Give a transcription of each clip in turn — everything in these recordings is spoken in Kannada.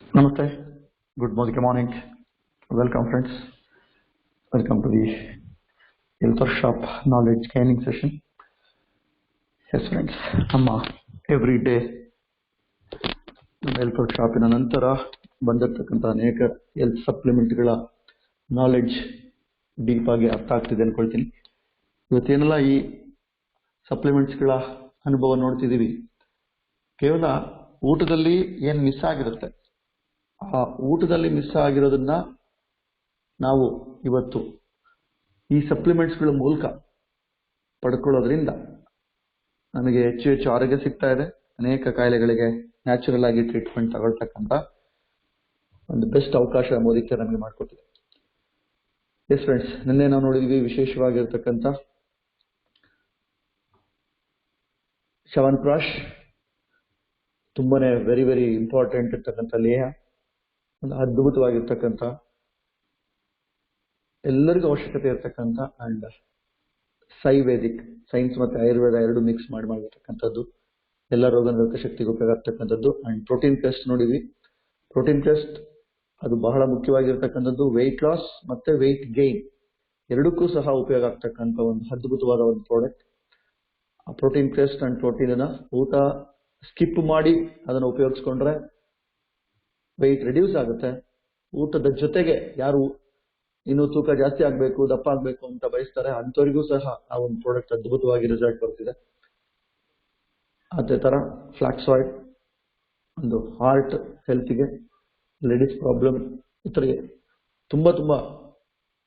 Namaste. Good morning. Welcome, friends. Welcome to the Health Workshop Knowledge Gaining Session. Yes, friends. ನಮ್ಮ ಎವ್ರಿ ಡೇ ನಮ್ಮ ಹೆಲ್ತ್ ವರ್ಕ್ಶಾಪಿನ ನಂತರ ಬಂದಿರತಕ್ಕಂಥ ಅನೇಕ ಹೆಲ್ತ್ ಸಪ್ಲಿಮೆಂಟ್ಗಳ ನಾಲೆಡ್ಜ್ ಡೀಪ್ ಆಗಿ ಅರ್ಥ ಆಗ್ತಿದೆ ಅನ್ಕೊಳ್ತೀನಿ. ಇವತ್ತೇನೆಲ್ಲ ಈ ಸಪ್ಲಿಮೆಂಟ್ಸ್ಗಳ ಅನುಭವ ನೋಡ್ತಿದ್ದೀವಿ, ಕೇವಲ ಊಟದಲ್ಲಿ ಏನು ಮಿಸ್ ಆಗಿರುತ್ತೆ, ಆ ಊಟದಲ್ಲಿ ಮಿಸ್ ಆಗಿರೋದನ್ನ ನಾವು ಇವತ್ತು ಈ ಸಪ್ಲಿಮೆಂಟ್ಸ್ಗಳ ಮೂಲಕ ಪಡ್ಕೊಳ್ಳೋದ್ರಿಂದ ನಮಗೆ ಹೆಚ್ಚು ಹೆಚ್ಚು ಆರೋಗ್ಯ ಸಿಗ್ತಾ ಇದೆ. ಅನೇಕ ಕಾಯಿಲೆಗಳಿಗೆ ನ್ಯಾಚುರಲ್ ಆಗಿ ಟ್ರೀಟ್ಮೆಂಟ್ ತಗೊಳ್ತಕ್ಕಂಥ ಒಂದು ಬೆಸ್ಟ್ ಅವಕಾಶ ಮೋದಿಕೆ ನಮಗೆ ಮಾಡಿಕೊಟ್ಟಿದೆ. ಎಸ್ ಫ್ರೆಂಡ್ಸ್, ನಿನ್ನೆ ನಾವು ನೋಡಿದ್ವಿ ವಿಶೇಷವಾಗಿರ್ತಕ್ಕಂಥ ಚ್ಯವನ್ಪ್ರಾಶ್, ತುಂಬಾನೇ ವೆರಿ ಇಂಪಾರ್ಟೆಂಟ್ ಇರ್ತಕ್ಕಂಥ ಲೇಹ, ಒಂದು ಅದ್ಭುತವಾಗಿರ್ತಕ್ಕಂಥ ಎಲ್ಲರಿಗೂ ಅವಶ್ಯಕತೆ ಇರ್ತಕ್ಕಂಥ ಅಂಡ್ ಸೈವೇದಿಕ್, ಸೈನ್ಸ್ ಮತ್ತೆ ಆಯುರ್ವೇದ ಎರಡು ಮಿಕ್ಸ್ ಮಾಡಿರ್ತಕ್ಕಂಥದ್ದು, ಎಲ್ಲ ರೋಗ ನಿರೋಧಕ ಶಕ್ತಿಗೆ ಉಪಯೋಗ ಆಗ್ತಕ್ಕಂಥದ್ದು. ಅಂಡ್ ಪ್ರೋಟೀನ್ ಪೇಸ್ಟ್ ನೋಡಿದ್ವಿ. ಪ್ರೋಟೀನ್ ಪೇಸ್ಟ್ ಅದು ಬಹಳ ಮುಖ್ಯವಾಗಿರ್ತಕ್ಕಂಥದ್ದು. ವೆಯ್ಟ್ ಲಾಸ್ ಮತ್ತೆ ವೆಯ್ಟ್ ಗೈನ್ ಎರಡಕ್ಕೂ ಸಹ ಉಪಯೋಗ ಆಗ್ತಕ್ಕಂಥ ಒಂದು ಅದ್ಭುತವಾದ ಒಂದು ಪ್ರಾಡಕ್ಟ್. ಆ ಪ್ರೋಟೀನ್ ಪೇಸ್ಟ್ ಅಂಡ್ ಪ್ರೋಟೀನ್ ಅನ್ನ ಊಟ ಸ್ಕಿಪ್ ಮಾಡಿ ಅದನ್ನು ಉಪಯೋಗಿಸ್ಕೊಂಡ್ರೆ ವೆಯ್ಟ್ ರಿಡ್ಯೂಸ್ ಆಗುತ್ತೆ. ಊಟದ ಜೊತೆಗೆ ಯಾರು ಇನ್ನು ತೂಕ ಜಾಸ್ತಿ ಆಗಬೇಕು, ದಪ್ಪ ಆಗಬೇಕು ಅಂತ ಬಯಸ್ತಾರೆ, ಅಂಥವರಿಗೂ ಸಹ ಆ ಒಂದು ಪ್ರಾಡಕ್ಟ್ ಅದ್ಭುತವಾಗಿ ರಿಸಲ್ಟ್ ಬರ್ತಿದೆ. ಅದೇ ತರ ಫ್ಲಾಕ್ಸ್ ಆಯಿಲ್ ಒಂದು ಹಾರ್ಟ್ ಹೆಲ್ತ್ಗೆ, ಲೇಡೀಸ್ ಪ್ರಾಬ್ಲಮ್ ಇತರಿಗೆ ತುಂಬಾ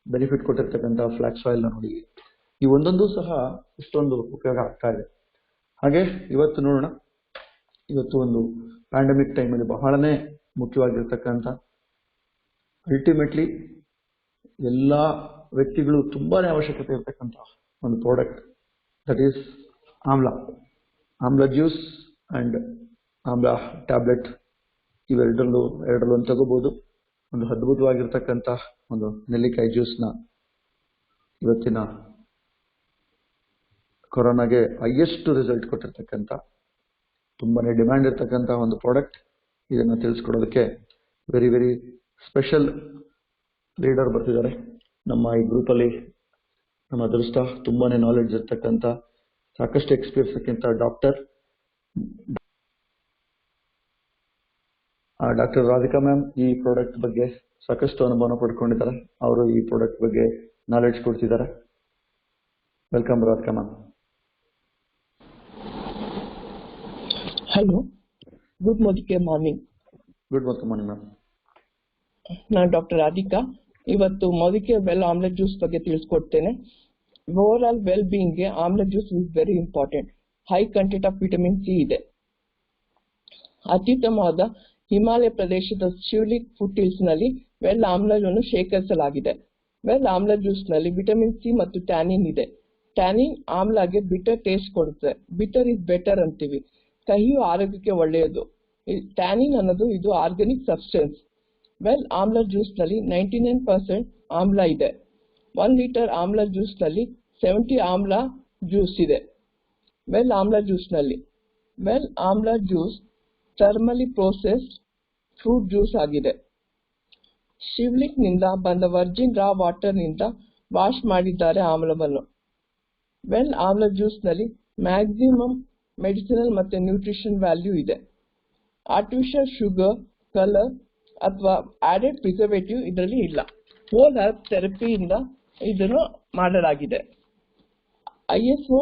ಬೆನಿಫಿಟ್ ಕೊಟ್ಟಿರ್ತಕ್ಕಂಥ ಫ್ಲಾಕ್ಸ್ ಆಯಿಲ್ ನೋಡಿ. ಈ ಒಂದೊಂದು ಸಹ ಇಷ್ಟೊಂದು ಉಪಯೋಗ ಆಗ್ತಾ ಇದೆ. ಹಾಗೆ ಇವತ್ತು ನೋಡೋಣ, ಇವತ್ತು ಒಂದು ಪ್ಯಾಂಡಮಿಕ್ ಟೈಮಲ್ಲಿ ಬಹಳನೇ ಮುಖ್ಯವಾಗಿರ್ತಕ್ಕಂಥ, ಅಲ್ಟಿಮೇಟ್ಲಿ ಎಲ್ಲ ವ್ಯಕ್ತಿಗಳು ತುಂಬಾನೇ ಅವಶ್ಯಕತೆ ಇರ್ತಕ್ಕಂಥ ಒಂದು ಪ್ರಾಡಕ್ಟ್, ದಟ್ ಈಸ್ ಆಮ್ಲ ಜ್ಯೂಸ್ ಅಂಡ್ ಆಮ್ಲ ಟ್ಯಾಬ್ಲೆಟ್. ಎರಡರಲ್ಲೂ ಒಂದು ತಗೋಬಹುದು. ಒಂದು ಅದ್ಭುತವಾಗಿರ್ತಕ್ಕಂಥ ಒಂದು ನೆಲ್ಲಿಕಾಯಿ ಜ್ಯೂಸ್ನ ಇವತ್ತಿನ ಕೊರೋನಾಗೆ ಹೈಯೆಸ್ಟ್ ರಿಸಲ್ಟ್ ಕೊಟ್ಟಿರ್ತಕ್ಕಂಥ, ತುಂಬಾನೇ ಡಿಮ್ಯಾಂಡ್ ಇರ್ತಕ್ಕಂಥ ಒಂದು ಪ್ರಾಡಕ್ಟ್. ಇದನ್ನ ತಿಳಿಸ್ಕೊಡೋದಕ್ಕೆ ವೆರಿ ಸ್ಪೆಷಲ್ ಲೀಡರ್ ಬರ್ತಿದ್ದಾರೆ ನಮ್ಮ ಈ ಗ್ರೂಪಲ್ಲಿ. ನಮ್ಮ ಅದೃಷ್ಟ, ತುಂಬಾನೇ ನಾಲೆಡ್ಜ್ ಇರ್ತಕ್ಕಂಥ, ಸಾಕಷ್ಟು ಎಕ್ಸ್ಪೀರಿಯನ್ಸ್ ಇರ್ತಕ್ಕಂಥ ಡಾಕ್ಟರ್ ರಾಧಿಕಾ ಮ್ಯಾಮ್ ಈ ಪ್ರಾಡಕ್ಟ್ ಬಗ್ಗೆ ಸಾಕಷ್ಟು ಅನುಭವ ಪಡ್ಕೊಂಡಿದ್ದಾರೆ. ಅವರು ಈ ಪ್ರಾಡಕ್ಟ್ ಬಗ್ಗೆ ನಾಲೆಡ್ಜ್ ಕೊಡ್ತಿದ್ದಾರೆ. Welcome Radhika ma'am. Hello, good morning. Good morning ma'am. ನಾನು ಡಾಕ್ಟರ್ ರಾಧಿಕಾ. ಇವತ್ತು ಮೊದಲಿಗೆ ವೆಲ್ ಆಮ್ಲೆಟ್ ಜ್ಯೂಸ್ ಬಗ್ಗೆ ತಿಳಿಸ್ಕೊಡ್ತೇನೆ. ಓವರ್ ಆಲ್ ವೆಲ್ ಬೀಯಿಂಗ್ಗೆ ಆಮ್ಲೆಟ್ juice is very important. High content of vitamin C ಇದೆ. ಅತ್ಯುತ್ತಮವಾದ ಹಿಮಾಲಯ ಪ್ರದೇಶದ ಶಿವ್ಲಿಕ್ ಫುಟ್ ಹಿಲ್ಸ್ ನಲ್ಲಿ ವೆಲ್ ಆಮ್ಲವನ್ನು ಶೇಖರಿಸಲಾಗಿದೆ. ವೆಲ್ ಆಮ್ಲೆಟ್ ಜ್ಯೂಸ್ ನಲ್ಲಿ ವಿಟಮಿನ್ ಸಿ ಮತ್ತು ಟ್ಯಾನಿನ್ ಇದೆ. ಟ್ಯಾನಿನ್ ಆಮ್ಲಾಗೆ ಬಿಟರ್ ಟೇಸ್ಟ್ ಕೊಡುತ್ತೆ. ಬಿಟರ್ ಇಸ್ ಬೆಟರ್ ಅಂತೀವಿ. ಕಹಿಯು ಆರೋಗ್ಯಕ್ಕೆ ಒಳ್ಳೆಯದು. ಟ್ಯಾನಿನ್ ಅನ್ನೋದು ಇದು ಆರ್ಗಾನಿಕ್ ಸಬ್ಸ್ಟೆನ್ಸ್. ವೆಲ್ ಆಮ್ಲ ಜ್ಯೂಸ್ ನಲ್ಲಿ 99% ಆಮ್ಲ ಇದೆ. 1 ಲೀಟರ್ ಆಮ್ಲ ಜ್ಯೂಸ್ ನಲ್ಲಿ 70 ಆಮ್ಲ ಜ್ಯೂಸ್ ಇದೆ. ವೆಲ್ ಆಮ್ಲ juice thermally processed fruit juice ಆಗಿದೆ. ಶಿವ್ಲಿಕ್ ನಿಂದ ಬಂದ ವರ್ಜಿನ್ ರಾ ವಾಟರ್ ನಿಂದ ವಾಶ್ ಮಾಡಿದ್ದಾರೆ ಆಮ್ಲವನ್ನು. ವೆಲ್ ಆಮ್ಲ ಜ್ಯೂಸ್ ನಲ್ಲಿ ಮ್ಯಾಕ್ಸಿಮಮ್ ಮೆಡಿಸಿನಲ್ ಮತ್ತೆ ನ್ಯೂಟ್ರಿಷನ್ ವ್ಯಾಲ್ಯೂ ಇದೆ. ಆರ್ಟಿಫಿಷಿಯಲ್ ಶುಗರ್, ಕಲರ್ ಅಥವಾ ಆಡೆಡ್ ಪ್ರಿಸರ್ವೇಟಿವ್ ಇದರಲ್ಲಿ ಇಲ್ಲ. ಹೋಲ್ ಹರ್ಬ್ ಥೆರಪಿಯಿಂದ ಇದನ್ನು ಮಾಡಲಾಗಿದೆ. ISO,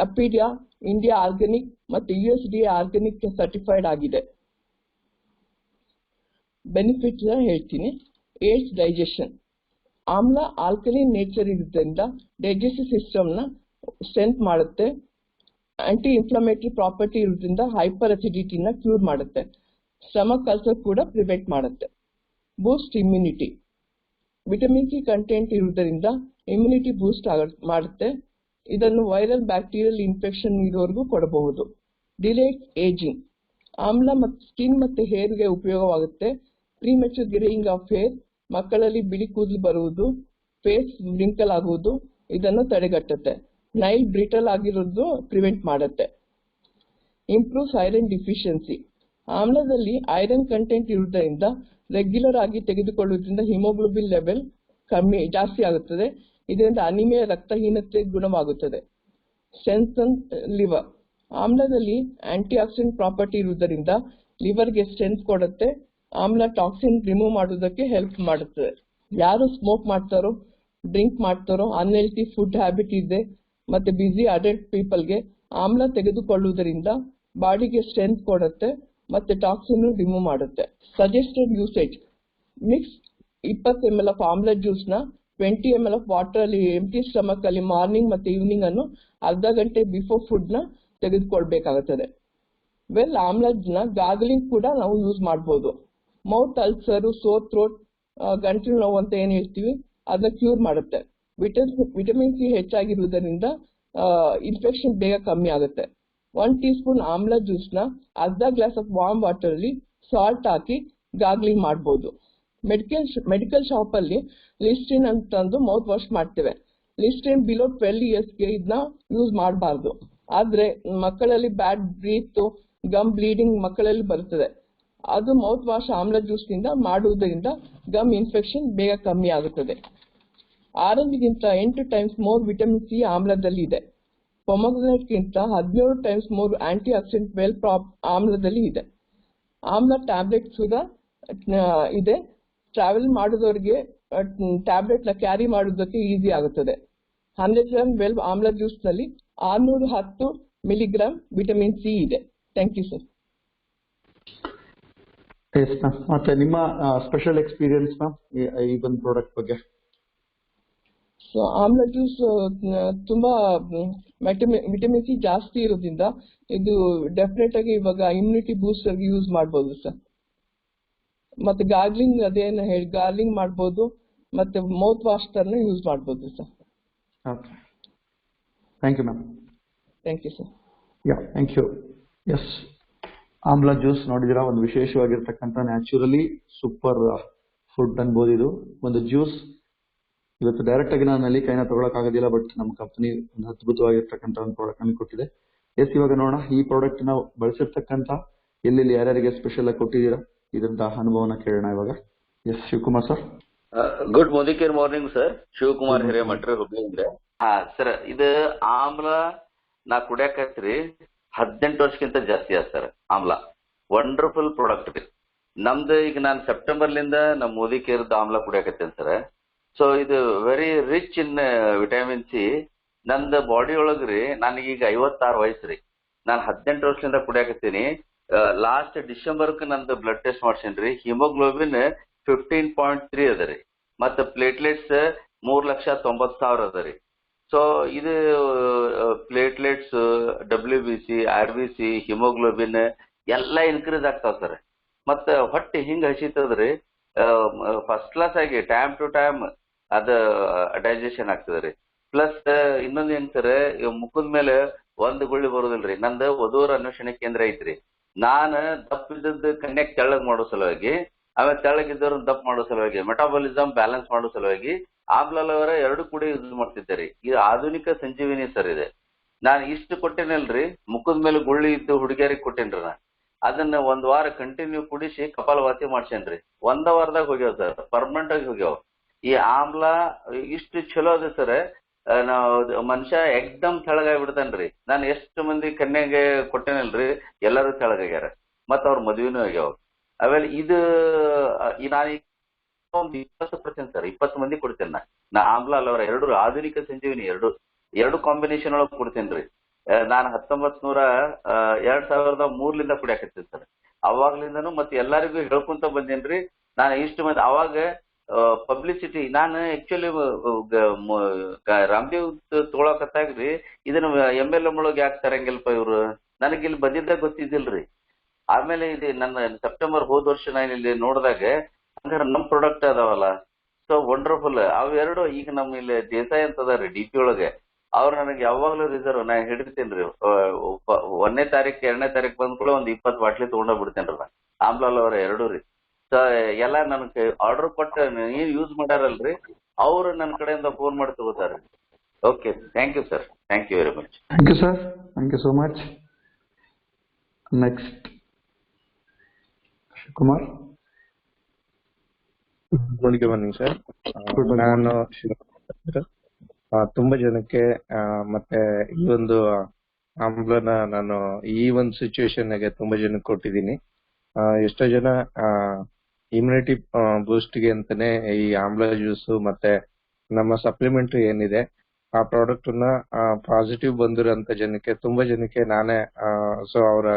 ಅಪಿಡಿಯಾ, ಇಂಡಿಯಾ ಆರ್ಗಾನಿಕ್ ಮತ್ತು USDA ಆರ್ಗಾನಿಕ್ ಸರ್ಟಿಫೈಡ್ ಆಗಿದೆ. ಬೆನಿಫಿಟ್ಸ್ ಹೇಳ್ತೀನಿ. AIDS digestion. ಆಮ್ಲ ಆಲ್ಕಲಿನ್ ನೇಚರ್ ಇರೋದ್ರಿಂದ ಡೈಜೆಸ್ಟಿವ್ ಸಿಸ್ಟಮ್ ನ ಸ್ಟ್ರೆಂತ್ ಮಾಡುತ್ತೆ. ಆಂಟಿ ಇನ್ಫ್ಲಮೇಟರಿ ಪ್ರಾಪರ್ಟಿ ಇರೋದ್ರಿಂದ ಹೈಪರ್ ಅಸಿಡಿಟಿನ ಕ್ಯೂರ್ ಮಾಡುತ್ತೆ. ಸ್ಟಮಕ್ ಅಲ್ಸರ್ ಕೂಡ ಪ್ರಿವೆಂಟ್ ಮಾಡುತ್ತೆ. ಬೂಸ್ಟ್ ಇಮ್ಯುನಿಟಿ. ವಿಟಮಿನ್ ಸಿ ಕಂಟೆಂಟ್ ಇರುವುದರಿಂದ ಇಮ್ಯುನಿಟಿ ಬೂಸ್ಟ್ ಮಾಡುತ್ತೆ. ಇದನ್ನು ವೈರಲ್ ಬ್ಯಾಕ್ಟೀರಿಯಲ್ ಇನ್ಫೆಕ್ಷನ್ ಇರೋವರೆಗೂ ಕೊಡಬಹುದು. Delayed ageing. ಆಮ್ಲ ಮತ್ತು ಸ್ಕಿನ್ ಮತ್ತು ಹೇರ್ಗೆ ಉಪಯೋಗವಾಗುತ್ತೆ. ಪ್ರಿಮೆಚೂರ್ ಗ್ರೇಯಿಂಗ್ ಆಫ್ ಹೇರ್, ಮಕ್ಕಳಲ್ಲಿ ಬಿಳಿ ಕೂದಲು ಬರುವುದು, ಫೇಸ್ ವ್ರಿಂಕಲ್ ಆಗುವುದು ಇದನ್ನು ತಡೆಗಟ್ಟುತ್ತೆ. ನೈಲ್ ಬ್ರಿಟಲ್ ಆಗಿರೋದು ಪ್ರಿವೆಂಟ್ ಮಾಡುತ್ತೆ. Improves iron deficiency. ಆಮ್ಲದಲ್ಲಿ ಐರನ್ ಕಂಟೆಂಟ್ ಇರುವುದರಿಂದ ರೆಗ್ಯುಲರ್ ಆಗಿ ತೆಗೆದುಕೊಳ್ಳುವುದರಿಂದ ಹಿಮೋಗ್ಲೋಬಿನ್ ಲೆವೆಲ್ ಜಾಸ್ತಿ ಆಗುತ್ತದೆ. ಇದರಿಂದ ಅನಿಮಿಯಾ ರಕ್ತಹೀನತೆ ಗುಣವಾಗುತ್ತದೆ. Strengthen liver. ಆಮ್ಲದಲ್ಲಿ ಆಂಟಿ ಆಕ್ಸಿಡೆಂಟ್ ಪ್ರಾಪರ್ಟಿ ಇರುವುದರಿಂದ ಲಿವರ್ಗೆ ಸ್ಟ್ರೆಂತ್ ಕೊಡುತ್ತೆ. ಆಮ್ಲ ಟಾಕ್ಸಿನ್ ರಿಮೂವ್ ಮಾಡುವುದಕ್ಕೆ ಹೆಲ್ಪ್ ಮಾಡುತ್ತದೆ. ಯಾರು ಸ್ಮೋಕ್ ಮಾಡ್ತಾರೋ, ಡ್ರಿಂಕ್ ಮಾಡ್ತಾರೋ, ಅನ್ಹೆಲ್ತಿ ಫುಡ್ ಹ್ಯಾಬಿಟ್ ಇದೆ ಮತ್ತೆ ಬಿಸಿ ಅಡಲ್ಟ್ ಪೀಪಲ್ಗೆ ಆಮ್ಲ ತೆಗೆದುಕೊಳ್ಳುವುದರಿಂದ ಬಾಡಿಗೆ ಸ್ಟ್ರೆಂತ್ ಕೊಡುತ್ತೆ ಮತ್ತೆ ಟಾಕ್ಸಿನ್ ರಿಮೂವ್ ಮಾಡುತ್ತೆ. Suggested usage: mix 20 ml of ಆಮ್ಲ ಜ್ಯೂಸ್ ನ 20 ml ಆಫ್ ವಾಟರ್ ಅಲ್ಲಿ ಎಂಟಿ ಸ್ಟಮಕ್ ಅಲ್ಲಿ ಮಾರ್ನಿಂಗ್ ಮತ್ತೆ ಈವ್ನಿಂಗ್ ಅನ್ನು ಅರ್ಧ ಗಂಟೆ ಬಿಫೋರ್ ಫುಡ್ ನ ತೆಗೆದುಕೊಳ್ಬೇಕಾಗುತ್ತದೆ. ಆಮ್ಲನ ಗಾರ್ಗಲಿಂಗ್ ಕೂಡ ನಾವು ಯೂಸ್ ಮಾಡಬಹುದು. ಮೌತ್ ಅಲ್ಸರ್, ಸೋರ್ ಥ್ರೋಟ್, ಗಂಟಲು ನೋವು ಅಂತ ಏನ್ ಹೇಳ್ತೀವಿ ಅದನ್ನ ಕ್ಯೂರ್ ಮಾಡುತ್ತೆ. ವಿಟಮಿನ್ ಸಿ ಹೆಚ್ಚಾಗಿರುವುದರಿಂದ ಇನ್ಫೆಕ್ಷನ್ ಬೇಗ ಕಮ್ಮಿ ಆಗುತ್ತೆ. 1 ಟೀ ಸ್ಪೂನ್ ಆಮ್ಲ ಜ್ಯೂಸ್ ನ ಅರ್ಧ ಗ್ಲಾಸ್ ಆಫ್ ವಾರ್ಮ್ ವಾಟರ್ ಅಲ್ಲಿ ಸಾಲ್ಟ್ ಹಾಕಿ ಗಾರ್ಗ್ಲಿಂಗ್ ಮಾಡಬಹುದು. ಮೆಡಿಕಲ್ ಶಾಪ್ ಅಲ್ಲಿ ಲಿಸ್ಟ್ರಿನ್ ಅಂತಂದು ಮೌತ್ ವಾಶ್ ಮಾಡ್ತೇವೆ. ಲಿಸ್ಟ್ರಿನ್ ಬಿಲೋ 12 years ಇದನ್ನ ಯೂಸ್ ಮಾಡಬಾರ್ದು. ಆದ್ರೆ ಮಕ್ಕಳಲ್ಲಿ ಬ್ಯಾಡ್ ಬ್ರೀತ್, ಗಮ್ ಬ್ಲೀಡಿಂಗ್ ಮಕ್ಕಳಲ್ಲಿ ಬರುತ್ತದೆ. ಅದು ಮೌತ್ ವಾಶ್ ಆಮ್ಲ ಜ್ಯೂಸ್ ನಿಂದ ಮಾಡುವುದರಿಂದ ಗಮ್ ಇನ್ಫೆಕ್ಷನ್ ಬೇಗ ಕಮ್ಮಿ ಆಗುತ್ತದೆ. ಆರೆಂಜ್ಗಿಂತ 8 times ಮೋರ್ ವಿಟಮಿನ್ ಸಿ ಆಮ್ಲದಲ್ಲಿ ಇದೆ. ಪೊಮೊಗ್ರೆನೇಟ್ಗಿಂತ 17 times ಮೋರ್ ಆಂಟಿ ಆಕ್ಸಿಡೆಂಟ್ ಆಮ್ಲದಲ್ಲಿ ಇದೆ. ಆಮ್ಲ ಟ್ಯಾಬ್ಲೆಟ್ ಕೂಡ ಇದೆ. ಟ್ರಾವೆಲ್ ಮಾಡಿದವರಿಗೆ ಟ್ಯಾಬ್ಲೆಟ್ ನ ಕ್ಯಾರಿ ಮಾಡುವುದಕ್ಕೆ ಈಸಿ ಆಗುತ್ತದೆ. 100 ಗ್ರಾಮ್ ವೆಲ್ ಆಮ್ಲ ಜ್ಯೂಸ್ ನಲ್ಲಿ 610 milligram ವಿಟಮಿನ್ ಸಿ ಇದೆ. Thank you sir. ಮತ್ತೆ ನಿಮ್ಮ ಸ್ಪೆಷಲ್ ಎಕ್ಸ್ಪೀರಿಯನ್ಸ್ ಈ ಒಂದು ಪ್ರಾಡಕ್ಟ್ ಬಗ್ಗೆ? ಸೊ ಆಮ್ಲ ಜ್ಯೂಸ್ ತುಂಬಾ ವಿಟಮಿನ್ ಸಿ ಜಾಸ್ತಿ ಇರೋದ್ರಿಂದ ಇದು ಡೆಫಿನೆಟ್ ಆಗಿ ಇವಾಗ ಇಮ್ಯುನಿಟಿ ಬೂಸ್ಟರ್ ಯೂಸ್ ಮಾಡಬಹುದು ಸರ್. ಮತ್ತೆ ಗಾರ್ಗ್ಲಿಂಗ್ ಅದೇನು ಹೇಳಿ ಗಾರ್ಗ್ಲಿಂಗ್ ಮಾಡಬಹುದು ಮತ್ತೆ ಮೌತ್ ವಾಶ್ ತರ ಯೂಸ್ ಮಾಡಬಹುದು sir. Okay, thank you ma'am. Thank you sir. Thank you. Yes, amla juice ನೋಡಿದಿರಾ, ಒಂದು ವಿಶೇಷವಾಗಿರ್ತಕ್ಕಂಥ ನ್ಯಾಚುರಲಿ ಸೂಪರ್ ಫುಡ್ ಅನ್ಬೋದು. ಇದು ಒಂದು ಜ್ಯೂಸ್. ಇವತ್ತು ಡೈರೆಕ್ಟ್ ಆಗಿ ನಾನು ಅಲ್ಲಿ ಕೈನ ತಗೊಳಕ್ ಆಗೋದಿಲ್ಲ, ಬಟ್ ನಮ್ಮ ಕಂಪನಿ ಒಂದು ಅದ್ಭುತವಾಗಿರ್ತಕ್ಕಂಥ ಒಂದು ಪ್ರಾಡಕ್ಟ್ ನಮಗೆ ಕೊಟ್ಟಿದೆ. ಎಸ್, ಇವಾಗ ನೋಡೋಣ ಈ ಪ್ರಾಡಕ್ಟ್ ನಾವು ಬಳಸಿರ್ತಕ್ಕಂಥ ಎಲ್ಲೆಲ್ಲಿ ಯಾರ್ಯಾರಿಗೆ ಸ್ಪೆಷಲ್ ಆಗಿ ಕೊಟ್ಟಿದ್ದೀರಾ ಇದರಿಂದ ಅನುಭವನ ಕೇಳೋಣ ಇವಾಗ. Yes, Shivakumar sir. Good morning sir. Shivakumar ಹಿರೇಮಠ್ರಿ, ಹುಬ್ಳಿಯಿಂದ. ಸರ್, ಇದು ಆಮ್ಲ ನಾ ಕುಡಿಯಾಕತ್ರಿ 18 ವರ್ಷಕ್ಕಿಂತ ಜಾಸ್ತಿ ಆದ ಸರ್. ಆಮ್ಲ ವಂಡರ್ಫುಲ್ ಪ್ರಾಡಕ್ಟ್ ರೀ. ನಮ್ದು ಈಗ ನಾನು ಸೆಪ್ಟೆಂಬರ್ಲಿಂದ ನಮ್ಮ ಮೋದಿ ಕೇರ್ದ ಆಮ್ಲ ಕುಡಿಯಾಕತ್ತೇನೆ ಸರ್. ಸೊ ಇದು very rich in vitamin C. ನಂದು ಬಾಡಿ ಒಳಗ್ರಿ ನನಗೀಗ 56 ವಯಸ್ಸು ರೀ. ನಾನು 18 ವರ್ಷದಿಂದ ಕುಡಿಯಾಕತ್ತೀನಿ. ಲಾಸ್ಟ್ ಡಿಸೆಂಬರ್ಕ್ ನಂದು ಬ್ಲಡ್ ಟೆಸ್ಟ್ ಮಾಡ್ಸೇನ್ರಿ. ಹಿಮೋಗ್ಲೋಬಿನ್ 15.3 ಅದ ರೀ. ಮತ್ತು ಪ್ಲೇಟ್ಲೆಟ್ಸ್ 3,90,000 ಅದ ರೀ. ಸೊ ಇದು ಪ್ಲೇಟ್ಲೆಟ್ಸ್, WBC, RBC, ಹಿಮೋಗ್ಲೋಬಿನ್ ಎಲ್ಲ ಇನ್ಕ್ರೀಸ್ ಆಗ್ತಾವ ಸರ್. ಮತ್ತು ಹೊಟ್ಟೆ ಹಿಂಗೆ ಹಸಿತದ್ರಿ, ಫಸ್ಟ್ ಕ್ಲಾಸ್ ಆಗಿ ಟೈಮ್ ಟು ಟೈಮ್ ಅದು ಡೈಜೆಷನ್ ಆಗ್ತದೆ ರೀ. ಪ್ಲಸ್ ಇನ್ನೊಂದು ಏನ್ ಸರ್, ಮುಖದ ಮೇಲೆ ಒಂದು ಗುಳ್ಳಿ ಬರೋದಿಲ್ರಿ. ನಂದು ವಧೂವರ ಅನ್ವೇಷಣೆ ಕೇಂದ್ರ ಐತ್ರಿ. ನಾನು ದಪ್ಪ ಇದ್ದದ್ದು ಕನ್ಯಾಕ್ ತೆಳ್ಳಗ್ ಮಾಡೋ ಸಲುವಾಗಿ, ಆಮೇಲೆ ತೆಳ್ಳಗಿದ್ದವ್ರ ದಪ್ಪ ಮಾಡೋ ಸಲುವಾಗಿ, ಮೆಟಾಬಾಲಿಸಮ್ ಬ್ಯಾಲೆನ್ಸ್ ಮಾಡೋ ಸಲುವಾಗಿ ಆಮ್ಲವರ 2 ಕೂಡ ಯೂಸ್ ಮಾಡ್ತಿದ್ದೆ ರೀ. ಇದು ಆಧುನಿಕ ಸಂಜೀವಿನಿ ಸರ್. ಇದೆ ನಾನು ಇಷ್ಟು ಕೊಟ್ಟೇನಲ್ರಿ, ಮುಖದ ಮೇಲೆ ಗುಳ್ಳಿ ಇದ್ದು ಹುಡುಗಿಯರಿಗೆ ಕೊಟ್ಟೇನ್ರಿ. ನಾನು ಅದನ್ನ 1 ವಾರ ಕಂಟಿನ್ಯೂ ಕುಡಿಸಿ ಕಪಾಲವಾತಿ ಮಾಡ್ಸೇನ್ರಿ. 1 ವಾರದಾಗ ಹೋಗ್ಯಾವ ಸರ್, ಪರ್ಮನೆಂಟ್ ಆಗಿ ಹೋಗ್ಯಾವ. ಈ ಆಮ್ಲ ಇಷ್ಟು ಚಲೋ ಅದ ಸರ್. ನಾವು ಮನುಷ್ಯ ಎಕ್ದಮ್ ತೆಳಗಾಗ್ಬಿಡ್ತಾನ್ರಿ. ನಾನು ಎಷ್ಟು ಮಂದಿ ಕನ್ಯಾಗೆ ಕೊಟ್ಟೇನಲ್ರಿ, ಎಲ್ಲರೂ ತೆಳಗಾಗ್ಯಾರ. ಮತ್ತ ಅವ್ರ ಮದ್ವಿನೂ ಆಗ್ಯಾವ. ಆಮೇಲೆ ಇದು ನಾನು ಒಂದು 20% ಸರ್, 20 ಮಂದಿ ಕೊಡ್ತೇನೆ. ನಾ ಆಮ್ಲ ಅಲ್ಲವರ 2 ಆಧುನಿಕ ಸಂಜೀವಿನಿ 2 ಕಾಂಬಿನೇಷನ್ ಒಳಗೆ ಕೊಡ್ತೇನ್ರಿ. ನಾನು 2003ಲಿಂದ ಕುಡಿಯಾಕತ್ತೀನಿ ಸರ್. ಅವಾಗ್ಲಿಂದನು ಮತ್ತೆ ಎಲ್ಲರಿಗೂ ಹೇಳ್ಕೊಂತ ಬಂದೇನ್ರಿ. ನಾನು ಇಷ್ಟು ಮಂದಿ ಅವಾಗ ಪಬ್ಲಿಸಿಟಿ, ನಾನು ಆಕ್ಚುಲಿ ರಾಮದೇವ್ ತೊಗೊಳಕತ್ತಾಗ್ರಿ ಇದನ್ನ MLM ಒಳಗೆ ಯಾಕೆ ತರಂಗಿಲ್ಪ ಇವ್ರು, ನನಗಿಲ್ಲಿ ಬಂದಿದ್ದ ಗೊತ್ತಿದ್ದಿಲ್ರಿ. ಆಮೇಲೆ ಇದು ನನ್ನ ಸೆಪ್ಟೆಂಬರ್ ಹೋದ ವರ್ಷ ನಾನು ಇಲ್ಲಿ ನೋಡಿದಾಗ ಹಂಗಾರೆ ನಮ್ಮ ಪ್ರಾಡಕ್ಟ್ ಅದಾವಲ್ಲ, ಸೊ ವಂಡರ್ಫುಲ್. ಅವೆರಡು ಈಗ ನಮ್ಮ ಇಲ್ಲಿ ದೇಸಾಯಿ ಅಂತ ಅದಾರಿ DP ಒಳಗೆ, ಅವ್ರು ನನಗೆ ಯಾವಾಗ್ಲೂ ರಿಸರ್ವ್ ನಾ ಹಿಡಿತೇನ್ರಿ. 1ನೇ ತಾರೀಕು 2ನೇ ತಾರೀಕು ಬಂದ್ ಕೂಡ ಒಂದು 20 ಬಾಟ್ಲಿ ತೊಗೊಂಡೋಗ್ಬಿಡ್ತೇನ್ರಿ. ನಾ ಆಮ್ಲಾಲ್ ಅವರ 2 ರೀ. ಸೊ ಎಲ್ಲ ನನಗೆ ಆರ್ಡರ್ ಕೊಟ್ಟು ಏನ್ ಯೂಸ್ ಮಾಡ್ಯಾರಲ್ರಿ, ಅವ್ರು ನನ್ನ ಕಡೆಯಿಂದ ಫೋನ್ ಮಾಡಿ ತಗೋತಾರ. Okay, thank you sir. Thank you very much. Thank you sir. Thank you so much. Next Shivakumar. Good morning sir. Good morning. ನಾನು ತುಂಬಾ ಜನಕ್ಕೆ ಮತ್ತೆ ಈ ಒಂದು ಆಮ್ಲನ ನಾನು ಈ ಒಂದು ಸಿಚುವೇಶನ್ ಗೆ ತುಂಬಾ ಜನಕ್ಕೆ ಕೊಟ್ಟಿದ್ದೀನಿ. ಎಷ್ಟೋ ಜನ ಇಮ್ಯುನಿಟಿ ಬೂಸ್ಟ್ ಗೆ ಅಂತಾನೆ ಈ ಆಮ್ಲ ಜ್ಯೂಸ್ ಮತ್ತೆ ನಮ್ಮ ಸಪ್ಲಿಮೆಂಟರಿ ಏನಿದೆ ಆ ಪ್ರಾಡಕ್ಟ್ ನ ಪಾಸಿಟಿವ್ ಬಂದಿರೋಂತ ಜನಕ್ಕೆ ತುಂಬಾ ಜನಕ್ಕೆ ನಾನೇ ಸೊ ಅವರ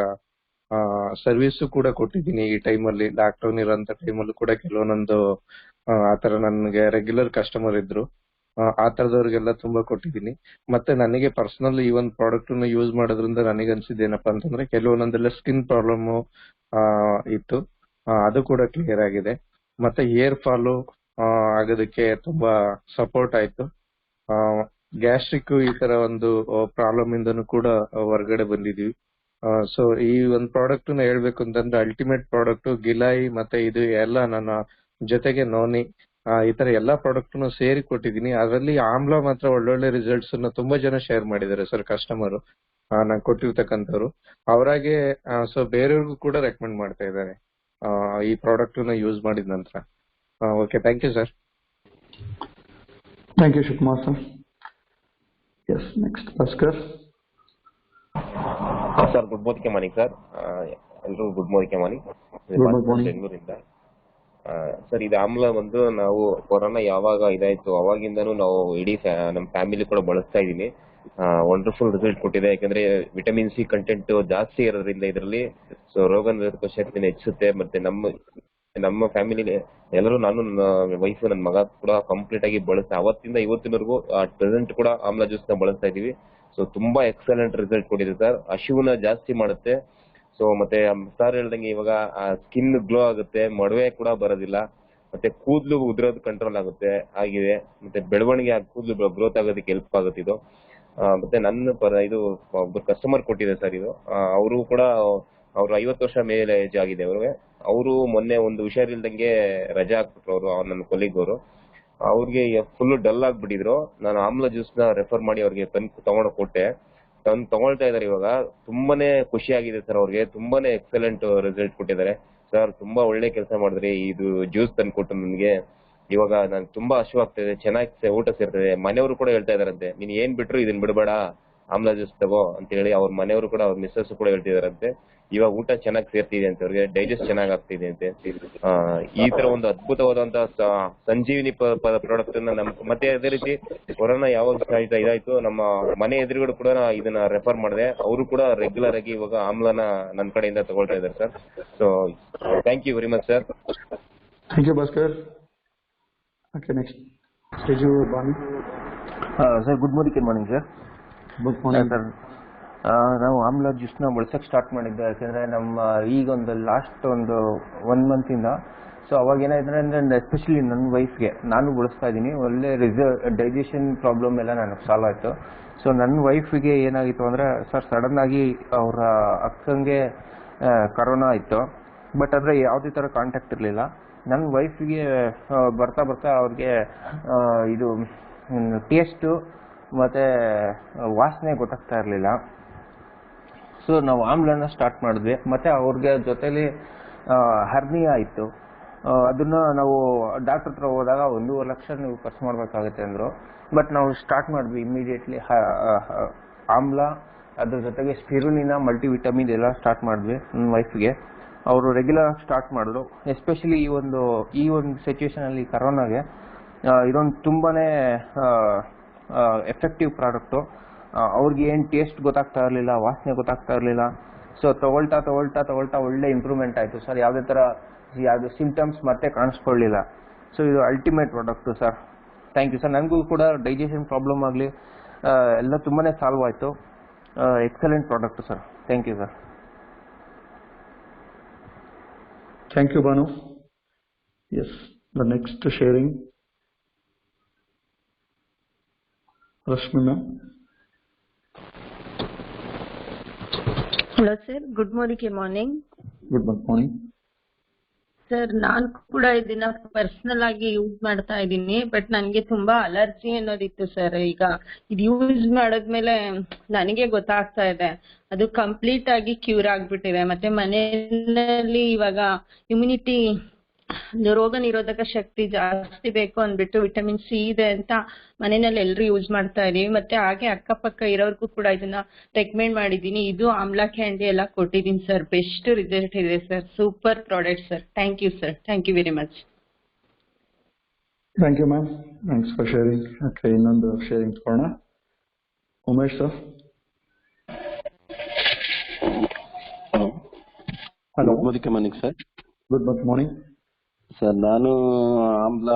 ಸರ್ವಿಸ್ ಕೂಡ ಕೊಟ್ಟಿದ್ದೀನಿ. ಈ ಟೈಮಲ್ಲಿ ಲಾಕ್ಡೌನ್ ಇರೋಂತ ಟೈಮಲ್ಲೂ ಕೂಡ ಕೆಲವೊಂದೊಂದು ಆತರ ನನಗೆ ರೆಗ್ಯುಲರ್ ಕಸ್ಟಮರ್ ಇದ್ರು, ಆ ತರದವ್ರಿಗೆಲ್ಲ ತುಂಬಾ ಕೊಟ್ಟಿದ್ದೀನಿ. ಮತ್ತೆ ನನಗೆ ಪರ್ಸನಲ್ ಈ ಒಂದು ಪ್ರಾಡಕ್ಟ್ ನ ಯೂಸ್ ಮಾಡೋದ್ರಿಂದ ನನಗೆ ಅನ್ಸಿದ್ದೇನಪ್ಪ ಅಂತಂದ್ರೆ ಕೆಲವೊಂದೆಲ್ಲ ಸ್ಕಿನ್ ಪ್ರಾಬ್ಲಮ್ ಇತ್ತು, ಅದು ಕೂಡ ಕ್ಲಿಯರ್ ಆಗಿದೆ. ಮತ್ತೆ ಹೇರ್ ಫಾಲು ಆಗೋದಕ್ಕೆ ತುಂಬಾ ಸಪೋರ್ಟ್ ಆಯ್ತು. ಗ್ಯಾಸ್ಟ್ರಿಕ್ ಈ ತರ ಒಂದು ಪ್ರಾಬ್ಲಮ್ ಇಂದನೂ ಕೂಡ ಹೊರಗಡೆ ಬಂದಿದೀವಿ. ಸೊ ಈ ಒಂದು ಪ್ರಾಡಕ್ಟ್ ನ ಹೇಳ್ಬೇಕು ಅಂತಂದ್ರೆ ಅಲ್ಟಿಮೇಟ್ ಪ್ರಾಡಕ್ಟ್. ಗಿಲಾಯಿ ಮತ್ತೆ ಇದು ಎಲ್ಲ ನನ್ನ ಜೊತೆಗೆ ನೋನಿ ಈ ತರ ಎಲ್ಲಾ ಪ್ರಾಡಕ್ಟ್ ಸೇರಿ ಕೊಟ್ಟಿದ್ದೀನಿ. ಅದರಲ್ಲಿ ಆಮ್ಲ ಮಾತ್ರ ಒಳ್ಳೊಳ್ಳೆ ರಿಸಲ್ಟ್ಸ್ ಅನ್ನ ತುಂಬಾ ಜನ ಶೇರ್ ಮಾಡಿದ್ದಾರೆ ಸರ್, ಕಸ್ಟಮರ್ ನಾನು ಕೊಟ್ಟಿರ್ತಕ್ಕಂಥವ್ರು. ಅವರಾಗೆ ಸೊ ಬೇರೆಯವ್ರಿಗೂ ಕೂಡ ರೆಕಮೆಂಡ್ ಮಾಡ್ತಾ ಇದ್ದಾರೆ ಈ ಪ್ರಾಡಕ್ಟ್ ನ ಯೂಸ್ ಮಾಡಿದ ನಂತರ. Okay, thank you sir. Thank you, Shikumar sir. Yes, next, Bhaskar. Sir good morning sir. ಎಲ್ರಿಗೂ ಗುಡ್ ಮಾರ್ನಿಂಗ್. ಬೆಂಗಳೂರಿಂದ ಸರ್, ಇದು ಆಮ್ಲ ಬಂದು ನಾವು ಕೊರೋನಾ ಯಾವಾಗ ಇದಾಯ್ತು ಅವಾಗಿಂದನೂ ನಾವು ಇಡೀ ನಮ್ಮ ಫ್ಯಾಮಿಲಿ ಕೂಡ ಬಳಸ್ತಾ ಇದೀನಿ. ವಂಡರ್ಫುಲ್ ರಿಸಲ್ಟ್ ಕೊಟ್ಟಿದೆ. ಯಾಕಂದ್ರೆ ವಿಟಮಿನ್ ಸಿ ಕಂಟೆಂಟ್ ಜಾಸ್ತಿ ಇರೋದ್ರಿಂದ ಇದರಲ್ಲಿ ಸೊ ರೋಗ ನಿರೋಧಕ ಶಕ್ತಿನ ಹೆಚ್ಚುತ್ತೆ. ಮತ್ತೆ ನಮ್ಮ ಫ್ಯಾಮಿಲಿ ಎಲ್ಲರೂ, ನಾನು, ನನ್ನ ವೈಫ್, ನನ್ನ ಮಗ ಕೂಡ ಕಂಪ್ಲೀಟ್ ಆಗಿ ಬಳಸ್ತಾ ಅವತ್ತಿಂದ ಇವತ್ತಿನವರೆಗೂ ಪ್ರೆಸೆಂಟ್ ಕೂಡ ಆಮ್ಲ ಜ್ಯೂಸ್ ನ ಬಳಸ್ತಾ ಇದೀವಿ. ಸೊ ತುಂಬಾ ಎಕ್ಸಲೆಂಟ್ ರಿಸಲ್ಟ್ ಕೊಟ್ಟಿದೆ ಸರ್. ಹಸಿವನ್ನ ಜಾಸ್ತಿ ಮಾಡುತ್ತೆ. ಸೊ ಮತ್ತೆ ಸರ್ ಹೇಳ್ದಂಗೆ ಇವಾಗ ಸ್ಕಿನ್ ಗ್ಲೋ ಆಗುತ್ತೆ, ಮೊಡವೆ ಕೂಡ ಬರೋದಿಲ್ಲ, ಮತ್ತೆ ಕೂದಲು ಉದುರೋದು ಕಂಟ್ರೋಲ್ ಆಗಿದೆ, ಮತ್ತೆ ಬೆಳವಣಿಗೆ ಕೂದಲು ಗ್ರೋತ್ ಆಗೋದಕ್ಕೆ ಹೆಲ್ಪ್ ಆಗುತ್ತೆ ಇದು. ಮತ್ತೆ ನನ್ನ ಇದು ಒಬ್ಬರು ಕಸ್ಟಮರ್ ಕೊಟ್ಟಿದೆ ಸರ್ ಇದು. ಅವರು ಕೂಡ ಅವ್ರು 50 ವರ್ಷ ಮೇಲೆ ಏಜ್ ಆಗಿದೆ ಅವ್ರಿಗೆ. ಅವರು ಮೊನ್ನೆ ಒಂದು ಹುಷಾರಿಲ್ದಂಗೆ ರಜಾ ಹಾಕ್ಬಿಟ್ರು ಅವರು, ನನ್ನ ಕೊಲೀಗ್ ಅವರು. ಅವ್ರಿಗೆ ಫುಲ್ ಡಲ್ ಆಗ್ಬಿಟ್ಟಿದ್ರು. ನಾನು ಆಮ್ಲ ಜ್ಯೂಸ್ ನ ರೆಫರ್ ಮಾಡಿ ಅವ್ರಿಗೆ ತಗೊಂಡು ಕೊಟ್ಟೆ. ತಗೊಳ್ತಾ ಇದಾರೆ ಇವಾಗ. ತುಂಬಾನೇ ಖುಷಿ ಆಗಿದೆ ಸರ್ ಅವ್ರಿಗೆ. ತುಂಬಾನೇ ಎಕ್ಸಲೆಂಟ್ ರಿಸಲ್ಟ್ ಕೊಟ್ಟಿದ್ದಾರೆ ಸರ್. ತುಂಬಾ ಒಳ್ಳೆ ಕೆಲಸ ಮಾಡಿದ್ರಿ. ಇದು ಜ್ಯೂಸ್ ತಂದು ಕೊಟ್ಟು ನನಗೆ ಇವಾಗ ನಾನು ತುಂಬಾ ಹಸಿವಾಗ್ತಿದೆ, ಚೆನ್ನಾಗಿ ಊಟ ಸೇರ್ತದೆ. ಮನೆಯವರು ಕೂಡ ಹೇಳ್ತಾ ಇದಾರಂತೆ, ನೀನ್ ಏನ್ ಬಿಟ್ರು ಇದನ್ ಬಿಡಬೇಡ, ಆಮ್ಲ ಜ್ಯೂಸ್ ತಗೋ ಅಂತ ಹೇಳಿ ಅವ್ರ ಮನೆಯವರು ಕೂಡ, ಅವ್ರ ಮಿಸ್ಸಸ್ ಕೂಡ ಹೇಳ್ತಿದಾರಂತೆ. ಇವಾಗ ಊಟ ಚೆನ್ನಾಗಿ ಸೇರ್ತಿದೆ ಅಂತ, ಅವ್ರಿಗೆ ಡೈಜೆಸ್ಟ್ ಚೆನ್ನಾಗಿ ಆಗ್ತಿದೆ ಅಂತೆ. ಈ ತರ ಒಂದು ಅದ್ಭುತವಾದಂತಹ ಸಂಜೀವಿನಿ ಪ್ರಾಡಕ್ಟ್ ನ ಮತ್ತೆ ಅದೇ ರೀತಿ ಕೊರೋನಾ ಯಾವಾಗ ಇದಾಯ್ತು ನಮ್ಮ ಮನೆ ಎದುರುಗಡೆ ಕೂಡ ಇದನ್ನ ರೆಫರ್ ಮಾಡಿದೆ. ಅವರು ಕೂಡ ರೆಗ್ಯುಲರ್ ಆಗಿ ಇವಾಗ ಆಮ್ಲನ ನನ್ನ ಕಡೆಯಿಂದ ತಗೊಳ್ತಾ ಇದ್ದಾರೆ sir. So thank you very much sir. Thank you, Bhaskar. Okay, next, Seju Bani. Sir good morning sir. Good morning. Sir, ನಾವು ಆಮ್ಲ ಜ್ಯೂಸ್ನ ಬಳಸಕ್ಕೆ ಸ್ಟಾರ್ಟ್ ಮಾಡಿದ್ದೆ. ಯಾಕೆಂದರೆ ನಮ್ಮ ಈಗ ಒಂದು ಲಾಸ್ಟ್ ಒಂದು 1 ಮಂತಿಂದ ಸೊ ಅವಾಗ ಏನಾಯ್ತು ಅಂದರೆ ಎಸ್ಪೆಷಲಿ ನನ್ನ ವೈಫ್ಗೆ ನಾನು ಬಳಸ್ತಾ ಇದ್ದೀನಿ. ಒಳ್ಳೆ ಡೈಜೆಷನ್ ಪ್ರಾಬ್ಲಮ್ ಎಲ್ಲ ನನಗೆ ಸಾಲ್ವ್ ಆಯಿತು. ಸೊ ನನ್ನ ವೈಫಿಗೆ ಏನಾಗಿತ್ತು ಅಂದರೆ ಸರ್, ಸಡನ್ನಾಗಿ ಅವರ ಅಕ್ಕಂಗೆ ಕರೋನಾ ಆಯಿತು. ಬಟ್ ಆದರೆ ಯಾವುದೇ ಥರ ಕಾಂಟ್ಯಾಕ್ಟ್ ಇರಲಿಲ್ಲ. ನನ್ನ ವೈಫಿಗೆ ಬರ್ತಾ ಅವ್ರಿಗೆ ಇದು ಟೇಸ್ಟು ಮತ್ತು ವಾಸನೆ ಗೊತ್ತಾಗ್ತಾ ಇರಲಿಲ್ಲ. ಸೊ ನಾವು ಆಮ್ಲನ ಸ್ಟಾರ್ಟ್ ಮಾಡಿದ್ವಿ. ಮತ್ತು ಅವ್ರಿಗೆ ಜೊತೆಲಿ ಹರ್ನಿಯಾ ಆಯಿತು. ಅದನ್ನು ನಾವು ಡಾಕ್ಟರ್ ಹತ್ರ ಹೋದಾಗ 1.5 ಲಕ್ಷ ನೀವು ಖರ್ಚು ಮಾಡಬೇಕಾಗುತ್ತೆ ಅಂದರು. ಬಟ್ ನಾವು ಸ್ಟಾರ್ಟ್ ಮಾಡಿದ್ವಿ ಇಮಿಡಿಯೇಟ್ಲಿ ಆಮ್ಲ, ಅದ್ರ ಜೊತೆಗೆ ಸ್ಪಿರುಲಿನಾ, ಮಲ್ಟಿವಿಟಮಿನ್ ಎಲ್ಲ ಸ್ಟಾರ್ಟ್ ಮಾಡಿದ್ವಿ ನನ್ನ ವೈಫ್ಗೆ. ಅವರು ರೆಗ್ಯುಲರ್ ಆಗಿ ಸ್ಟಾರ್ಟ್ ಮಾಡಿದ್ರು. ಎಸ್ಪೆಷಲಿ ಈ ಒಂದು ಸಿಚುವೇಶನಲ್ಲಿ ಕರೋನಾಗೆ ಇದೊಂದು ತುಂಬಾ ಎಫೆಕ್ಟಿವ್ ಪ್ರಾಡಕ್ಟು. ಅವ್ರಿಗೆ ಏನು ಟೇಸ್ಟ್ ಗೊತ್ತಾಗ್ತಾ ಇರಲಿಲ್ಲ, ವಾಸನೆ ಗೊತ್ತಾಗ್ತಾ ಇರಲಿಲ್ಲ. ಸೊ ತಗೊಳ್ತಾ ಒಳ್ಳೆ ಇಂಪ್ರೂವ್ಮೆಂಟ್ ಆಯಿತು ಸರ್. ಯಾವುದು ಸಿಂಪ್ಟಮ್ಸ್ ಮತ್ತೆ ಕಾಣಿಸ್ಕೊಳ್ಳಿಲ್ಲ. ಸೊ ಇದು ultimate product sir. Thank you sir. ನನಗೂ ಕೂಡ ಡೈಜೆಷನ್ ಪ್ರಾಬ್ಲಮ್ ಆಗಲಿ ಎಲ್ಲ ತುಂಬಾ ಸಾಲ್ವ್ ಆಯಿತು. Excellent product sir. Thank you sir. Thank you, Banu. Yes, the next sharing, Rashmi ma'am. Hello sir, good morning. Good morning. Sir ನಾನು ಕೂಡ ಇದನ್ನ ಪರ್ಸನಲ್ ಆಗಿ ಯೂಸ್ ಮಾಡ್ತಾ ಇದ್ದೀನಿ, ಬಟ್ ನನಗೆ ತುಂಬಾ ಅಲರ್ಜಿ ಅನ್ನೋದಿತ್ತು ಸರ್. ಈಗ ಇದು ಯೂಸ್ ಮಾಡಿದ್ಮೇಲೆ ನನಗೆ ಗೊತ್ತಾಗ್ತಾ ಇದೆ ಅದು ಕಂಪ್ಲೀಟ್ ಆಗಿ ಕ್ಯೂರ್ ಆಗ್ಬಿಟ್ಟಿದೆ. ಮತ್ತೆ ಮನೆಯಲ್ಲಿ ಇವಾಗ ಇಮ್ಯುನಿಟಿ ರೋಗ ನಿರೋಧಕ ಶಕ್ತಿ ಜಾಸ್ತಿ ಬೇಕು ಅಂದ್ಬಿಟ್ಟು ವಿಟಮಿನ್ ಸಿ ಇದೆ ಅಂತ ಮನೆಯಲ್ಲಿ ಎಲ್ಲರೂ ಯೂಸ್ ಮಾಡ್ತಾ ಇದೀವಿ. ಮತ್ತೆ ಹಾಗೆ ಅಕ್ಕಪಕ್ಕ ಇರೋರ್ಗೂ ಕೂಡ ಇದನ್ನ ರೆಕಮೆಂಡ್ ಮಾಡಿದೀನಿ. ಇದು ಆಮ್ಲಾ ಕ್ಯಾಂಡಿ ಎಲ್ಲ ಕೊಟ್ಟಿದ್ದೀನಿ ಸರ್. ಬೆಸ್ಟ್ ರಿಸಲ್ಟ್ ಇದೆ sir. Super product sir. Thank you sir. Thank you very much. Thank you ma'am. Thanks for sharing. Okay, ಇನ್ನೊಂದು ಶೇರಿಂಗ್ ತಗೋಣ. Umesh sir. Hello. Good morning sir. Good morning sir, ನಾನು ಆಮ್ಲ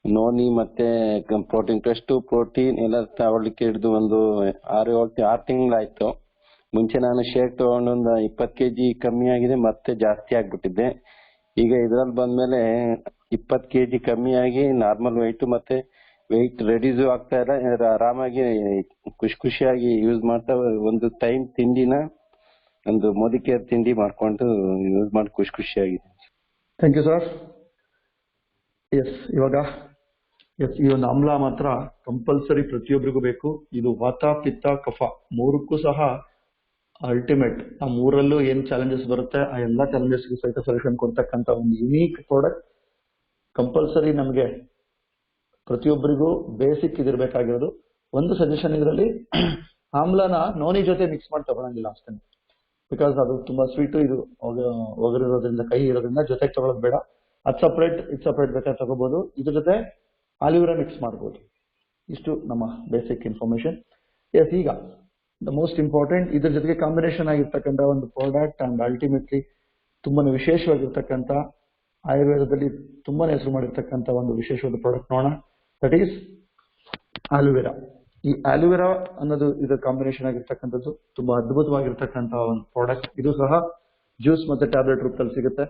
ನೋನಿ ಮತ್ತೆ ಪ್ರೋಟೀನ್ ಟೆಸ್ಟ್ ಪ್ರೋಟೀನ್ ಎಲ್ಲ ತಗೊಳ್ಳಿಕ್ಕೆ ಹಿಡಿದು ಒಂದು 6 ತಿಂಗಳಾಯ್ತು. ಮುಂಚೆ ನಾನು ಶೇಕ್ ತಗೊಂಡು ಒಂದು 20 kg ಕಮ್ಮಿ ಆಗಿದೆ, ಮತ್ತೆ ಜಾಸ್ತಿ ಆಗ್ಬಿಟ್ಟಿದ್ದೆ. ಈಗ ಇದ್ರಲ್ಲಿ ಬಂದ್ಮೇಲೆ 20 kg ಕಮ್ಮಿ ಆಗಿ ನಾರ್ಮಲ್ ವೆಯ್ಟ್ ಮತ್ತೆ ವೆಯ್ಟ್ ರೆಡ್ಯೂಸ್ ಆಗ್ತಾ ಇಲ್ಲ. ಆರಾಮಾಗಿ ಖುಷಿಯಾಗಿ ಯೂಸ್ ಮಾಡ್ತಾ ಒಂದು ಟೈಮ್ ತಿಂಡಿನ ಒಂದು ಮೋದಿಕೇರ್ ತಿಂಡಿ ಮಾಡ್ಕೊಂಡು ಯೂಸ್ ಮಾಡಿ ಖುಷಿಯಾಗಿದೆ. Thank you sir. ಎಸ್, ಇವಾಗ ಈ ಒಂದು ಆಮ್ಲ ಮಾತ್ರ ಕಂಪಲ್ಸರಿ ಪ್ರತಿಯೊಬ್ಬರಿಗೂ ಬೇಕು. ಇದು ವಾತ ಪಿತ್ತ ಕಫ ಮೂರಕ್ಕೂ ಸಹ ಅಲ್ಟಿಮೇಟ್. ಆ ಮೂರಲ್ಲೂ ಏನ್ ಚಾಲೆಂಜಸ್ ಬರುತ್ತೆ ಆ ಎಲ್ಲಾ ಚಾಲೆಂಜಸ್ಗೂ ಸಹಿತ ಸೊಲ್ಯೂಷನ್ ಕೊಡ್ತಕ್ಕಂಥ ಒಂದು ಯುನೀಕ್ ಪ್ರಾಡಕ್ಟ್. ಕಂಪಲ್ಸರಿ ನಮಗೆ ಪ್ರತಿಯೊಬ್ಬರಿಗೂ ಬೇಸಿಕ್ ಇದಿರ್ಬೇಕಾಗಿರೋದು. ಒಂದು ಸಜೆಷನ್ ಇದರಲ್ಲಿ, ಆಮ್ಲನ ನೋನಿ ಜೊತೆ ಮಿಕ್ಸ್ ಮಾಡಿ ತಗೊಳಂಗಿಲ್ಲ ಅಷ್ಟೇ. ಬಿಕಾಸ್ ಅದು ತುಂಬಾ ಸ್ವೀಟು, ಇದು ಒಗರಿರೋದ್ರಿಂದ ಕೈ ಇರೋದ್ರಿಂದ ಜೊತೆಗೆ ತಗೊಳ್ಳೋದು ಬೇಡ. ಅದು ಸಪ್ರೇಟ್ ಇದು ಸಪ್ರೇಟ್ ಬೇಕಾದ್ರೆ ತಗೋಬಹುದು. ಇದ್ರ ಜೊತೆ ಆಲಿವ್ರಾ ಮಿಕ್ಸ್ ಮಾಡ್ಬೋದು. ಇಷ್ಟು ನಮ್ಮ ಬೇಸಿಕ್ ಇನ್ಫಾರ್ಮೇಶನ್. ಎಸ್, ಈಗ ದ ಮೋಸ್ಟ್ ಇಂಪಾರ್ಟೆಂಟ್, ಇದ್ರ ಜೊತೆಗೆ ಕಾಂಬಿನೇಷನ್ ಆಗಿರ್ತಕ್ಕಂಥ ಒಂದು ಪ್ರಾಡಕ್ಟ್ ಅಂಡ್ ಅಲ್ಟಿಮೇಟ್ಲಿ ತುಂಬಾನೇ ವಿಶೇಷವಾಗಿರ್ತಕ್ಕಂಥ ಆಯುರ್ವೇದದಲ್ಲಿ ತುಂಬಾನೇ ಹೆಸರು ಮಾಡಿರ್ತಕ್ಕಂಥ ಒಂದು ವಿಶೇಷವಾದ ಪ್ರಾಡಕ್ಟ್ ನೋಡೋಣ. That is aloe vera. ಈ ಆಲೋವೆರಾ ಅನ್ನೋದು ಇದರ ಕಾಂಬಿನೇಷನ್ ಆಗಿರ್ತಕ್ಕಂಥದ್ದು ತುಂಬಾ ಅದ್ಭುತವಾಗಿರ್ತಕ್ಕಂಥ ಒಂದು ಪ್ರಾಡಕ್ಟ್. ಇದು ಸಹ ಜ್ಯೂಸ್ ಮತ್ತೆ ಟ್ಯಾಬ್ಲೆಟ್ ರೂಪದಲ್ಲಿ ಸಿಗುತ್ತೆ.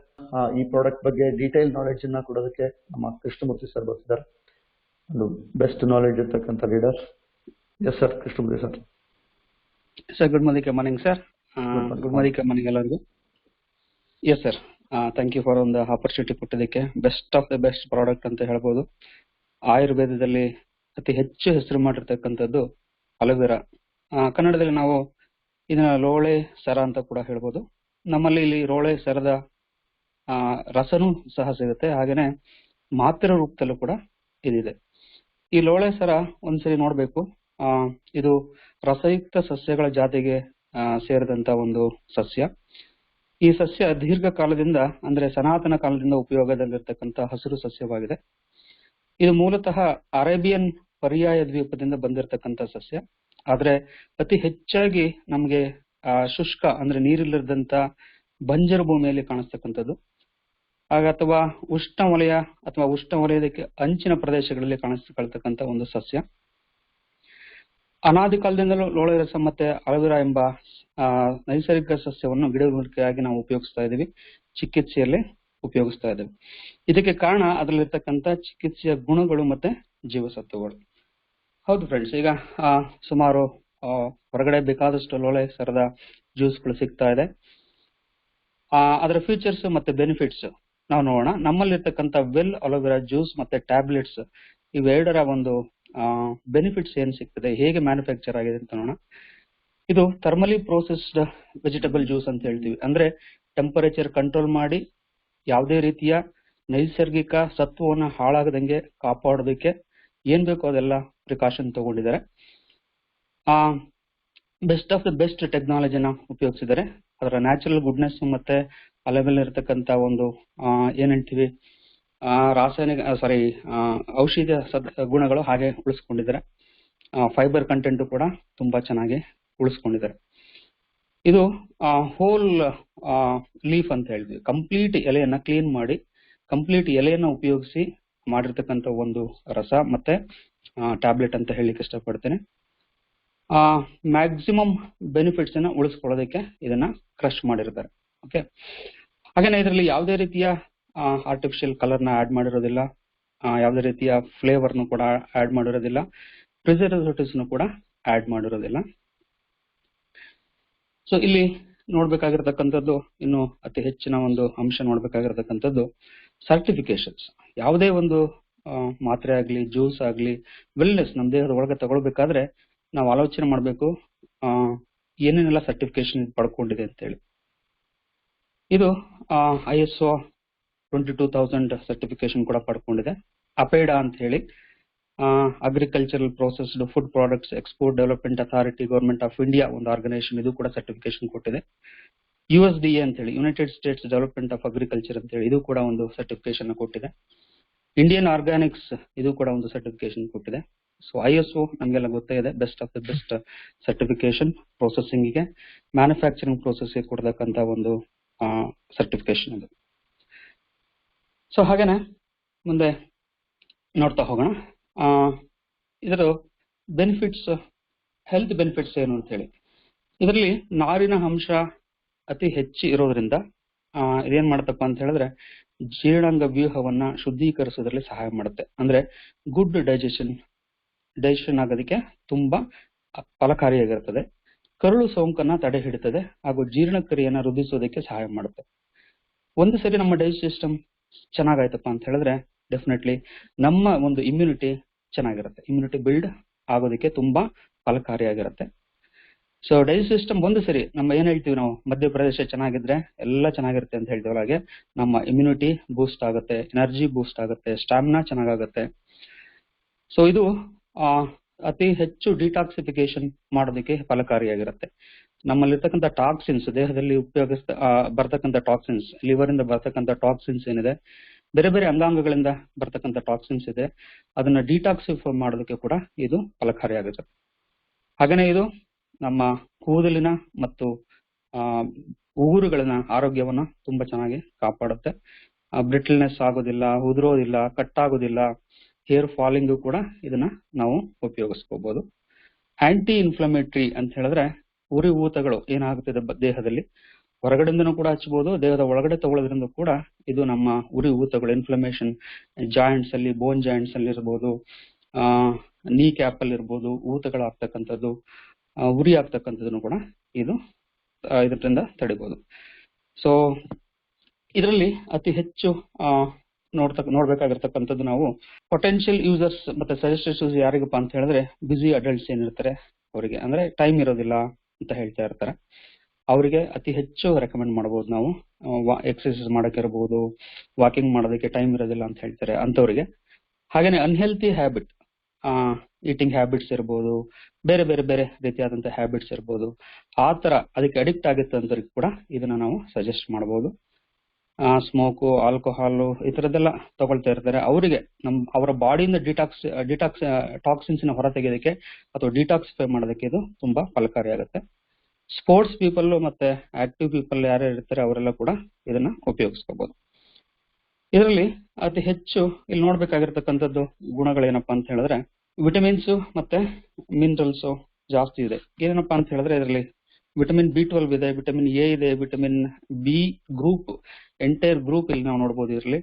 ಈ ಪ್ರಾಡಕ್ಟ್ ಬಗ್ಗೆ ಡೀಟೇಲ್ ನಾಲೆಡ್ಜ್ ಅನ್ನ ಕೊಡೋದಕ್ಕೆ ನಮ್ಮ ಕೃಷ್ಣಮೂರ್ತಿ ಸರ್ ಬರ್ತಿದ್ದಾರೆ. ಒಂದು ಬೆಸ್ಟ್ ನಾಲೆಡ್ಜ್ ಇರ್ತಕ್ಕಂಥ leader. Yes sir, Krishnamurthy sir. Sir, good morning sir. Good morning ಎಲ್ಲರಿಗೂ. Yes sir, thank you for ಒಂದು ಆಪರ್ಚುನಿಟಿ ಕೊಟ್ಟಿದ್ದಕ್ಕೆ. Best of the best product ಅಂತ ಹೇಳ್ಬೋದು. ಆಯುರ್ವೇದದಲ್ಲಿ ಅತಿ ಹೆಚ್ಚು ಹೆಸರು ಮಾಡಿರ್ತಕ್ಕಂಥದ್ದು ಅಲೋವೆರಾ. ಕನ್ನಡದಲ್ಲಿ ನಾವು ಇದನ್ನ ಲೋಳೆ ಸರ ಅಂತ ಕೂಡ ಹೇಳ್ಬೋದು. ನಮ್ಮಲ್ಲಿ ಇಲ್ಲಿ ಲೋಳೆ ಸರದ ರಸನೂ ಸಹ ಸಿಗುತ್ತೆ, ಹಾಗೇನೆ ಮಾತ್ರೆ ರೂಪದಲ್ಲೂ ಕೂಡ ಇದಿದೆ. ಈ ಲೋಳೆ ಸರ ಒಂದ್ಸರಿ ನೋಡ್ಬೇಕು. ಇದು ರಸಯುಕ್ತ ಸಸ್ಯಗಳ ಜಾತಿಗೆ ಸೇರಿದಂತ ಒಂದು ಸಸ್ಯ. ಈ ಸಸ್ಯ ದೀರ್ಘಕಾಲದಿಂದ ಅಂದ್ರೆ ಸನಾತನ ಕಾಲದಿಂದ ಉಪಯೋಗದಲ್ಲಿರ್ತಕ್ಕಂಥ ಹಸಿರು ಸಸ್ಯವಾಗಿದೆ. ಇದು ಮೂಲತಃ ಅರೇಬಿಯನ್ ಪರ್ಯಾಯ ದ್ವೀಪದಿಂದ ಬಂದಿರತಕ್ಕಂಥ ಸಸ್ಯ. ಆದ್ರೆ ಅತಿ ಹೆಚ್ಚಾಗಿ ನಮ್ಗೆ ಶುಷ್ಕ ಅಂದ್ರೆ ನೀರಿಲ್ಲದಂತ ಬಂಜರು ಭೂಮಿಯಲ್ಲಿ ಕಾಣಿಸ್ತಕ್ಕಂಥದ್ದು, ಅಥವಾ ಉಷ್ಣವಲಯ ಅಥವಾ ಉಷ್ಣವಲಯದಕ್ಕೆ ಅಂಚಿನ ಪ್ರದೇಶಗಳಲ್ಲಿ ಕಾಣಿಸಿಕೊಳ್ತಕ್ಕಂಥ ಒಂದು ಸಸ್ಯ. ಅನಾದಿ ಕಾಲದಿಂದಲೂ ಲೋಳೆ ರಸ ಮತ್ತೆ ಅಲೋವೆರಾ ಎಂಬ ನೈಸರ್ಗಿಕ ಸಸ್ಯವನ್ನು ಗಿಡಮೂಲಿಕೆಯಾಗಿ ನಾವು ಉಪಯೋಗಿಸ್ತಾ ಇದೀವಿ, ಚಿಕಿತ್ಸೆಯಲ್ಲಿ ಉಪಯೋಗಿಸ್ತಾ ಇದ್ದೇವೆ. ಇದಕ್ಕೆ ಕಾರಣ ಅದರಲ್ಲಿರ್ತಕ್ಕಂಥ ಚಿಕಿತ್ಸೆಯ ಗುಣಗಳು ಮತ್ತೆ ಜೀವಸತ್ವಗಳು. ಹೌದು ಫ್ರೆಂಡ್ಸ್, ಈಗ ಸುಮಾರು ಹೊರಗಡೆ ಬೇಕಾದಷ್ಟು ಲೋಳೆ ಸರದ ಜ್ಯೂಸ್ಗಳು ಸಿಗ್ತಾ ಇದೆ. ಅದರ ಫೀಚರ್ಸ್ ಮತ್ತೆ ಬೆನಿಫಿಟ್ಸ್ ನಾವು ನೋಡೋಣ. ನಮ್ಮಲ್ಲಿರ್ತಕ್ಕಂಥ ವೆಲ್ ಅಲೋವೆರಾ ಜ್ಯೂಸ್ ಮತ್ತೆ ಟ್ಯಾಬ್ಲೆಟ್ಸ್ ಇವೆರಡರ ಒಂದು ಬೆನಿಫಿಟ್ಸ್ ಏನ್ ಸಿಗ್ತದೆ, ಹೇಗೆ ಮ್ಯಾನುಫ್ಯಾಕ್ಚರ್ ಆಗಿದೆ ಅಂತ ನೋಡೋಣ. ಇದು ಥರ್ಮಲಿ ಪ್ರೋಸೆಸ್ಡ್ ವೆಜಿಟಬಲ್ ಜ್ಯೂಸ್ ಅಂತ ಹೇಳ್ತೀವಿ. ಅಂದ್ರೆ ಟೆಂಪರೇಚರ್ ಕಂಟ್ರೋಲ್ ಮಾಡಿ ಯಾವುದೇ ರೀತಿಯ ನೈಸರ್ಗಿಕ ಸತ್ವವನ್ನು ಹಾಳಾಗದಂಗೆ ಕಾಪಾಡೋದಕ್ಕೆ ಏನ್ ಬೇಕೋ ಅದೆಲ್ಲ ಪ್ರಿಕಾಷನ್ ತಗೊಂಡಿದ್ದಾರೆ. ಬೆಸ್ಟ್ ಆಫ್ ದ ಬೆಸ್ಟ್ ಟೆಕ್ನಾಲಜಿನ ಉಪಯೋಗಿಸಿದ್ದಾರೆ. ಅದರ ನ್ಯಾಚುರಲ್ ಗುಡ್ನೆಸ್ ಮತ್ತೆ ಅಲೆವೆಲ್ ಇರತಕ್ಕಂತ ಒಂದು ಏನ್ ಹೇಳ್ತೀವಿ ರಾಸಾಯನಿಕ ಔಷಧ ಗುಣಗಳು ಹಾಗೆ ಉಳಿಸ್ಕೊಂಡಿದ್ದಾರೆ. ಫೈಬರ್ ಕಂಟೆಂಟ್ ಕೂಡ ತುಂಬಾ ಚೆನ್ನಾಗಿ ಉಳಿಸ್ಕೊಂಡಿದ್ದಾರೆ. ಇದು ಹೋಲ್ ಲೀಫ್ ಅಂತ ಹೇಳ್ತೀವಿ. ಕಂಪ್ಲೀಟ್ ಎಲೆಯನ್ನ ಕ್ಲೀನ್ ಮಾಡಿ ಕಂಪ್ಲೀಟ್ ಎಲೆಯನ್ನ ಉಪಯೋಗಿಸಿ ಮಾಡಿರ್ತಕ್ಕಂಥ ಒಂದು ರಸ ಮತ್ತೆ ಟ್ಯಾಬ್ಲೆಟ್ ಅಂತ ಹೇಳಲಿಕ್ಕೆ ಇಷ್ಟಪಡ್ತೇನೆ. ಮ್ಯಾಕ್ಸಿಮಮ್ ಬೆನಿಫಿಟ್ಸ್ ಅನ್ನ ಉಳಿಸ್ಕೊಳ್ಳೋದಕ್ಕೆ ಇದನ್ನ ಕ್ರಶ್ ಮಾಡಿರ್ತಾರೆ. ಓಕೆ, ಹಾಗೇನೆ ಇದರಲ್ಲಿ ಯಾವುದೇ ರೀತಿಯ ಆರ್ಟಿಫಿಷಿಯಲ್ ಕಲರ್ನ ಆಡ್ ಮಾಡಿರೋದಿಲ್ಲ, ಯಾವುದೇ ರೀತಿಯ ಫ್ಲೇವರ್ನು ಕೂಡ ಆಡ್ ಮಾಡಿರೋದಿಲ್ಲ, ಪ್ರಿಸರ್ವೇಟಿವ್ಸ್ ಕೂಡ ಆಡ್ ಮಾಡಿರೋದಿಲ್ಲ. ಸೊ ಇಲ್ಲಿ ನೋಡ್ಬೇಕಾಗಿರ್ತಕ್ಕಂಥದ್ದು ಇನ್ನು ಅತಿ ಹೆಚ್ಚಿನ ಒಂದು ಅಂಶ ನೋಡ್ಬೇಕಾಗಿರ್ತಕ್ಕಂಥದ್ದು ಸರ್ಟಿಫಿಕೇಶನ್ಸ್. ಯಾವುದೇ ಒಂದು ಮಾತ್ರೆ ಆಗ್ಲಿ, ಜ್ಯೂಸ್ ಆಗ್ಲಿ, ವೆಲ್ನೆಸ್ ನಮ್ಮ ದೇಹದ ಒಳಗೆ ತಗೊಳ್ಬೇಕಾದ್ರೆ ನಾವು ಆಲೋಚನೆ ಮಾಡಬೇಕು ಏನೇನೆಲ್ಲ ಸರ್ಟಿಫಿಕೇಶನ್ ಪಡ್ಕೊಂಡಿದೆ ಅಂತೇಳಿ. ಇದು ISO 22000 ಸರ್ಟಿಫಿಕೇಶನ್ ಕೂಡ ಪಡ್ಕೊಂಡಿದೆ. ಅಪೇಡಾ ಅಂತ ಹೇಳಿ agricultural processed food products export development authority, government of India ಒಂದು ಆರ್ಗನೈಸೇಷನ್, ಇದು ಕೂಡ ಸರ್ಟಿಫಿಕೇಶನ್ ಕೊಟ್ಟಿದೆ. USDA ಅಂತ ಹೇಳಿ United States development of agriculture ಅಂತ ಹೇಳಿ ಇದು ಕೂಡ ಒಂದು ಸರ್ಟಿಫಿಕೇಶನ್ ಕೊಟ್ಟಿದೆ. ಇಂಡಿಯನ್ ಆರ್ಗಾನಿಕ್ಸ್ ಇದು ಕೂಡ ಒಂದು ಸರ್ಟಿಫಿಕೇಶನ್ ಕೊಟ್ಟಿದೆ. ಸೊ ISO ನಮಗೆಲ್ಲ ಗೊತ್ತೇ ಇದೆ, best of the best certification processing ಗೆ, ಮ್ಯಾನುಫ್ಯಾಕ್ಚರಿಂಗ್ ಪ್ರೋಸೆಸ್ ಗೆ ಕೊಡತಕ್ಕಂತ ಒಂದು ಸರ್ಟಿಫಿಕೇಶನ್ ಇದು. ಸೊ ಹಾಗೇನೆ ಮುಂದೆ ನೋಡ್ತಾ ಹೋಗೋಣ. ಇದರ ಬೆನಿಫಿಟ್ಸ್, ಹೆಲ್ತ್ ಬೆನಿಫಿಟ್ಸ್ ಏನು ಅಂತ ಹೇಳಿ. ಇದರಲ್ಲಿ ನಾರಿನ ಅಂಶ ಅತಿ ಹೆಚ್ಚು ಇರೋದ್ರಿಂದ ಇದೇನ್ ಮಾಡತ್ತಪ್ಪ ಅಂತ ಹೇಳಿದ್ರೆ ಜೀರ್ಣಾಂಗ ವ್ಯೂಹವನ್ನ ಶುದ್ಧೀಕರಿಸೋದ್ರಲ್ಲಿ ಸಹಾಯ ಮಾಡುತ್ತೆ. ಅಂದ್ರೆ ಗುಡ್ ಡೈಜೆಷನ್ ಆಗೋದಕ್ಕೆ ತುಂಬಾ ಫಲಕಾರಿಯಾಗಿರ್ತದೆ. ಕರುಳು ಸೋಂಕನ್ನ ತಡೆ ಹಿಡಿತದೆ ಹಾಗೂ ಜೀರ್ಣಕ್ರಿಯೆಯನ್ನ ವೃದ್ಧಿಸೋದಕ್ಕೆ ಸಹಾಯ ಮಾಡುತ್ತೆ. ಒಂದು ಸರಿ ನಮ್ಮ ಡೈಜೆಸ್ಟ್ ಸಿಸ್ಟಮ್ ಚೆನ್ನಾಗಾಯ್ತಪ್ಪ ಅಂತ ಹೇಳಿದ್ರೆ ಡೆಫಿನೆಟ್ಲಿ ನಮ್ಮ ಒಂದು ಇಮ್ಯುನಿಟಿ ಚೆನ್ನಾಗಿರುತ್ತೆ. ಇಮ್ಯುನಿಟಿ ಬಿಲ್ಡ್ ಆಗೋದಕ್ಕೆ ತುಂಬಾ ಫಲಕಾರಿಯಾಗಿರುತ್ತೆ. ಸೊ ಡೈಜೆಸ್ಟ್ ಸಿಸ್ಟಮ್ ಒಂದು ಸರಿ ನಮ್ಮ ಏನ್ ಹೇಳ್ತೀವಿ ನಾವು, ಮಧ್ಯಪ್ರದೇಶ ಚೆನ್ನಾಗಿದ್ರೆ ಎಲ್ಲ ಚೆನ್ನಾಗಿರುತ್ತೆ ಅಂತ ಹೇಳ್ತೀವಲ್ಲ, ಹಾಗೆ ನಮ್ಮ ಇಮ್ಯುನಿಟಿ ಬೂಸ್ಟ್ ಆಗುತ್ತೆ, ಎನರ್ಜಿ ಬೂಸ್ಟ್ ಆಗುತ್ತೆ, ಸ್ಟಾಮಿನಾ ಚೆನ್ನಾಗಾಗುತ್ತೆ. ಸೊ ಇದು ಅತಿ ಹೆಚ್ಚು ಡಿಟಾಕ್ಸಿಫಿಕೇಶನ್ ಮಾಡೋದಕ್ಕೆ ಫಲಕಾರಿಯಾಗಿರುತ್ತೆ. ನಮ್ಮಲ್ಲಿರ್ತಕ್ಕಂಥ ಟಾಕ್ಸಿನ್ಸ್, ದೇಹದಲ್ಲಿ ಬರ್ತಕ್ಕಂಥ ಟಾಕ್ಸಿನ್ಸ್, ಲಿವರ್ ಇಂದ ಬರ್ತಕ್ಕಂಥ ಟಾಕ್ಸಿನ್ಸ್ ಏನಿದೆ, ಬೇರೆ ಬೇರೆ ಅಂಗಾಂಗಗಳಿಂದ ಬರ್ತಕ್ಕಂಥ ಟಾಕ್ಸಿನ್ಸ್ ಇದೆ, ಅದನ್ನ ಡಿಟಾಕ್ಸಿಫೈ ಮಾಡೋದಕ್ಕೆ ಕೂಡ ಇದು ಫಲಕಾರಿಯಾಗುತ್ತೆ. ಹಾಗೇನೆ ಇದು ನಮ್ಮ ಕೂದಲಿನ ಮತ್ತು ಉಗುರುಗಳಿನ ಆರೋಗ್ಯವನ್ನ ತುಂಬಾ ಚೆನ್ನಾಗಿ ಕಾಪಾಡುತ್ತೆ. ಬ್ರಿಟಲ್ನೆಸ್ ಆಗೋದಿಲ್ಲ, ಉದುರೋದಿಲ್ಲ, ಕಟ್ಟಾಗೋದಿಲ್ಲ, ಹೇರ್ ಫಾಲಿಂಗ್ ಕೂಡ ಇದನ್ನ ನಾವು ಉಪಯೋಗಿಸ್ಕೋಬಹುದು. ಆಂಟಿ ಇನ್ಫ್ಲಮೇಟರಿ ಅಂತ ಹೇಳಿದ್ರೆ ಉರಿ ಊತಗಳು ಏನಾಗುತ್ತದೆ ದೇಹದಲ್ಲಿ, ಹೊರಗಡೆಯಿಂದನೂ ಕೂಡ ಹಚ್ಚಬಹುದು, ದೇಹದ ಒಳಗಡೆ ತಗೊಳ್ಳೋದ್ರಿಂದ ಕೂಡ ಇದು ನಮ್ಮ ಉರಿ ಊತಗಳು, ಇನ್ಫ್ಲಮೇಷನ್ ಜಾಯಿಂಟ್ಸ್ ಅಲ್ಲಿ, ಬೋನ್ ಜಾಯಿಂಟ್ಸ್ ಅಲ್ಲಿ ಇರ್ಬೋದು, ನೀ ಕ್ಯಾಪ್ ಅಲ್ಲಿ ಇರ್ಬೋದು, ಊತಗಳಾಗ್ತಕ್ಕಂಥದ್ದು, ಉರಿ ಆಗ್ತಕ್ಕಂಥದ್ದನ್ನು ಕೂಡ ಇದು ಇದರಿಂದ ತಡಿಬಹುದು. ಸೊ ಇದರಲ್ಲಿ ಅತಿ ಹೆಚ್ಚು ನೋಡ್ಬೇಕಾಗಿರ್ತಕ್ಕಂಥದ್ದು ನಾವು ಪೊಟೆನ್ಶಿಯಲ್ ಯೂಸರ್ಸ್ ಮತ್ತೆ ಸಜೆಸ್ಟರ್ಸ್ ಯಾರಿಗಪ್ಪ ಅಂತ ಹೇಳಿದ್ರೆ ಬಿಸಿ ಅಡಲ್ಟ್ಸ್ ಏನಿರ್ತಾರೆ ಅವರಿಗೆ, ಅಂದ್ರೆ ಟೈಮ್ ಇರೋದಿಲ್ಲ ಅಂತ ಹೇಳ್ತಾ ಇರ್ತಾರೆ, ಅವರಿಗೆ ಅತಿ ಹೆಚ್ಚು ರೆಕಮೆಂಡ್ ಮಾಡಬಹುದು ನಾವು. ಎಕ್ಸರ್ಸೈಸ್ ಮಾಡಕ್ಕೆ ಇರಬಹುದು, ವಾಕಿಂಗ್ ಮಾಡೋದಕ್ಕೆ ಟೈಮ್ ಇರೋದಿಲ್ಲ ಅಂತ ಹೇಳ್ತಾರೆ ಅಂತವರಿಗೆ. ಹಾಗೇನೆ ಅನ್ಹೆಲ್ತಿ ಹ್ಯಾಬಿಟ್, ಈಟಿಂಗ್ ಹ್ಯಾಬಿಟ್ಸ್ ಇರ್ಬೋದು, ಬೇರೆ ಬೇರೆ ಬೇರೆ ರೀತಿಯಾದಂತಹ ಹ್ಯಾಬಿಟ್ಸ್ ಇರ್ಬೋದು, ಆ ತರ ಅದಕ್ಕೆ ಅಡಿಕ್ಟ್ ಆಗಿತ್ತು ಅಂತವ್ರಿಗೆ ಕೂಡ ಇದನ್ನ ನಾವು ಸಜೆಸ್ಟ್ ಮಾಡಬಹುದು. ಸ್ಮೋಕು, ಆಲ್ಕೋಹಾಲ್ ಈ ತರದ್ದೆಲ್ಲ ತಗೊಳ್ತಾ ಇರ್ತಾರೆ, ಅವರಿಗೆ ಅವರ ಬಾಡಿಯಿಂದ ಟಾಕ್ಸಿನ್ಸ್ ಹೊರ ತೆಗೆಯೋದಕ್ಕೆ ಅಥವಾ ಡಿಟಾಕ್ಸಿಫೈ ಮಾಡೋದಕ್ಕೆ ಇದು ತುಂಬಾ ಫಲಕಾರಿಯಾಗುತ್ತೆ. ಸ್ಪೋರ್ಟ್ಸ್ ಪೀಪಲ್ ಮತ್ತೆ ಆಕ್ಟಿವ್ ಪೀಪಲ್ ಯಾರ್ಯಾರು ಇರ್ತಾರೆ ಅವರೆಲ್ಲ ಕೂಡ ಇದನ್ನ ಉಪಯೋಗಿಸ್ಕೋಬಹುದು. ಇದರಲ್ಲಿ ಅತಿ ಹೆಚ್ಚು ಇಲ್ಲಿ ನೋಡ್ಬೇಕಾಗಿರ್ತಕ್ಕಂಥದ್ದು ಗುಣಗಳೇನಪ್ಪಾ ಅಂತ ಹೇಳಿದ್ರೆ ವಿಟಮಿನ್ಸ್ ಮತ್ತೆ ಮಿನರಲ್ಸ್ ಜಾಸ್ತಿ ಇದೆ. ಏನಪ್ಪಾ ಅಂತ ಹೇಳಿದ್ರೆ ಇದರಲ್ಲಿ ವಿಟಮಿನ್ B12 ಇದೆ, ವಿಟಮಿನ್ A ಇದೆ, vitamin B group, entire group ಇಲ್ಲಿ ನಾವು ನೋಡಬಹುದು. ಇದರಲ್ಲಿ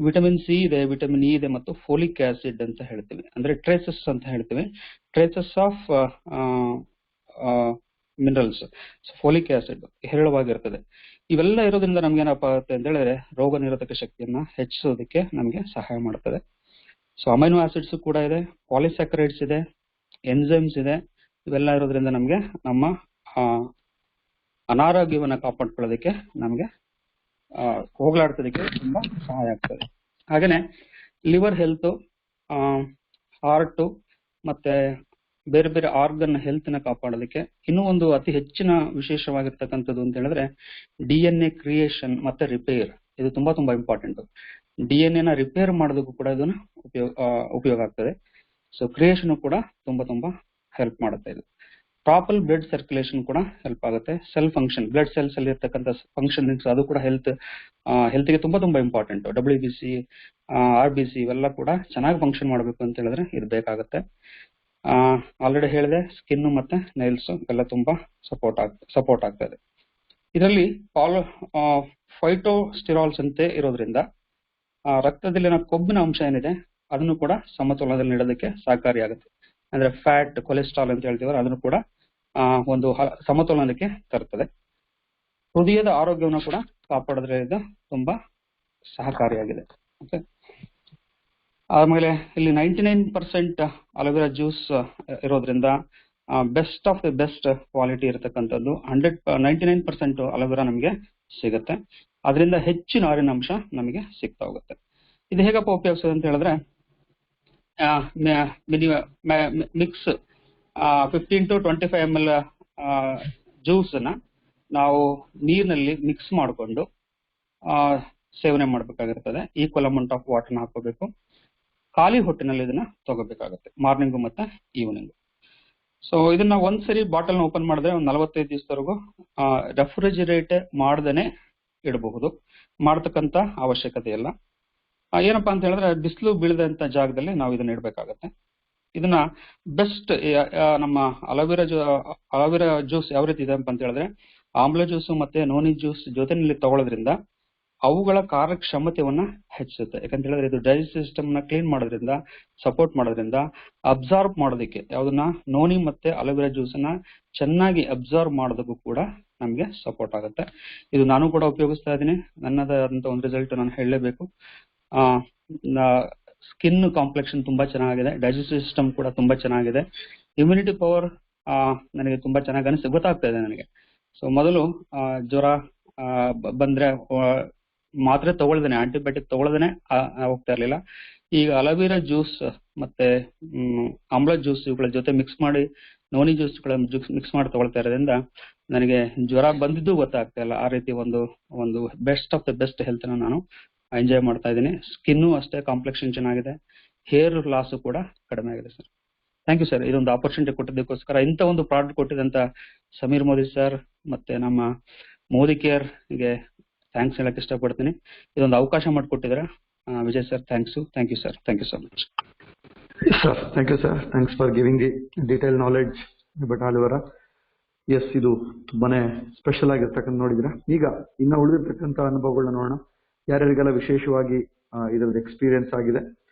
ವಿಟಮಿನ್ C ಇದೆ, ವಿಟಮಿನ್ E ಇದೆ ಮತ್ತು ಫೋಲಿಕ್ ಆಸಿಡ್ ಅಂತ ಹೇಳ್ತೀವಿ, ಅಂದ್ರೆ ಟ್ರೇಸಸ್ ಅಂತ ಹೇಳ್ತೀವಿ, traces of minerals. Folic acid ಹೇರಳವಾಗಿರ್ತದೆ. ಇವೆಲ್ಲ ಇರೋದ್ರಿಂದ ನಮ್ಗೆ ಏನಪ್ಪಾ ಆಗುತ್ತೆ ಅಂತ ಹೇಳಿದ್ರೆ ರೋಗ ನಿರೋಧಕ ಶಕ್ತಿಯನ್ನ ಹೆಚ್ಚಿಸೋದಕ್ಕೆ ನಮಗೆ ಸಹಾಯ ಮಾಡುತ್ತದೆ. ಸೊ ಅಮೈನೋ ಆಸಿಡ್ಸ್ ಕೂಡ ಇದೆ, ಪಾಲಿಸ್ಯಾಕರೈಡ್ಸ್ ಇದೆ, ಎನ್ಸೈಮ್ಸ್ ಇದೆ. ಇವೆಲ್ಲ ಇರೋದ್ರಿಂದ ನಮ್ಗೆ ನಮ್ಮ ಅನಾರೋಗ್ಯವನ್ನ ಕಾಪಾಡ್ಕೊಳ್ಳೋದಕ್ಕೆ ನಮ್ಗೆ ಹೋಗ್ಲಾಡ್ಸೋದಕ್ಕೆ ತುಂಬಾ ಸಹಾಯ ಆಗ್ತದೆ. ಹಾಗೇನೆ ಲಿವರ್ ಹೆಲ್ತ್, ಹಾರ್ಟ್ ಮತ್ತೆ ಬೇರೆ ಬೇರೆ ಆರ್ಗನ್ ಹೆಲ್ತ್ ನ ಕಾಪಾಡೋದಕ್ಕೆ ಇನ್ನೂ ಒಂದು ಅತಿ ಹೆಚ್ಚಿನ ವಿಶೇಷವಾಗಿರ್ತಕ್ಕಂಥದ್ದು ಅಂತ ಹೇಳಿದ್ರೆ DNA ಕ್ರಿಯೇಷನ್ ಮತ್ತೆ ರಿಪೇರ್. ಇದು ತುಂಬಾ ತುಂಬಾ ಇಂಪಾರ್ಟೆಂಟ್. DNA ನ ರಿಪೇರ್ ಮಾಡೋದಕ್ಕೂ ಕೂಡ ಇದನ್ನ ಉಪಯೋಗ ಆಗ್ತದೆ. ಸೊ ಕ್ರಿಯೇಷನ್ ಕೂಡ ತುಂಬಾ ತುಂಬಾ ಹೆಲ್ಪ್ ಮಾಡುತ್ತೆ. ಇದು ಪ್ರಾಪರ್ ಬ್ಲಡ್ ಸರ್ಕ್ಯುಲೇಷನ್ ಕೂಡ ಹೆಲ್ಪ್ ಆಗುತ್ತೆ. ಸೆಲ್ ಫಂಕ್ಷನ್, ಬ್ಲಡ್ ಸೆಲ್ಸ್ ಅಲ್ಲಿ ಇರ್ತಕ್ಕಂಥ ಫಂಕ್ಷನಿಂಗ್ಸ್ ಅದು ಕೂಡ ಹೆಲ್ತ್ಗೆ ತುಂಬಾ ತುಂಬಾ ಇಂಪಾರ್ಟೆಂಟ್. WBC, RBC ಇವೆಲ್ಲ ಕೂಡ ಚೆನ್ನಾಗಿ ಫಂಕ್ಷನ್ ಮಾಡಬೇಕು ಅಂತ ಹೇಳಿದ್ರೆ ಇದು ಬೇಕಾಗುತ್ತೆ. ಆಲ್ರೆಡಿ ಹೇಳಿದೆ, ಸ್ಕಿನ್ ಮತ್ತೆ ನೈಲ್ಸ್ ಎಲ್ಲ ತುಂಬಾ ಸಪೋರ್ಟ್ ಆಗ್ತದೆ. ಇದರಲ್ಲಿ ಫೈಟೋಸ್ಟಿರಾಲ್ಸ್ ಅಂತೆ ಇರೋದ್ರಿಂದ ರಕ್ತದಲ್ಲಿನ ಕೊಬ್ಬಿನ ಅಂಶ ಏನಿದೆ ಅದನ್ನು ಕೂಡ ಸಮತೋಲನದಲ್ಲಿ ಇಡೋದಕ್ಕೆ ಸಹಕಾರಿಯಾಗುತ್ತೆ. ಅಂದ್ರೆ ಫ್ಯಾಟ್, ಕೊಲೆಸ್ಟ್ರಾಲ್ ಅಂತ ಹೇಳ್ತೀವಲ್ಲ ಅದನ್ನು ಕೂಡ ಒಂದು ಸಮತೋಲನಕ್ಕೆ ತರ್ತದೆ. ಹೃದಯದ ಆರೋಗ್ಯವನ್ನು ಕೂಡ ಕಾಪಾಡೋದ್ರಿಂದ ತುಂಬಾ ಸಹಕಾರಿಯಾಗಿದೆ. ಓಕೆ, ಆಮೇಲೆ ಇಲ್ಲಿ 99% ಅಲೋವೆರಾ ಜ್ಯೂಸ್ ಇರೋದ್ರಿಂದ best of the best quality ಇರತಕ್ಕಂಥದ್ದು. 99% ಅಲೋವೆರಾ ನಮಗೆ ಸಿಗುತ್ತೆ. ಅದರಿಂದ ಹೆಚ್ಚು ನಾರಿನಾಂಶ ನಮಗೆ ಸಿಗ್ತಾ ಹೋಗುತ್ತೆ. ಇದು ಹೇಗಪ್ಪ ಉಪಯೋಗಿಸೋದು ಅಂತ ಹೇಳಿದ್ರೆ, ಮಿಕ್ಸ್ 15 to 25 ml ಜ್ಯೂಸ್ ನ ನಾವು ನೀರಿನಲ್ಲಿ ಮಿಕ್ಸ್ ಮಾಡಿಕೊಂಡು ಸೇವನೆ ಮಾಡಬೇಕಾಗಿರ್ತದೆ. ಈಕ್ವಲ್ ಅಮೌಂಟ್ ಆಫ್ ವಾಟರ್ನ ಹಾಕೋಬೇಕು. ಖಾಲಿ ಹೊಟ್ಟೆನಲ್ಲಿ ಇದನ್ನ ತಗೋಬೇಕಾಗುತ್ತೆ, ಮಾರ್ನಿಂಗು ಮತ್ತೆ ಈವ್ನಿಂಗ್. ಸೊ ಇದನ್ನ ಒಂದ್ಸರಿ ಬಾಟಲ್ನ ಓಪನ್ ಮಾಡಿದ್ರೆ ಒಂದು 45 ದಿವಸದವರೆಗೂ ರೆಫ್ರಿಜಿರೇಟ್ ಮಾಡದೇನೆ ಇಡಬಹುದು. ಮಾಡತಕ್ಕಂತ ಅವಶ್ಯಕತೆ ಇಲ್ಲ. ಏನಪ್ಪಾ ಅಂತ ಹೇಳಿದ್ರೆ, ಬಿಸಿಲು ಬೀಳದಂತ ಜಾಗದಲ್ಲಿ ನಾವು ಇದನ್ನ ಇಡಬೇಕಾಗತ್ತೆ. ಇದನ್ನ ಬೆಸ್ಟ್ ನಮ್ಮ ಅಲೋವೆರಾ ಜ್ಯೂಸ್ ಯಾವ ರೀತಿ ಇದೆ ಅಂತ ಹೇಳಿದ್ರೆ, ಆಮ್ಲ ಜ್ಯೂಸ್ ಮತ್ತೆ ನೋನಿ ಜ್ಯೂಸ್ ಜೊತೆನಲ್ಲಿ ತಗೊಳ್ಳೋದ್ರಿಂದ ಅವುಗಳ ಕಾರ್ಯಕ್ಷಮತೆಯನ್ನ ಹೆಚ್ಚಿಸುತ್ತೆ. ಯಾಕಂತ ಹೇಳಿದ್ರೆ ಇದು ಡೈಜೆಸ್ಟಿವ್ ಸಿಸ್ಟಮ್ ನ ಕ್ಲೀನ್ ಮಾಡೋದ್ರಿಂದ, ಸಪೋರ್ಟ್ ಮಾಡೋದ್ರಿಂದ, ಅಬ್ಸಾರ್ಬ್ ಮಾಡೋದಕ್ಕೆ ಯಾವ್ದನ್ನ ನೋನಿ ಮತ್ತೆ ಅಲೋವೆರಾ ಜ್ಯೂಸ್ ಅನ್ನ ಚೆನ್ನಾಗಿ ಅಬ್ಸಾರ್ಬ್ ಮಾಡೋದಕ್ಕೂ ಕೂಡ ನಮ್ಗೆ ಸಪೋರ್ಟ್ ಆಗುತ್ತೆ. ಇದು ನಾನು ಕೂಡ ಉಪಯೋಗಿಸ್ತಾ ಇದ್ದೀನಿ. ನನ್ನದಾದಂತ ಒಂದು ರಿಸಲ್ಟ್ ನಾನು ಹೇಳಲೇಬೇಕು. ಸ್ಕಿನ್ ಕಾಂಪ್ಲೆಕ್ಷನ್ ತುಂಬಾ ಚೆನ್ನಾಗಿದೆ, ಡೈಜೆಸ್ಟಿವ್ ಸಿಸ್ಟಮ್ ಕೂಡ ತುಂಬಾ ಚೆನ್ನಾಗಿದೆ, ಇಮ್ಯುನಿಟಿ ಪವರ್ ನನಗೆ ತುಂಬಾ ಚೆನ್ನಾಗಿ ಗೊತ್ತಾಗ್ತಾ ಇದೆ ನನಗೆ. ಸೊ ಮೊದಲು ಜ್ವರ ಬಂದ್ರೆ ಮಾತ್ರೆ ತಗೊಳ್ದೇನೆ, ಆಂಟಿಬಯೋಟಿಕ್ ತಗೊಳ್ದೇನೆ ಹೋಗ್ತಾ ಇರ್ಲಿಲ್ಲ. ಈಗ ಅಲೋವೆರಾ ಜ್ಯೂಸ್ ಮತ್ತೆ ಆಮ್ಲ ಜ್ಯೂಸ್ ಇವುಗಳ ಜೊತೆ ಮಿಕ್ಸ್ ಮಾಡಿ, ನೋನಿ ಜ್ಯೂಸ್ ಮಿಕ್ಸ್ ಮಾಡಿ ತಗೊಳ್ತಾ ಇರೋದ್ರಿಂದ ನನಗೆ ಜ್ವರ ಬಂದಿದ್ದು ಗೊತ್ತಾಗ್ತಾ ಇಲ್ಲ. ಆ ರೀತಿ ಒಂದು best of the best health ನಾನು ಎಂಜಾಯ್ ಮಾಡ್ತಾ ಇದ್ದೀನಿ. ಸ್ಕಿನ್ನು ಅಷ್ಟೇ ಕಾಂಪ್ಲೆಕ್ಷನ್ ಚೆನ್ನಾಗಿದೆ, ಹೇರ್ ಲಾಸ್ ಕೂಡ ಕಡಿಮೆ ಆಗಿದೆ ಸರ್. ಥ್ಯಾಂಕ್ ಯು ಸರ್, ಇದೊಂದು ಆಪರ್ಚುನಿಟಿ ಕೊಟ್ಟಿದ್ದಕ್ಕೋಸ್ಕರ. ಇಂಥ ಒಂದು ಪ್ರಾಡಕ್ಟ್ ಕೊಟ್ಟಿದ್ದಂತ ಸಮೀರ್ ಮೋದಿ ಸರ್ ಮತ್ತೆ ನಮ್ಮ ಮೋದಿ ಕೇರ್ ಗೆ ಥ್ಯಾಂಕ್ಸ್ ಹೇಳಕ್ ಇಷ್ಟಪಡ್ತೀನಿ. ಇದೊಂದು ಅವಕಾಶ ಮಾಡಿಕೊಟ್ಟಿದ್ರೆ Vijay sir, thank you sir, thank you so much sir. Thank you sir, thanks for giving the detail knowledge about aloe vera. Yes, ಇದು ತುಂಬಾನೇ ಸ್ಪೆಷಲ್ ಆಗಿರ್ತಕ್ಕಂಥ ನೋಡಿದ್ರೆ. ಈಗ ಇನ್ನು ಉಳಿದಿರ್ತಕ್ಕಂಥ ಅನುಭವಗಳನ್ನ ನೋಡೋಣ. ಯಾರ್ಯಾರಿಗೆಲ್ಲ ವಿಶೇಷವಾಗಿ ಇದರದ ಎಕ್ಸ್ಪೀರಿಯನ್ಸ್ ಆಗಿದೆ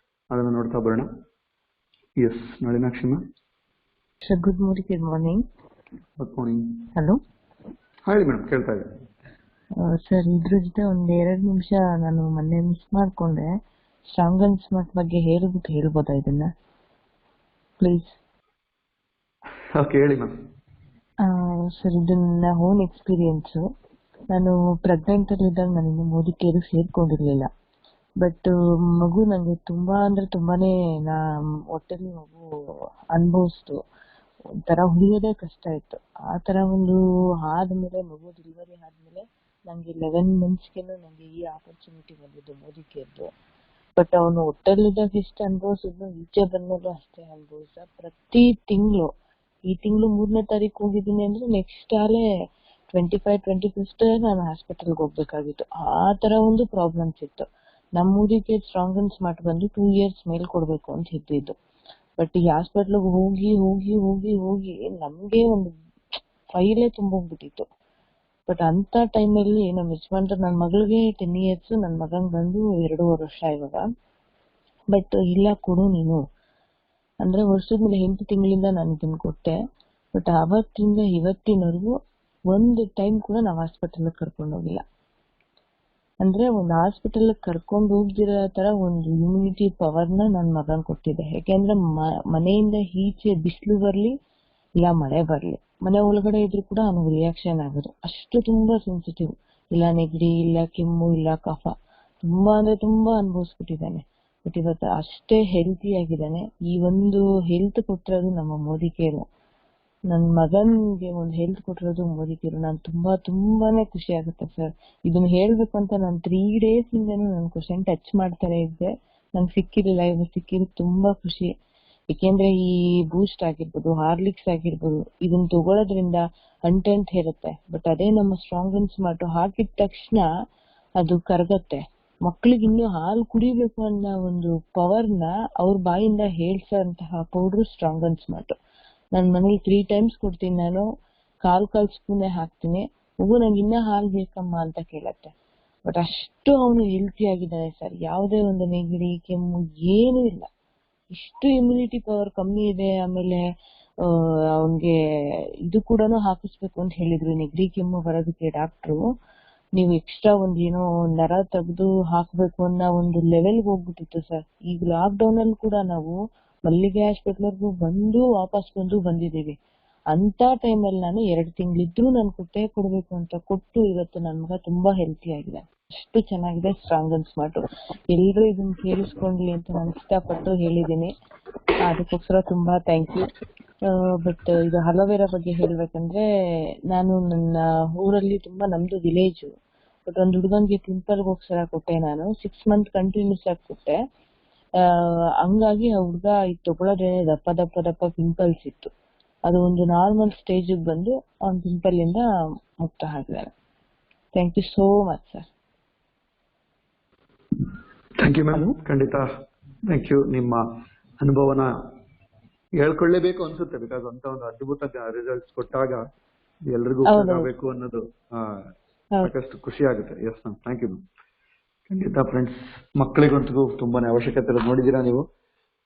ಅದನ್ನ ನೋಡ್ತಾ ಬರೋಣ. Yes, Nalinakshi ma'am. Sir, good morning. Good morning. Hello, ಹೇಳಿ ಮೇಡಮ್, ಕೇಳ್ತಾ ಇದೆ. ಸರ್, ಇದ್ರ ಜೊತೆ ಒಂದ್ 2 ನಿಮಿಷ ನಾನು ಮೊನ್ನೆ ಮಿಸ್ ಮಾಡ್ಕೊಂಡೆ. ಸ್ಟ್ರಾಂಗ್ ಅಂಡ್ ಸ್ಮಾರ್ಟ್ ಬಗ್ಗೆ ಹೇಳ್ಬೋದಾ ಇದನ್ನ ಪ್ಲೀಸ್? ಓಕೆ, ಹೇಳಿ ಮ್ಯಾಮ್. ಸರ್, ಇದು ನನ್ನ ಓನ್ ಎಕ್ಸ್ಪೀರಿಯನ್ಸ್. ನಾನು ಪ್ರೆಗ್ನೆಂಟ್ ಅಲ್ಲಿ ಇದ್ದಾಗ ನಾನು ಮೋದಿ ಕೇರ್ ಸೇರ್ಕೊಂಡಿರ್ಲಿಲ್ಲ. ಬಟ್ ಮಗು ನಂಗೆ ತುಂಬಾ ಅಂದ್ರೆ ತುಂಬಾನೇ ಹೊಟ್ಟೆಲಿ ಮಗು ಅನುಭವಿಸ್ತು. ಒಂಥರ ಉಳಿಯೋದೇ ಕಷ್ಟ ಇತ್ತು. ಆ ತರ ಒಂದು ಆದ್ಮೇಲೆ ಮಗು ಡೆಲಿವರಿ ಆದ್ಮೇಲೆ ನಂಗೆ 11 monthsಗೆನು ನಂಗೆ ಈ ಆಪರ್ಚುನಿಟಿ ಬಂದಿದ್ದು ಮೋದಿ ಕೇರ್ದು. ಬಟ್ ಅವನು ಹೊಟ್ಟೆಲಿದ್ದಾಗ ಎಷ್ಟು ಅನುಭವಿಸಿದ್ನು, ಈಚೆ ಬಂದ್ಮೇಲೂ ಅಷ್ಟೇ ಅನುಭವಿಸ. ಪ್ರತಿ ತಿಂಗಳು, ಈ ತಿಂಗಳು 3ನೇ ತಾರೀಕು ಹೋಗಿದ್ದೀನಿ ಅಂದ್ರೆ ನೆಕ್ಸ್ಟ್ ಆಲೆ 25-25th ನಾನು ಹಾಸ್ಪಿಟಲ್ಗೆ ಹೋಗ್ಬೇಕಾಗಿತ್ತು. ಆ ತರ ಒಂದು ಪ್ರಾಬ್ಲಮ್ಸ್ ಇತ್ತು. ನಮ್ಮೂರಿಗೆ ಸ್ಟ್ರಾಂಗ್ ಅಂಡ್ ಸ್ಮಾರ್ಟ್ ಬಂದು 2 years ಮೇಲ್ ಕೊಡ್ಬೇಕು ಅಂತ ಇದ್ದಿದ್ದು. ಬಟ್ ಈ ಹಾಸ್ಪಿಟ್ಲಿಗೆ ಹೋಗಿ ಹೋಗಿ ಹೋಗಿ ಹೋಗಿ ನಮ್ಗೆ ಒಂದು ಫೈಲೇ ತುಂಬೋಗ್ಬಿಟ್ಟಿತ್ತು. ಬಟ್ ಅಂತ ಟೈಮಲ್ಲಿ ನಮ್ಮ ಯಜಮಾನ್ರು, ನನ್ನ ಮಗಳಿಗೆ 10 years, ನನ್ನ ಮಗಂಗೆ ಬಂದು 2.5 ವರ್ಷ ಇವಾಗ. ಬಟ್ ಇಲ್ಲ ಕೊಡು ನೀನು ಅಂದ್ರೆ ವರ್ಷದ ಮೇಲೆ 8 ತಿಂಗಳಿಂದ ನಾನು ಇದನ್ನ ಕೊಟ್ಟೆ. ಬಟ್ ಅವತ್ತಿಂದ ಇವತ್ತಿನವರೆಗೂ ಒಂದು ಟೈಮ್ ಕೂಡ ನಾವು ಹಾಸ್ಪಿಟಲ್ ಕರ್ಕೊಂಡು ಹೋಗಿಲ್ಲ. ಅಂದ್ರೆ ಒಂದು ಹಾಸ್ಪಿಟಲ್ ಕರ್ಕೊಂಡು ಹೋಗ್ದಿರೋ ತರ ಒಂದು ಇಮ್ಯುನಿಟಿ ಪವರ್ನ ನನ್ನ ಮಗನ್ ಕೊಟ್ಟಿದೆ. ಯಾಕೆಂದ್ರೆ ಮನೆಯಿಂದ ಈಚೆ ಬಿಸಿಲು ಬರ್ಲಿ ಇಲ್ಲ ಮಳೆ ಬರ್ಲಿ, ಮನೆ ಒಳಗಡೆ ಇದ್ರು ಕೂಡ ಅವನಿಗೆ ರಿಯಾಕ್ಷನ್ ಆಗೋದು. ಅಷ್ಟು ತುಂಬಾ ಸೆನ್ಸಿಟಿವ್. ಇಲ್ಲ ನೆಗಡಿ, ಇಲ್ಲ ಕೆಮ್ಮು, ಇಲ್ಲ ಕಫ, ತುಂಬಾ ಅಂದ್ರೆ ತುಂಬಾ ಅನುಭವಿಸ್ಬಿಟ್ಟಿದ್ದಾನೆ. ಬಟ್ ಇವತ್ತು ಅಷ್ಟೇ ಹೆಲ್ತಿ ಆಗಿದ್ದಾನೆ. ಈ ಒಂದು ಹೆಲ್ತ್ ಕೊಟ್ಟಿರೋದು ನಮ್ಮ ಮೋದಿ ಕೇರ್. ನನ್ ಮಗನ್ಗೆ ಒಂದು ಹೆಲ್ತ್ ಕೊಟ್ಟಿರೋದು ಮೋದಿ ಕೇರ್. ನಾನು ತುಂಬಾನೇ ಖುಷಿ ಆಗುತ್ತೆ ಸರ್. ಇದನ್ನ ಹೇಳ್ಬೇಕು ಅಂತ ನಾನು 3 days ಇಂದನೂ ನನ್ನ ಕ್ವಶನ್ ಟಚ್ ಮಾಡ್ತಾರೆ ಇದ್ದೆ. ನಂಗೆ ಸಿಕ್ಕಿರ್ಲಿಲ್ಲ, ಇವಾಗ ಸಿಕ್ಕಿದ್ದು ತುಂಬಾ ಖುಷಿ. ಯಾಕೆಂದ್ರೆ ಈ ಬೂಸ್ಟ್ ಆಗಿರ್ಬೋದು, ಹಾರ್ಲಿಕ್ಸ್ ಆಗಿರ್ಬೋದು, ಇದನ್ನ ತಗೊಳ್ಳೋದ್ರಿಂದ ಕಂಟೆಂಟ್ ಇರುತ್ತೆ. ಬಟ್ ಅದೇ ನಮ್ಮ ಸ್ಟ್ರಾಂಗ್ ಅಂಡ್ ಸ್ಮಾರ್ಟ್ ಹಾಕಿದ ತಕ್ಷಣ ಅದು ಕರಗತ್ತೆ. ಮಕ್ಳಿಗೆ ಇನ್ನೂ ಹಾಲು ಕುಡಿಬೇಕು ಅನ್ನೋ ಒಂದು ಪವರ್ನ ಅವ್ರ ಬಾಯಿಂದ ಹೇಳ್ಸಂತಹ ಪೌಡ್ರು ಸ್ಟ್ರಾಂಗ್ ಅಂಡ್ ಸ್ಮಾರ್ಟ್. ನಾನು ಮನೇಲಿ 3 times ಕೊಡ್ತೀನಿ. ನಾನು ಕಾಲ್ ಸ್ಪೂನೇ ಹಾಕ್ತೀನಿ. ಮಗು ನಂಗೆ ಇನ್ನ ಹಾಲು ಬೇಕಮ್ಮ ಅಂತ ಕೇಳತ್ತೆ. ಬಟ್ ಅಷ್ಟು ಅವನು ಹೆಲ್ತಿ ಆಗಿದ್ದಾನೆ ಸರ್. ಯಾವುದೇ ಒಂದು ನೆಗಡಿ ಕೆಮ್ಮು ಏನೂ ಇಲ್ಲ. ಇಷ್ಟು ಇಮ್ಯುನಿಟಿ ಪವರ್ ಕಮ್ಮಿ ಇದೆ. ಆಮೇಲೆ ಅವನ್ಗೆ ಇದು ಕೂಡ ಹಾಕಿಸ್ಬೇಕು ಅಂತ ಹೇಳಿದ್ರು, ನೆಗಡಿ ಕೆಮ್ಮು ಬರೋದಕ್ಕೆ ಡಾಕ್ಟ್ರು. ನೀವು ಎಕ್ಸ್ಟ್ರಾ ಏನೋ ನರ ತೆಗೆದು ಹಾಕ್ಬೇಕು ಅನ್ನೋ ಒಂದು ಲೆವೆಲ್ಗೆ ಹೋಗ್ಬಿಟ್ಟಿತ್ತು ಸರ್. ಈಗ ಲಾಕ್ ಡೌನ್ ಅಲ್ಲಿ ಕೂಡ ನಾವು ಮಲ್ಲಿಗೆ ಹಾಸ್ಪಿಟ್ಲ್ವರೆಗೂ ವಾಪಸ್ ಬಂದಿದ್ದೀವಿ. ಅಂತ ಟೈಮಲ್ಲಿ ನಾನು 2 ತಿಂಗಳಿದ್ರು ನಾನು ಕೊಟ್ಟೇ ಕೊಡ್ಬೇಕು ಅಂತ ಕೊಟ್ಟು ಇವತ್ತು ನನ್ ಮಗ ತುಂಬಾ ಹೆಲ್ತಿ ಆಗಿದೆ. ಅಷ್ಟು ಚೆನ್ನಾಗಿದೆ ಸ್ಟ್ರಾಂಗ್ ಅಂಡ್ ಸ್ಮಾರ್ಟ್. ಎಲ್ರು ಇದನ್ನ ಕೇಳಿಸ್ಕೊಂಡ್ಲಿ ಅಂತ ನಾನು ಇಷ್ಟಪಟ್ಟು ಹೇಳಿದೀನಿ. ಅದಕ್ಕೋಸ್ಕರ ತುಂಬಾ ಥ್ಯಾಂಕ್ ಯು. ಬಟ್ ಇದು ಅಲೋವೆರಾ ಬಗ್ಗೆ ಹೇಳ್ಬೇಕಂದ್ರೆ, ನಾನು ನನ್ನ ಊರಲ್ಲಿ ತುಂಬಾ ನಮ್ದು ವಿಲೇಜ್, ಬಟ್ ಒಂದು ಹುಡುಗನ್ಗೆ ಪಿಂಪಲ್ಗೋಸ್ಕರ ಕೊಟ್ಟೆ. ನಾನು 6 ಮಂತ್ ಕಂಟಿನ್ಯೂಸ್ ಆಗಿ ಕೊಟ್ಟೆ. ಹಂಗಾಗಿ ಆ ಹುಡುಗ ಇದು ತಗೊಳ್ಳೋದೇ ದಪ್ಪ ಪಿಂಪಲ್ಸ್ ಇತ್ತು. ಅದು ಒಂದು ನಾರ್ಮಲ್ ಸ್ಟೇಜ್ ಬಂದು ಅವ್ನ ಪಿಂಪಲ್ ಇಂದ ಮುಕ್ತ ಆಗಿದ್ದಾರೆ. Thank you so much sir. Thank you ma'am. ಖಂಡಿತ ಥ್ಯಾಂಕ್ ಯು. ನಿಮ್ಮ ಅನುಭವನ ಹೇಳ್ಕೊಳ್ಳೇಬೇಕು ಅನ್ಸುತ್ತೆ, ಬಿಕಾಸ್ ಅಂತ ಒಂದು ಅದ್ಭುತ ರಿಸಲ್ಟ್ಸ್ ಕೊಟ್ಟಾಗ ಎಲ್ರಿಗೂ ಆಗಬೇಕು ಅನ್ನೋದು ಸಾಕಷ್ಟು ಖುಷಿ ಆಗುತ್ತೆ. Yes ma'am, thank you ma'am. ಖಂಡಿತ ಫ್ರೆಂಡ್ಸ್, ಮಕ್ಕಳಿಗಂತೂ ತುಂಬಾನೇ ಅವಶ್ಯಕತೆ ಇರೋದು ನೋಡಿದೀರಾ ನೀವು.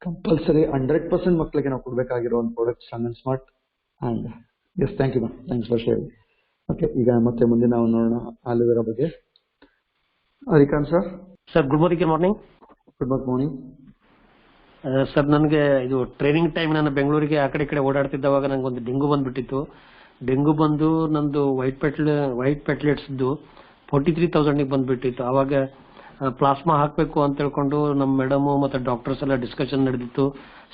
ಕಂಪಲ್ಸರಿ 100% ಮಕ್ಕಳಿಗೆ ನಾವು ಕೊಡಬೇಕಾಗಿರೋ ಒಂದು product strong and smart. And yes, thank you ma'am, thanks for sharing. Okay, ಈಗ ಮತ್ತೆ ಮುಂದೆ ನಾವು ನೋಡೋಣ ಆಲೋವೆರಾ ಬಗ್ಗೆ. Harikanth sir. Sir good morning. Good morning sir. ನನಗೆ ಇದು ಟ್ರೈನಿಂಗ್ ಟೈಮ್ ನಾನು ಬೆಂಗಳೂರಿಗೆ ಆ ಕಡೆ ಓಡಾಡ್ತಿದ್ದವಾಗ ನಂಗೆ ಒಂದು ಡೆಂಗು ಬಂದ್ಬಿಟ್ಟಿತ್ತು. ಡೆಂಗು ಬಂದು ನಂದು ವೈಟ್ ಪ್ಯಾಟ್ಲೆಟ್ಸ್ 43,000 ಬಂದ್ಬಿಟ್ಟಿತ್ತು. ಆವಾಗ ಪ್ಲಾಸ್ಮಾ ಹಾಕಬೇಕು ಅಂತ ಹೇಳ್ಕೊಂಡು ನಮ್ಮ ಮೇಡಮ್ ಮತ್ತೆ ಡಾಕ್ಟರ್ಸ್ ಎಲ್ಲ ಡಿಸ್ಕಷನ್ ನಡೆದಿತ್ತು.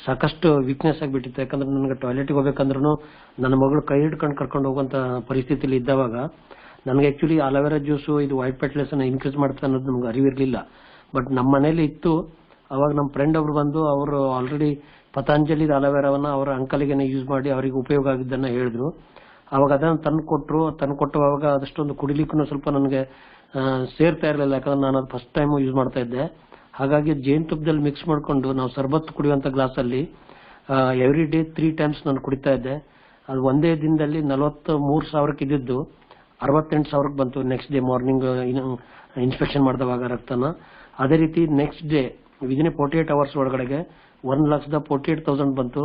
ಸಾಕಷ್ಟು ವೀಕ್ನೆಸ್ ಆಗಿಬಿಟ್ಟಿತ್ತು. ಯಾಕಂದ್ರೆ ನನಗೆ ಟಾಯ್ಲೆಟ್ಗೆ ಹೋಗ್ಬೇಕಂದ್ರೂ ನನ್ನ ಮಗಳು ಕೈ ಹಿಡ್ಕೊಂಡು ಕರ್ಕೊಂಡು ಹೋಗುವಂತ ಪರಿಸ್ಥಿತಿಲಿ ಇದ್ದವಾಗ ನನಗೆ ಆಕ್ಚುಲಿ ಅಲೋವೆರಾ ಜ್ಯೂಸು ಇದು ವೈಟ್ ಪ್ಯಾಟ್ಲೆಟ್ಸ್ ಅನ್ನ ಇನ್ಕ್ರೀಸ್ ಮಾಡುತ್ತೆ ಅನ್ನೋದು ನಮ್ಗೆ ಅರಿವಿರಲಿಲ್ಲ. ಬಟ್ ನಮ್ಮ ಮನೇಲಿ ಇತ್ತು. ಅವಾಗ ನಮ್ಮ ಫ್ರೆಂಡ್ ಒಬ್ರು ಬಂದು ಅವರು ಆಲ್ರೆಡಿ ಪತಾಂಜಲಿ ಅಲೋವೆರಾವನ್ನ ಅವರ ಅಂಕಲ್ಗೆ ಯೂಸ್ ಮಾಡಿ ಅವರಿಗೆ ಉಪಯೋಗ ಆಗಿದ್ದನ್ನ ಹೇಳಿದ್ರು. ಅವಾಗ ಅದನ್ನು ತಂದು ಕೊಟ್ಟುವಾಗ ಅದಷ್ಟೊಂದು ಕುಡಿಲಿಕ್ಕೂ ಸ್ವಲ್ಪ ನನಗೆ ಸೇರ್ತಾ ಇರಲಿಲ್ಲ. ಯಾಕಂದ್ರೆ ನಾನು ಅದು ಫಸ್ಟ್ ಟೈಮ್ ಯೂಸ್ ಮಾಡ್ತಾ ಇದ್ದೆ. ಹಾಗಾಗಿ ಜೇನುತುಪ್ಪದಲ್ಲಿ ಮಿಕ್ಸ್ ಮಾಡ್ಕೊಂಡು ನಾವು ಸರ್ಬತ್ತು ಕುಡಿಯುವಂತ ಗ್ಲಾಸಲ್ಲಿ ಎವ್ರಿ ಡೇ 3 ಟೈಮ್ಸ್ ನಾನು ಕುಡಿತಾ ಇದ್ದೆ. ಅದು ಒಂದೇ ದಿನದಲ್ಲಿ 43,000 ಇದ್ದಿದ್ದು 68,000 ಬಂತು. ನೆಕ್ಸ್ಟ್ ಡೇ ಮಾರ್ನಿಂಗ್ ಇನ್ಸ್ಪೆಕ್ಷನ್ ಮಾಡಿದವಾಗ ರಕ್ತನ. ಅದೇ ರೀತಿ ನೆಕ್ಸ್ಟ್ ಡೇ ವಿದಿನ್ 48 ಅವರ್ಸ್ ಒಳಗಡೆಗೆ 1,48,000 ಬಂತು.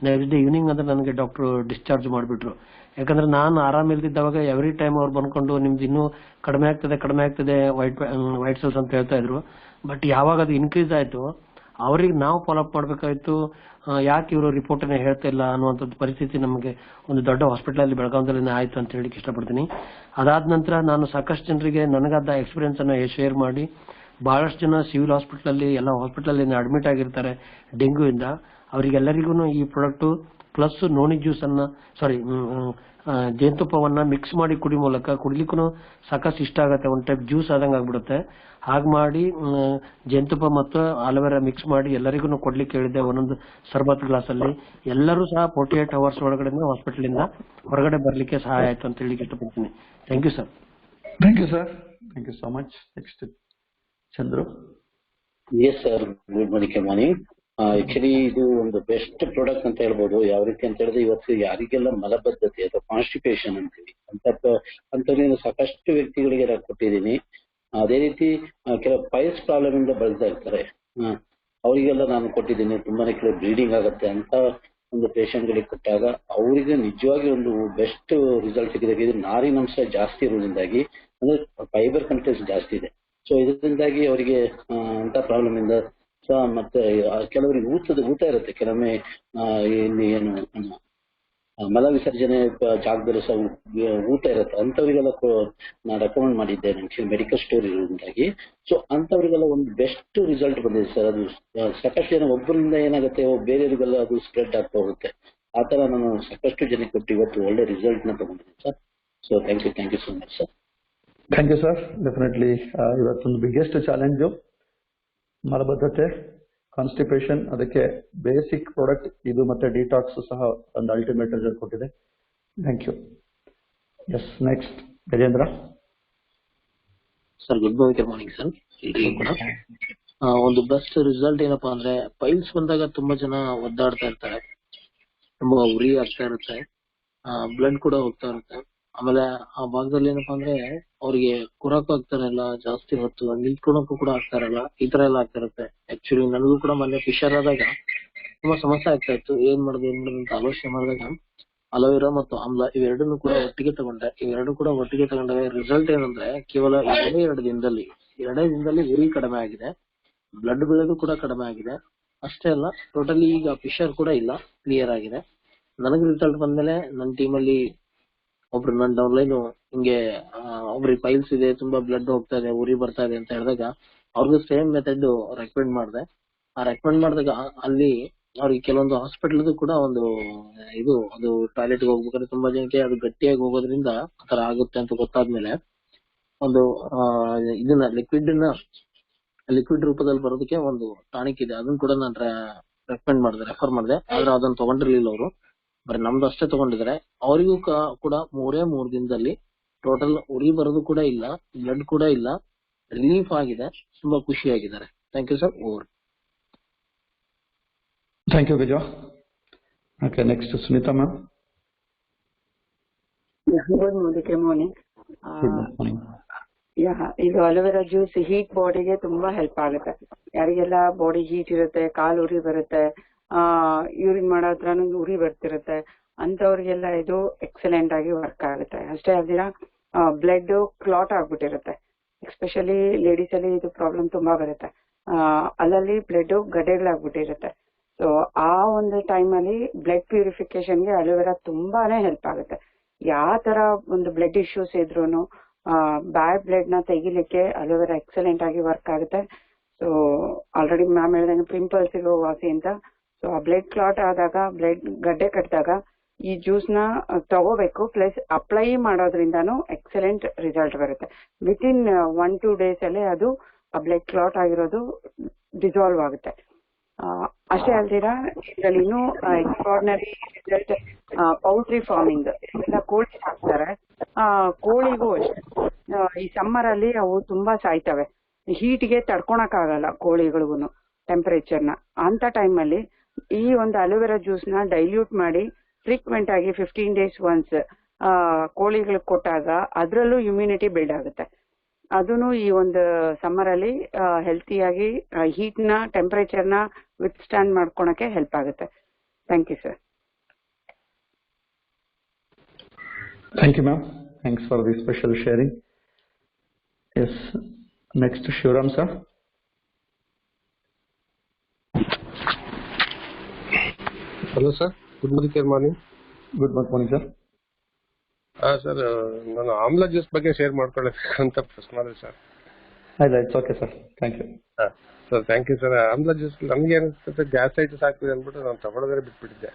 ನೆಕ್ಸ್ಟ್ ಡೇ ಈವ್ನಿಂಗ್ ಅಂದ್ರೆ ನನಗೆ ಡಾಕ್ಟರ್ ಡಿಸ್ಚಾರ್ಜ್ ಮಾಡಿಬಿಟ್ರು. ಯಾಕಂದ್ರೆ ನಾನು ಆರಾಮಿಲ್ದಿದ್ದವಾಗ ಎವ್ರಿ ಟೈಮ್ ಅವ್ರು ಬಂದ್ಕೊಂಡು ನಿಮ್ದು ಇನ್ನೂ ಕಡಿಮೆ ಆಗ್ತದೆ ವೈಟ್ ಸೆಲ್ಸ್ ಅಂತ ಹೇಳ್ತಾ ಇದ್ರು. ಬಟ್ ಯಾವಾಗ ಅದು ಇನ್ಕ್ರೀಸ್ ಆಯ್ತು ಅವ್ರಿಗೆ ನಾವು ಫಾಲೋ ಅಪ್ ಮಾಡ್ಬೇಕಾಯ್ತು. ಯಾಕೆ ಇವರು ರಿಪೋರ್ಟ್ ಹೇಳ್ತಾ ಇಲ್ಲ ಅನ್ನುವಂಥದ್ದು ಪರಿಸ್ಥಿತಿ ನಮಗೆ ಒಂದು ದೊಡ್ಡ ಹಾಸ್ಪಿಟಲ್ ಅಲ್ಲಿ ಬೆಳಗಾವಿಯಲ್ಲಿ ಆಯ್ತು ಅಂತ ಹೇಳಿಕ್ಕೆ ಇಷ್ಟಪಡ್ತೀನಿ. ಅದಾದ ನಂತರ ನಾನು ಸಾಕಷ್ಟು ಜನರಿಗೆ ನನಗಾದ ಎಕ್ಸ್ಪೀರಿಯನ್ಸ್ ಅನ್ನ ಶೇರ್ ಮಾಡಿ ಬಹಳಷ್ಟು ಜನ ಸಿವಿಲ್ ಹಾಸ್ಪಿಟಲ್ ಅಲ್ಲಿ ಎಲ್ಲ ಹಾಸ್ಪಿಟಲ್ ಅಲ್ಲಿ ಅಡ್ಮಿಟ್ ಆಗಿರ್ತಾರೆ ಡೆಂಗು ಇಂದ. ಅವರಿಗೆಲ್ಲರಿಗೂ ಈ ಪ್ರಾಡಕ್ಟ್ ಪ್ಲಸ್ ನೋಣಿ ಜ್ಯೂಸ್ ಅನ್ನ ಜೇನುತುಪ್ಪವನ್ನ ಮಿಕ್ಸ್ ಮಾಡಿ ಕುಡಿಲಿಕ್ಕೂ ಸಾಕಷ್ಟು ಇಷ್ಟ ಆಗುತ್ತೆ. ಒಂದು ಟೈಪ್ ಜ್ಯೂಸ್ ಆದಂಗೆ ಆಗ್ಬಿಡುತ್ತೆ. ಹಾಗೆ ಮಾಡಿ ಜೇನುತುಪ್ಪ ಮತ್ತು ಅಲೋವೆರಾ ಮಿಕ್ಸ್ ಮಾಡಿ ಎಲ್ಲರಿಗೂ ಕೊಡ್ಲಿಕ್ಕೆ ಹೇಳಿದ್ದೆ ಒಂದೊಂದು ಸರ್ಬತ್ ಗ್ಲಾಸ್ ಅಲ್ಲಿ. ಎಲ್ಲರೂ ಸಹ 48 ಅವರ್ಸ್ ಒಳಗಡೆ ಹಾಸ್ಪಿಟಲ್ ಇಂದ ಹೊರಗಡೆ ಬರ್ಲಿಕ್ಕೆ ಸಹಾಯ ಆಯ್ತು ಅಂತ ಹೇಳಿ ಇಷ್ಟಪಡ್ತೀನಿ. Thank you sir. Thank you sir, thank you so much. Next Chandru. Yes sir, good morning. Actually ಇದು ಒಂದು ಬೆಸ್ಟ್ ಪ್ರಾಡಕ್ಟ್ ಅಂತ ಹೇಳ್ಬೋದು. ಯಾವ ರೀತಿ ಅಂತ ಹೇಳಿದ್ರೆ, ಇವತ್ತು ಯಾರಿಗೆಲ್ಲ ಮಲಬದ್ಧತೆ ಅಥವಾ ಕಾನ್ಸ್ಟಿಪೇಷನ್ ಅಂತೀವಿ ಅಂತವ್ರಿಗೆ ಸಾಕಷ್ಟು ವ್ಯಕ್ತಿಗಳಿಗೆ ಕೊಟ್ಟಿದ್ದೀನಿ. ಅದೇ ರೀತಿ ಕೆಲವು ಪೈಲ್ಸ್ ಪ್ರಾಬ್ಲಮ್ ಇಂದ ಬಳಸ್ತಾ ಇರ್ತಾರೆ, ಅವರಿಗೆಲ್ಲ ನಾನು ಕೊಟ್ಟಿದ್ದೀನಿ. ತುಂಬಾನೇ ಕೆಲವು ಬ್ಲೀಡಿಂಗ್ ಆಗುತ್ತೆ ಅಂತ ಒಂದು ಪೇಷಂಟ್ ಗಳಿಗೆ ಕೊಟ್ಟಾಗ ಅವರಿಗೆ ನಿಜವಾಗಿ ಒಂದು ಬೆಸ್ಟ್ ರಿಸಲ್ಟ್ ಸಿಗಿದೆ. ಇದು ನಾರಿನಂಶ ಜಾಸ್ತಿ ಇರೋದ್ರಿಂದಾಗಿ, ಅಂದ್ರೆ ಫೈಬರ್ ಕಂಟೆಂಟ್ ಜಾಸ್ತಿ ಇದೆ. ಸೊ ಇದರಿಂದಾಗಿ ಅವರಿಗೆ ಅಂತ ಪ್ರಾಬ್ಲಮ್ ಇಂದ ಮತ್ತೆ ಕೆಲವರಿಗೆ ಊತ ಇರುತ್ತೆ. ಕೆಲವೊಮ್ಮೆ ಇಲ್ಲಿ ಏನು ಮಲ ವಿಸರ್ಜನೆ ಜಾಗದಲ್ಲಿ ಸಹ ಊತ ಇರುತ್ತೆ. ಅಂತವರಿಗೆಲ್ಲ ನಾನು ರೆಕಮೆಂಡ್ ಮಾಡಿದ್ದೇನೆ ಮೆಡಿಕಲ್ ಸ್ಟೋರ್ ಇರೋದ್ರಿಂದಾಗಿ. ಸೊ ಅಂತವರಿಗೆಲ್ಲ ಒಂದು ಬೆಸ್ಟ್ ರಿಸಲ್ಟ್ ಬಂದಿದೆ ಸರ್. ಅದು ಸಾಕಷ್ಟು ಜನ ಒಬ್ಬರಿಂದ ಏನಾಗುತ್ತೆ ಬೇರೆಯವರಿಗೆಲ್ಲ ಅದು ಸ್ಪ್ರೆಡ್ ಆಗ್ತಾ ಹೋಗುತ್ತೆ. ಆ ತರ ನಾನು ಸಾಕಷ್ಟು ಜನಕ್ಕೆ ಕೊಟ್ಟು ಇವತ್ತು ಒಳ್ಳೆ ರಿಸಲ್ಟ್ ನ ತಗೊಂಡಿದ್ದೀನಿ sir. So thank you so much sir. Thank you sir. Definitely ಇವತ್ತೊಂದು ಬಿಗ್ಗೆಸ್ಟ್ ಚಾಲೆಂಜು ಮಲಬದ್ಧತೆ, ಕಾನ್ಸ್ಟಿಪೇಷನ್. ಅದಕ್ಕೆ ಬೇಸಿಕ್ ಪ್ರಾಡಕ್ಟ್ ಇದು ಮತ್ತೆ ಡಿಟಾಕ್ಸ್ ಸಹ ಒಂದು ಅಲ್ಟಿಮೇಟ್ ರಿಸಲ್ಟ್ ಕೊಟ್ಟಿದೆ. Thank you. Yes, next Gajendra sir. Good morning sir. ಒಂದು ಬೆಸ್ಟ್ ರಿಸಲ್ಟ್ ಏನಪ್ಪಾ ಅಂದ್ರೆ, ಪೈಲ್ಸ್ ಬಂದಾಗ ತುಂಬಾ ಜನ ಒದ್ದಾಡ್ತಾ ಇರ್ತಾರೆ, ತುಂಬಾ ಉರಿ ಆಗ್ತಾ ಇರುತ್ತೆ, ಬ್ಲಡ್ ಕೂಡ ಹೋಗ್ತಾ ಇರುತ್ತೆ. ಆಮೇಲೆ ಆ ಭಾಗದಲ್ಲಿ ಏನಪ್ಪಾ ಅಂದ್ರೆ ಅವ್ರಿಗೆ ಕುರಾಕು ಆಗ್ತಾ ಇರಲ್ಲ, ಜಾಸ್ತಿ ಹೊತ್ತು ನಿಂತ್ಕೊಳಕ್ಕೂ ಕೂಡ ಆಗ್ತಾ ಇರಲ್ಲ, ಈ ತರ ಎಲ್ಲ ಆಗ್ತಾ ಇರುತ್ತೆ. ಆಕ್ಚುಲಿ ನನಗೂ ಕೂಡ ಮೊನ್ನೆ ಫಿಶರ್ ಆದಾಗ ತುಂಬಾ ಸಮಸ್ಯೆ ಆಗ್ತಾ ಇತ್ತು. ಏನ್ ಮಾಡುದು ಅಂತ ಆಲೋಚನೆ ಮಾಡಿದಾಗ ಅಲೋವೆರಾ ಮತ್ತು ಆಮ್ಲ ಇವೆರಡನ್ನು ಕೂಡ ಒಟ್ಟಿಗೆ ತಗೊಂಡೆ. ಇವೆರಡು ಕೂಡ ಒಟ್ಟಿಗೆ ತಗೊಂಡಾಗ ರಿಸಲ್ಟ್ ಏನಂದ್ರೆ ಕೇವಲ ಎರಡೇ ದಿನದಲ್ಲಿ ಉರಿ ಕಡಿಮೆ ಆಗಿದೆ, ಬ್ಲಡ್ ಬೀಳೋದು ಕೂಡ ಕಡಿಮೆ ಆಗಿದೆ. ಅಷ್ಟೇ ಅಲ್ಲ, ಟೋಟಲಿ ಈಗ ಫಿಶರ್ ಕೂಡ ಇಲ್ಲ, ಕ್ಲಿಯರ್ ಆಗಿದೆ. ನನಗೆ ರಿಸಲ್ಟ್ ಬಂದ್ಮೇಲೆ ನನ್ನ ಟೀಮಲ್ಲಿ ಒಬ್ರು ನನ್ನ ಡೌನ್ಲೈನ್ ಹಿಂಗೆ ಒಬ್ರಿಗೆ ಪೈಲ್ಸ್ ಇದೆ, ತುಂಬಾ ಬ್ಲಡ್ ಹೋಗ್ತಾ ಇದೆ, ಉರಿ ಬರ್ತಾ ಇದೆ ಅಂತ ಹೇಳಿದಾಗ ಅವ್ರಿಗೂ ಸೇಮ್ ಮೆಥಡ್ ರೆಕಮೆಂಡ್ ಮಾಡಿದೆ. ಆ ರೆಕಮೆಂಡ್ ಮಾಡಿದಾಗ ಅಲ್ಲಿ ಅವ್ರಿಗೆ ಕೆಲವೊಂದು ಹಾಸ್ಪಿಟಲ್ ಕೂಡ ಒಂದು ಅದು ಟಾಯ್ಲೆಟ್ ಹೋಗ್ಬೇಕಾದ್ರೆ ತುಂಬಾ ಜನಕ್ಕೆ ಅದು ಗಟ್ಟಿಯಾಗಿ ಹೋಗೋದ್ರಿಂದ ಆತರ ಆಗುತ್ತೆ ಅಂತ ಗೊತ್ತಾದ್ಮೇಲೆ ಒಂದು ಇದನ್ನ ಲಿಕ್ವಿಡ್ ರೂಪದಲ್ಲಿ ಬರೋದಕ್ಕೆ ಒಂದು ಟಾನಿಕ್ ಇದೆ, ಅದನ್ನ ಕೂಡ ನಾನು ರೆಫರ್ ಮಾಡಿದೆ. ಆದ್ರೆ ಅದನ್ನ ತಗೊಂಡಿರ್ಲಿಲ್ಲ ಅವರು, ಬರೀ ನಮ್ದು ಅಷ್ಟೇ ತಗೊಂಡಿದ್ದಾರೆ. ಅವರಿಗೂ ಕೂಡ 3 ದಿನದಲ್ಲಿ ಟೋಟಲ್ ಉರಿ ಬರೋದು ಕೂಡ ಇಲ್ಲ, ಬ್ಲಡ್ ಕೂಡ ಇಲ್ಲ, ರಿಲೀಫ್ ಆಗಿದೆ, ತುಂಬಾ ಖುಷಿಯಾಗಿದ್ದಾರೆ. Thank you sir. Over. Thank you Vijaya. Okay, next Sunita ma'am. Good morning. ಇದು ಅಲೋವೆರಾ ಜ್ಯೂಸ್ ಹೀಟ್ ಬಾಡಿಗೆ ತುಂಬಾ ಹೆಲ್ಪ್ ಆಗುತ್ತೆ. ಯಾರಿಗೆಲ್ಲ ಬಾಡಿ ಹೀಟ್ ಇರುತ್ತೆ, ಕಾಲು ಉರಿ ಬರುತ್ತೆ, ಯೂರಿನ್ ಮಾಡೋ ಹತ್ರ ಉರಿ ಬರ್ತಿರುತ್ತೆ, ಅಂತವ್ರಿಗೆಲ್ಲ ಇದು ಎಕ್ಸಲೆಂಟ್ ಆಗಿ ವರ್ಕ್ ಆಗುತ್ತೆ. ಅಷ್ಟೇ ಅಲ್ದಿರ ಬ್ಲಡ್ ಕ್ಲಾಟ್ ಆಗ್ಬಿಟ್ಟಿರುತ್ತೆ. ಎಸ್ಪೆಷಲಿ ಲೇಡೀಸ್ ಅಲ್ಲಿ ಇದು ಪ್ರಾಬ್ಲಮ್ ತುಂಬಾ ಬರುತ್ತೆ. ಅಲ್ಲಲ್ಲಿ ಬ್ಲಡ್ ಗಡ್ಡೆಗಳಾಗ್ಬಿಟ್ಟಿರುತ್ತೆ. ಸೊ ಆ ಒಂದು ಟೈಮ್ ಅಲ್ಲಿ ಬ್ಲಡ್ ಪ್ಯೂರಿಫಿಕೇಶನ್ಗೆ ಅಲೋವೆರಾ ತುಂಬಾನೇ ಹೆಲ್ಪ್ ಆಗುತ್ತೆ. ಯಾವ ತರ ಒಂದು ಬ್ಲಡ್ ಇಶ್ಯೂಸ್ ಇದ್ರೂನು ಬ್ಯಾಡ್ ಬ್ಲಡ್ ನ ತೆಗಿಲಿಕ್ಕೆ ಅಲೋವೆರಾ ಎಕ್ಸಲೆಂಟ್ ಆಗಿ ವರ್ಕ್ ಆಗುತ್ತೆ. ಸೊ ಆಲ್ರೆಡಿ ಮ್ಯಾಮ್ ಹೇಳಿದಂಗೆ ಪಿಂಪಲ್ಸ್ ಇರೋ ವಾಸಿ ಅಂತ. ಸೊ ಆ ಬ್ಲಡ್ ಕ್ಲಾಟ್ ಆದಾಗ, ಬ್ಲಡ್ ಗಡ್ಡೆ ಕಟ್ಟಿದಾಗ ಈ ಜ್ಯೂಸ್ ನ ತಗೋಬೇಕು. ಪ್ಲಸ್ ಅಪ್ಲೈ ಮಾಡೋದ್ರಿಂದಾನು ಎಕ್ಸಲೆಂಟ್ ರಿಸಲ್ಟ್ ಬರುತ್ತೆ. ವಿತಿನ್ 1-2 ಡೇಸ್ ಅಲ್ಲೇ ಅದು ಆ ಬ್ಲಡ್ ಕ್ಲಾಟ್ ಆಗಿರೋದು ಡಿಸಾಲ್ವ್ ಆಗುತ್ತೆ. ಅಷ್ಟೇ ಅಲ್ದಿರ ಇದರಲ್ಲಿ ಇನ್ನೂ ಎಕ್ಸ್ಟ್ರಾರ್ಡಿನರಿ ರಿಸಲ್ಟ್ ಪೌಲ್ಟ್ರಿ ಫಾರ್ಮಿಂಗ್ ಎಲ್ಲ ಕೋಳಿ ಸಾಕ್ತಾರೆ. ಕೋಳಿಗೂ ಅಷ್ಟೇ, ಈ ಸಮ್ಮರ್ ಅಲ್ಲಿ ಅವು ತುಂಬಾ ಸಾಯ್ತವೆ, ಹೀಟ್ಗೆ ತಡ್ಕೊಳಕ್ ಆಗಲ್ಲ ಕೋಳಿಗಳಿಗೂ ಟೆಂಪರೇಚರ್ನ. ಅಂತ ಟೈಮ್ ಅಲ್ಲಿ ಈ ಒಂದು ಅಲೋವೆರಾ ಜ್ಯೂಸ್ ನ ಡೈಲ್ಯೂಟ್ ಮಾಡಿ ಫ್ರೀಕ್ವೆಂಟ್ ಆಗಿ 15 days ಒನ್ಸ್ ಕೋಳಿಗಳಿಗೆ ಕೊಟ್ಟಾಗ ಅದರಲ್ಲೂ ಇಮ್ಯುನಿಟಿ ಬಿಲ್ಡ್ ಆಗುತ್ತೆ. ಅದನ್ನು ಈ ಒಂದು ಸಮ್ಮರ್ ಅಲ್ಲಿ ಹೆಲ್ತಿಯಾಗಿ ಹೀಟ್ ನ ಟೆಂಪರೇಚರ್ ನ ವಿತ್ ಸ್ಟ್ಯಾಂಡ್ ಮಾಡ್ಕೊಳಕ್ಕೆ ಹೆಲ್ಪ್ ಆಗುತ್ತೆ. Thank you sir. Thank you, ma'am. Thanks for the special sharing. Yes, next Shivram sir. Hello sir, good morning. Good morning sir. Sir, ನಾನು ಆಮ್ಲ ಜ್ಯೂಸ್ ಬಗ್ಗೆ ಶೇರ್ ಮಾಡ್ಕೊಳ್ಳಬೇಕಂತ ಪ್ರಶ್ನೆ ಮಾಡಿದೆ sir. It's okay sir, thank you. Sir thank you sir. Amla juice ನಮ್ಗೆ ಏನಿಸ್ತದೆ, ಗ್ಯಾಸ್ಟ್ರೈಟಿಸ್ ಆಗ್ತಿದೆ ಅಂದ್ಬಿಟ್ಟು ನಾನು ತಗೊಳ್ಳೋದ್ರೆ ಬಿಟ್ಬಿಟ್ಟಿದ್ದೆ.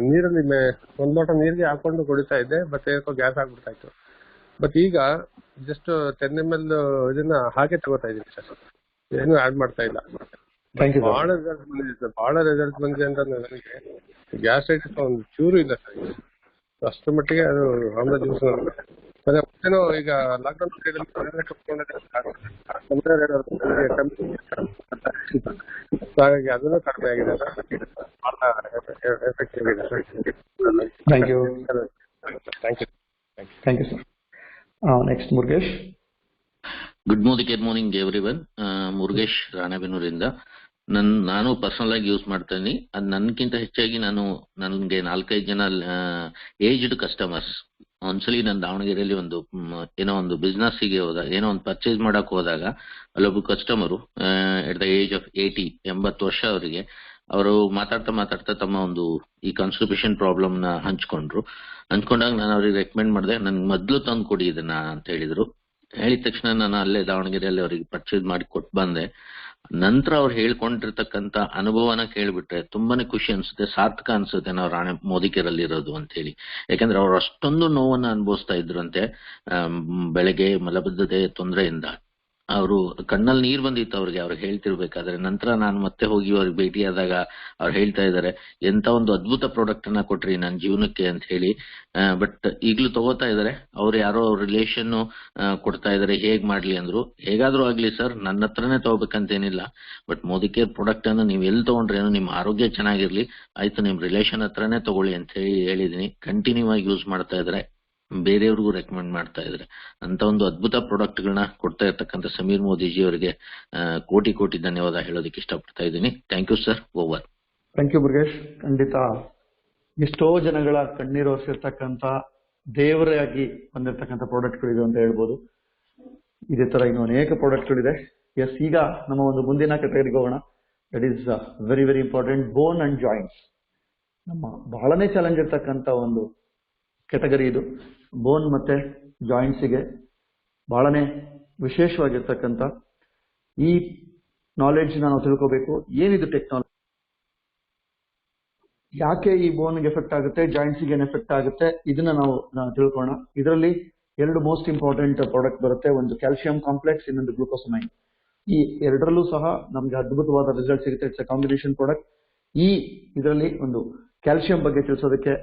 ನೀರಲ್ಲಿ 1 ಲೋಟ ನೀರಿಗೆ ಹಾಕೊಂಡು ಕುಡಿತಾ ಇದ್ದೆ, ಮತ್ತೆ ಗ್ಯಾಸ್ ಆಗ್ಬಿಡ್ತಾ ಇತ್ತು. ಬಟ್ ಈಗ ಜಸ್ಟ್ 10 ml ಇದನ್ನ ಹಾಗೆ ತಗೋತಾ ಇದ್ದೀನಿ ಸರ್, ಏನು ಆಡ್ ಮಾಡ್ತಾ ಇಲ್ಲ. ಬಹಳ ರಿಸಲ್ಟ್ ಬಂದಿದೆ ಸರ್, ಬಹಳ ರಿಸಲ್ಟ್ ಬಂದಿದೆ ಅಂತ ನನಗೆ. ಗ್ಯಾಸ್ಟ್ರೈಟಿಸ್ ಒಂದು ಚೂರು ಇಲ್ಲ ಸರ್, ಅಷ್ಟರ ಮಟ್ಟಿಗೆ ಅದು ಆಮ್ಲ ಜ್ಯೂಸ್. ಮತ್ತೇನೋ ಈಗ ಲಾಕ್ಡೌನ್ ಹಾಗಾಗಿ ಅದನ್ನು ಕಡಿಮೆ ಆಗಿದೆ ಸರ್, ಎಫೆಕ್ಟಿವ್ ಇದೆ ಸರ್. Thank you. Thank you sir. Next Murugesh. Good morning everyone. Murugesh ರಾಣೆಬೆನ್ನೂರಿಂದ. ನಾನು ಪರ್ಸನಲ್ ಆಗಿ ಯೂಸ್ ಮಾಡ್ತಾ ಇದೀನಿ. ಅದು ನನ್ಗಿಂತ ಹೆಚ್ಚಾಗಿ ನನಗೆ 4-5 ಜನ ಏಜ್ಡ್ ಕಸ್ಟಮರ್ಸ್. ಒಂದ್ಸಲಿ ನಾನು ದಾವಣಗೆರೆಯಲ್ಲಿ ಏನೋ ಒಂದು ಬಿಸ್ನೆಸ್ ಗೆ ಹೋದಾಗ, ಏನೋ ಒಂದು ಪರ್ಚೇಸ್ ಮಾಡಕ್ ಹೋದಾಗ ಅಲ್ಲೊಬ್ಬರು customer at the age of 80 ವರ್ಷ ಅವರಿಗೆ, ಅವರು ಮಾತಾಡ್ತಾ ತಮ್ಮ ಈ ಕಾನ್ಸ್ಟಿಪೇಷನ್ ಪ್ರಾಬ್ಲಮ್ ನ ಹಂಚ್ಕೊಂಡಾಗ ನಾನು ಅವ್ರಿಗೆ ರೆಕಮೆಂಡ್ ಮಾಡಿದೆ, ನನ್ಗೆ ಮೊದ್ಲು ತಂದು ಕೊಡಿ ಇದನ್ನ ಅಂತ ಹೇಳಿದ್ರು. ಹೇಳಿದ ತಕ್ಷಣ ನಾನು ಅಲ್ಲೇ ದಾವಣಗೆರೆಯಲ್ಲಿ ಅವರಿಗೆ ಪರ್ಚೇಸ್ ಮಾಡಿ ಕೊಟ್ಟು ಬಂದೆ. ನಂತರ ಅವ್ರು ಹೇಳ್ಕೊಂಡಿರ್ತಕ್ಕಂಥ ಅನುಭವನ ಕೇಳ್ಬಿಟ್ರೆ ತುಂಬಾನೇ ಖುಷಿ ಅನ್ಸುತ್ತೆ, ಸಾರ್ಥಕ ಅನ್ಸುತ್ತೆ ನಾವು ರಾಣೆ ಮೋದಿಕೆರಲ್ಲಿ ಇರೋದು ಅಂತ ಹೇಳಿ. ಯಾಕಂದ್ರೆ ಅವ್ರು ಅಷ್ಟೊಂದು ನೋವನ್ನ ಅನುಭವಿಸ್ತಾ ಇದ್ರಂತೆ. ಬೆಳಗ್ಗೆ ಮಲಬದ್ಧತೆ ತೊಂದರೆಯಿಂದ ಅವರು ಕಣ್ಣಲ್ಲಿ ನೀರು ಬಂದಿತ್ತು ಅವ್ರಿಗೆ ಹೇಳ್ತಿರ್ಬೇಕಾದ್ರೆ. ನಂತರ ನಾನು ಮತ್ತೆ ಹೋಗಿ ಅವ್ರಿಗೆ ಭೇಟಿಯಾದಾಗ ಅವ್ರು ಹೇಳ್ತಾ ಇದ್ದಾರೆ, ಎಂತ ಒಂದು ಅದ್ಭುತ ಪ್ರಾಡಕ್ಟ್ ಅನ್ನ ಕೊಟ್ರಿ ನನ್ನ ಜೀವನಕ್ಕೆ ಅಂತ ಹೇಳಿ. ಬಟ್ ಈಗ್ಲೂ ತಗೋತಾ ಇದಾರೆ. ಅವ್ರು ಯಾರೋ ರಿಲೇಷನ್ ಕೊಡ್ತಾ ಇದಾರೆ, ಹೇಗ್ ಮಾಡ್ಲಿ ಅಂದ್ರು. ಹೇಗಾದ್ರೂ ಆಗ್ಲಿ ಸರ್, ನನ್ನ ಹತ್ರನೇ ತಗೋಬೇಕಂತೇನಿಲ್ಲ. ಬಟ್ ಮೋದಿ ಕೇರ್ ಪ್ರಾಡಕ್ಟ್ ಅನ್ನ ನೀವು ಎಲ್ಲಿ ತಗೊಂಡ್ರೇನು ನಿಮ್ಮ ಆರೋಗ್ಯ ಚೆನ್ನಾಗಿರ್ಲಿ, ಆಯ್ತು ನಿಮ್ ರಿಲೇಷನ್ ಹತ್ರನೇ ತಗೊಳ್ಳಿ ಅಂತ ಹೇಳಿದೀನಿ. ಕಂಟಿನ್ಯೂ ಆಗಿ ಯೂಸ್ ಮಾಡ್ತಾ ಇದಾರೆ. ಬೇರೆಯವ್ರಿಗೂ ರೆಕಮೆಂಡ್ ಮಾಡ್ತಾ ಇದ್ದಾರೆ. ಅಂತ ಒಂದು ಅದ್ಭುತ ಪ್ರಾಡಕ್ಟ್ ಗಳನ್ನ ಕೊಡ್ತಾ ಇರ್ತಕ್ಕಂಥ ಸಮೀರ್ ಮೋದಿಜಿ ಅವರಿಗೆ ಕೋಟಿ ಕೋಟಿ ಧನ್ಯವಾದ ಹೇಳೋದಕ್ಕೆ ಇಷ್ಟಪಡ್ತಾ ಇದ್ದೀನಿ. Thank you sir. Over. Thank you Murugesh. ಖಂಡಿತ ಎಷ್ಟೋ ಜನಗಳ ಕಣ್ಣೀರು ಒರೆಸಿರ್ತಕ್ಕಂಥ ದೇವರಾಗಿ ಬಂದಿರತಕ್ಕಂಥ ಪ್ರಾಡಕ್ಟ್ಗಳಿದೆ ಅಂತ ಹೇಳ್ಬೋದು. ಇದೇ ತರ ಇನ್ನು ಅನೇಕ ಪ್ರಾಡಕ್ಟ್ಗಳಿದೆ. ಎಸ್, ಈಗ ನಮ್ಮ ಒಂದು ಮುಂದಿನ ಕೆಟಗರಿಗೆ ಹೋಗೋಣ. That is very very important, bone and joints. ನಮ್ಮ ಬಹಳನೇ ಚಾಲೆಂಜ್ ಇರ್ತಕ್ಕಂಥ ಒಂದು ಕೆಟಗರಿ ಇದು. ಬೋನ್ ಮತ್ತೆ ಜಾಯಿಂಟ್ಸಿಗೆ ಬಹಳನೇ ವಿಶೇಷವಾಗಿರ್ತಕ್ಕಂಥ ಈ ನಾಲೆಡ್ಜ್ ನಾವು ತಿಳ್ಕೋಬೇಕು. ಏನಿದು ಟೆಕ್ನಾಲಜಿ, ಯಾಕೆ ಈ ಬೋನ್ಗೆ ಎಫೆಕ್ಟ್ ಆಗುತ್ತೆ, ಜಾಯಿಂಟ್ಸ್ಗೆ ಏನು ಎಫೆಕ್ಟ್ ಆಗುತ್ತೆ, ಇದನ್ನ ನಾವು ತಿಳ್ಕೊಳ್ಳೋಣ. ಇದರಲ್ಲಿ ಎರಡು ಮೋಸ್ಟ್ ಇಂಪಾರ್ಟೆಂಟ್ ಪ್ರಾಡಕ್ಟ್ ಬರುತ್ತೆ. ಒಂದು ಕ್ಯಾಲ್ಸಿಯಂ ಕಾಂಪ್ಲೆಕ್ಸ್, ಇನ್ನೊಂದು ಗ್ಲೂಕೋಸಮೈನ್. ಈ ಎರಡರಲ್ಲೂ ಸಹ ನಮ್ಗೆ ಅದ್ಭುತವಾದ ರಿಸಲ್ಟ್ ಸಿಗುತ್ತೆ. It's a combination product. ಇದರಲ್ಲಿ ಒಂದು ಕ್ಯಾಲ್ಸಿಯಂ ಬಗ್ಗೆ ತಿಳಿಸೋದಕ್ಕೆ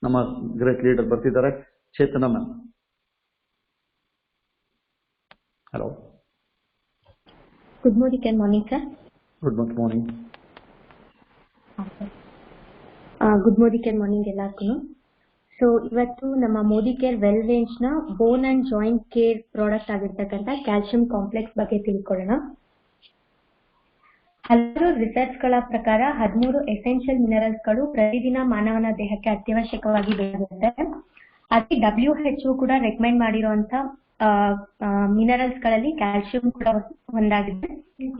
ನಮ್ಮ ಗ್ರೇಟ್ ಲೀಡರ್ ಬರ್ತಿದ್ದಾರೆ, Chetana ma'am. Hello. Good morning sir. Good morning. Good morning ಎಲ್ಲರಿಗೂ. ಸೊ ಇವತ್ತು ನಮ್ಮ ಮೋದಿ ಕೇರ್ ವೆಲ್ ರೇಂಜ್ ನ bone and joint care product ಆಗಿರ್ತಕ್ಕಂಥ ಕ್ಯಾಲ್ಸಿಯಂ ಕಾಂಪ್ಲೆಕ್ಸ್ ಬಗ್ಗೆ ತಿಳ್ಕೊಳ್ಳೋಣ. ಹಲವಾರು ರಿಸರ್ಚ್ ಗಳ ಪ್ರಕಾರ 13 ಎಸೆನ್ಷಿಯಲ್ ಮಿನರಲ್ಸ್ ಗಳು ಪ್ರತಿದಿನ ಮಾನವನ ದೇಹಕ್ಕೆ ಅತ್ಯವಶ್ಯಕವಾಗಿ ಬೇಕಾಗುತ್ತೆ. ಅದೇ WHO ಕೂಡ ರೆಕಮೆಂಡ್ ಮಾಡಿರುವಂತ ಮಿನರಲ್ಸ್ ಗಳಲ್ಲಿ ಕ್ಯಾಲ್ಸಿಯಂ ಕೂಡ ಒಂದಾಗಿದೆ.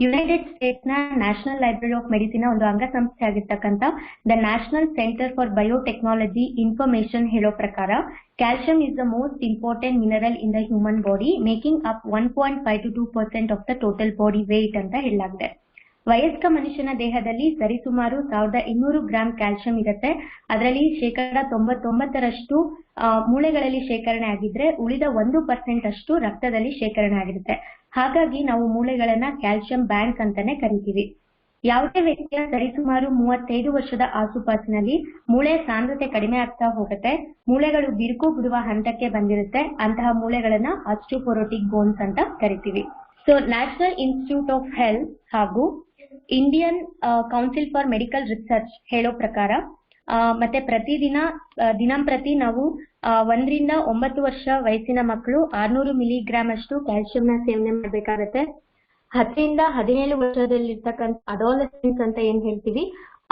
ಯುನೈಟೆಡ್ ಸ್ಟೇಟ್ಸ್ ನ ನ್ಯಾಷನಲ್ ಲೈಬ್ರರಿ ಆಫ್ ಮೆಡಿಸಿನ್ ಒಂದು ಅಂಗಸಂಸ್ಥೆ ಆಗಿರ್ತಕ್ಕಂಥ the national centre for biotechnology information ಹೇಳೋ ಪ್ರಕಾರ calcium is the most important mineral in the human body, making up 1.5 to 2% of the total body weight ಅಂತ ಹೇಳಲಾಗಿದೆ. ವಯಸ್ಕ ಮನುಷ್ಯನ ದೇಹದಲ್ಲಿ ಸರಿಸುಮಾರು 1200 ಗ್ರಾಂ ಕ್ಯಾಲ್ಸಿಯಂ ಇರುತ್ತೆ. ಅದರಲ್ಲಿ 99% ಮೂಳೆಗಳಲ್ಲಿ ಶೇಖರಣೆ ಆಗಿದ್ರೆ ಉಳಿದ 1% ಅಷ್ಟು ರಕ್ತದಲ್ಲಿ ಶೇಖರಣೆ ಆಗಿರುತ್ತೆ. ಹಾಗಾಗಿ ನಾವು ಮೂಳೆಗಳನ್ನ ಕ್ಯಾಲ್ಸಿಯಂ ಬ್ಯಾಂಕ್ ಅಂತಾನೆ ಕರಿತೀವಿ. ಯಾವುದೇ ವ್ಯಕ್ತಿಯ ಸರಿಸುಮಾರು 35 ವರ್ಷದ ಆಸುಪಾಸಿನಲ್ಲಿ ಮೂಳೆಯ ಸಾಂದ್ರತೆ ಕಡಿಮೆ ಆಗ್ತಾ ಹೋಗುತ್ತೆ. ಮೂಳೆಗಳು ಬಿರುಕು ಬಿಡುವ ಹಂತಕ್ಕೆ ಬಂದಿರುತ್ತೆ. ಅಂತಹ ಮೂಳೆಗಳನ್ನ ಆಸ್ಟಿಯೋಪೊರೋಟಿಕ್ ಬೋನ್ಸ್ ಅಂತ ಕರಿತೀವಿ. So National Institute of Health ಹಾಗೂ Indian Council for Medical Research ಹೇಳೋ ಪ್ರಕಾರ ಮತ್ತೆ ದಿನಂಪ್ರತಿ ನಾವು 1 ರಿಂದ 9 ವರ್ಷ ವಯಸ್ಸಿನ ಮಕ್ಕಳು 600 ಮಿಲಿಗ್ರಾಂ ಅಷ್ಟು ಕ್ಯಾಲ್ಸಿಯಂನ ಸೇವನೆ ಮಾಡಬೇಕಾಗತ್ತೆ. 10 ರಿಂದ 17 ವರ್ಷದಲ್ಲಿರ್ತಕ್ಕಂಥ ಅಡಾಲಸೆಂಟ್ಸ್ ಅಂತ ಏನ್ ಹೇಳ್ತೀವಿ,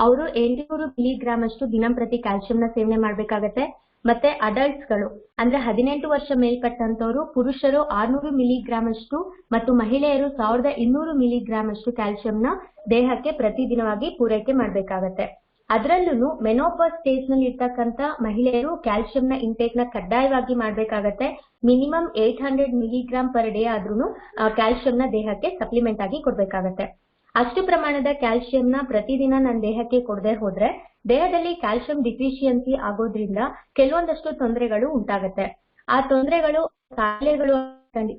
ಅವರು 800 ಮಿಲಿಗ್ರಾಂ ಅಷ್ಟು ದಿನಂಪ್ರತಿ ಕ್ಯಾಲ್ಸಿಯಂನ ಸೇವನೆ ಮಾಡಬೇಕಾಗತ್ತೆ. ಮತ್ತೆ ಅಡಲ್ಟ್ಸ್ಗಳು ಅಂದ್ರೆ 18 ವರ್ಷ ಮೇಲ್ಪಟ್ಟಂತವರು ಪುರುಷರು 600 ಮಿಲಿಗ್ರಾಂ ಅಷ್ಟು ಮತ್ತು ಮಹಿಳೆಯರು 1200 ಮಿಲಿಗ್ರಾಂ ಅಷ್ಟು ಕ್ಯಾಲ್ಸಿಯಂನ ದೇಹಕ್ಕೆ ಪ್ರತಿದಿನವಾಗಿ ಪೂರೈಕೆ ಮಾಡಬೇಕಾಗತ್ತೆ. ಅದರಲ್ಲೂ ಮೆನೋಪಾಸ್ ಸ್ಟೇಜ್ ನಲ್ಲಿ ಇರ್ತಕ್ಕಂಥ ಮಹಿಳೆಯರು ಕ್ಯಾಲ್ಸಿಯಂನ ಇಂಟೇಕ್ ನ ಕಡ್ಡಾಯವಾಗಿ ಮಾಡಬೇಕಾಗತ್ತೆ. ಮಿನಿಮಮ್ 800 ಮಿಲಿಗ್ರಾಂ ಪರ್ ಡೇ ಆದ್ರೂ ಕ್ಯಾಲ್ಸಿಯಂನ ದೇಹಕ್ಕೆ ಸಪ್ಲಿಮೆಂಟ್ ಆಗಿ ಕೊಡ್ಬೇಕಾಗತ್ತೆ. ಅಷ್ಟು ಪ್ರಮಾಣದ ಕ್ಯಾಲ್ಸಿಯಂನ ಪ್ರತಿದಿನ ನನ್ನ ದೇಹಕ್ಕೆ ಕೊಡದೆ ಹೋದ್ರೆ ದೇಹದಲ್ಲಿ ಕ್ಯಾಲ್ಸಿಯಂ ಡಿಫಿಷಿಯನ್ಸಿ ಆಗೋದ್ರಿಂದ ಕೆಲವೊಂದಷ್ಟು ತೊಂದರೆಗಳು ಉಂಟಾಗತ್ತೆ. ಆ ತೊಂದರೆಗಳು ಕಾಯಿಲೆಗಳು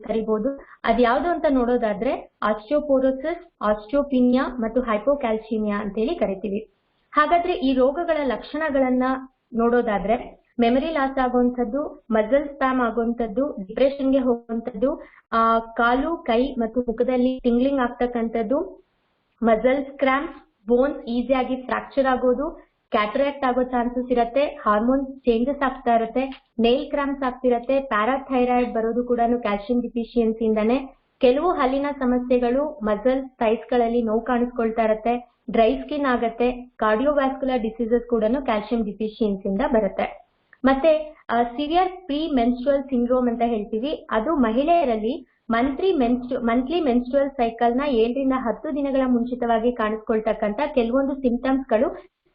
ಕರಿಬಹುದು. ಅದ್ಯಾವುದು ಅಂತ ನೋಡೋದಾದ್ರೆ ಆಸ್ಟಿಯೋಪೊರೋಸಿಸ್, ಆಸ್ಟಿಯೋಪಿನಿಯಾ ಮತ್ತು ಹೈಪೋಕ್ಯಾಲ್ಸಿಮಿಯಾ ಅಂತೇಳಿ ಕರಿತೀವಿ. ಹಾಗಾದ್ರೆ ಈ ರೋಗಗಳ ಲಕ್ಷಣಗಳನ್ನ ನೋಡೋದಾದ್ರೆ ಮೆಮರಿ ಲಾಸ್ ಆಗುವಂಥದ್ದು, ಮಸಲ್ ಸ್ಪ್ಯಾಮ್ ಆಗುವಂಥದ್ದು, ಡಿಪ್ರೆಷನ್ಗೆ ಹೋಗುವಂಥದ್ದು, ಕಾಲು ಕೈ ಮತ್ತು ಮುಖದಲ್ಲಿ ಟಿಂಗ್ಲಿಂಗ್ ಆಗ್ತಕ್ಕಂಥದ್ದು, ಮಸಲ್ ಕ್ರಾಂಪ್ಸ್, ಬೋನ್ಸ್ ಈಸಿಯಾಗಿ ಫ್ರಾಕ್ಚರ್ ಆಗೋದು, ಕ್ಯಾಟರಾಕ್ಟ್ ಆಗೋ ಚಾನ್ಸಸ್ ಇರುತ್ತೆ, ಹಾರ್ಮೋನ್ ಚೇಂಜಸ್ ಆಗ್ತಾ ಇರುತ್ತೆ, ನೇಲ್ ಕ್ರಾಂಪ್ಸ್ ಆಗ್ತಿರತ್ತೆ, ಪ್ಯಾರಾಥೈರಾಯ್ಡ್ ಬರೋದು ಕೂಡ ಕ್ಯಾಲ್ಸಿಯಂ ಡಿಫಿಷಿಯನ್ಸಿಯಿಂದಾನೆ. ಕೆಲವು ಹಲ್ಲಿನ ಸಮಸ್ಯೆಗಳು, ಮಸಲ್ ಥೈಸ್ ಗಳಲ್ಲಿ ನೋವು ಕಾಣಿಸ್ಕೊಳ್ತಾ ಇರುತ್ತೆ, ಡ್ರೈ ಸ್ಕಿನ್ ಆಗತ್ತೆ, ಕಾರ್ಡಿಯೋವ್ಯಾಸ್ಕ್ಯುಲರ್ ಡಿಸೀಸಸ್ ಕೂಡ ಕ್ಯಾಲ್ಸಿಯಂ ಡಿಫಿಷಿಯನ್ಸಿಯಿಂದ ಬರುತ್ತೆ. ಮತ್ತೆ ಸಿವಿಯರ್ ಪ್ರೀ ಮೆನ್ಸ್ಟ್ರುಯಲ್ ಸಿಂಡ್ರೋಮ್ ಅಂತ ಹೇಳ್ತೀವಿ. ಅದು ಮಹಿಳೆಯರಲ್ಲಿ ಮಂತ್ಲಿ ಮೆನ್ಸ್ಟ್ರುಯಲ್ ಸೈಕಲ್ ನ 7 ರಿಂದ 10 ದಿನಗಳ ಮುಂಚಿತವಾಗಿ ಕಾಣಿಸ್ಕೊಳ್ತಕ್ಕಂಥ ಕೆಲವೊಂದು ಸಿಂಪ್ಟಮ್ಸ್ ಗಳು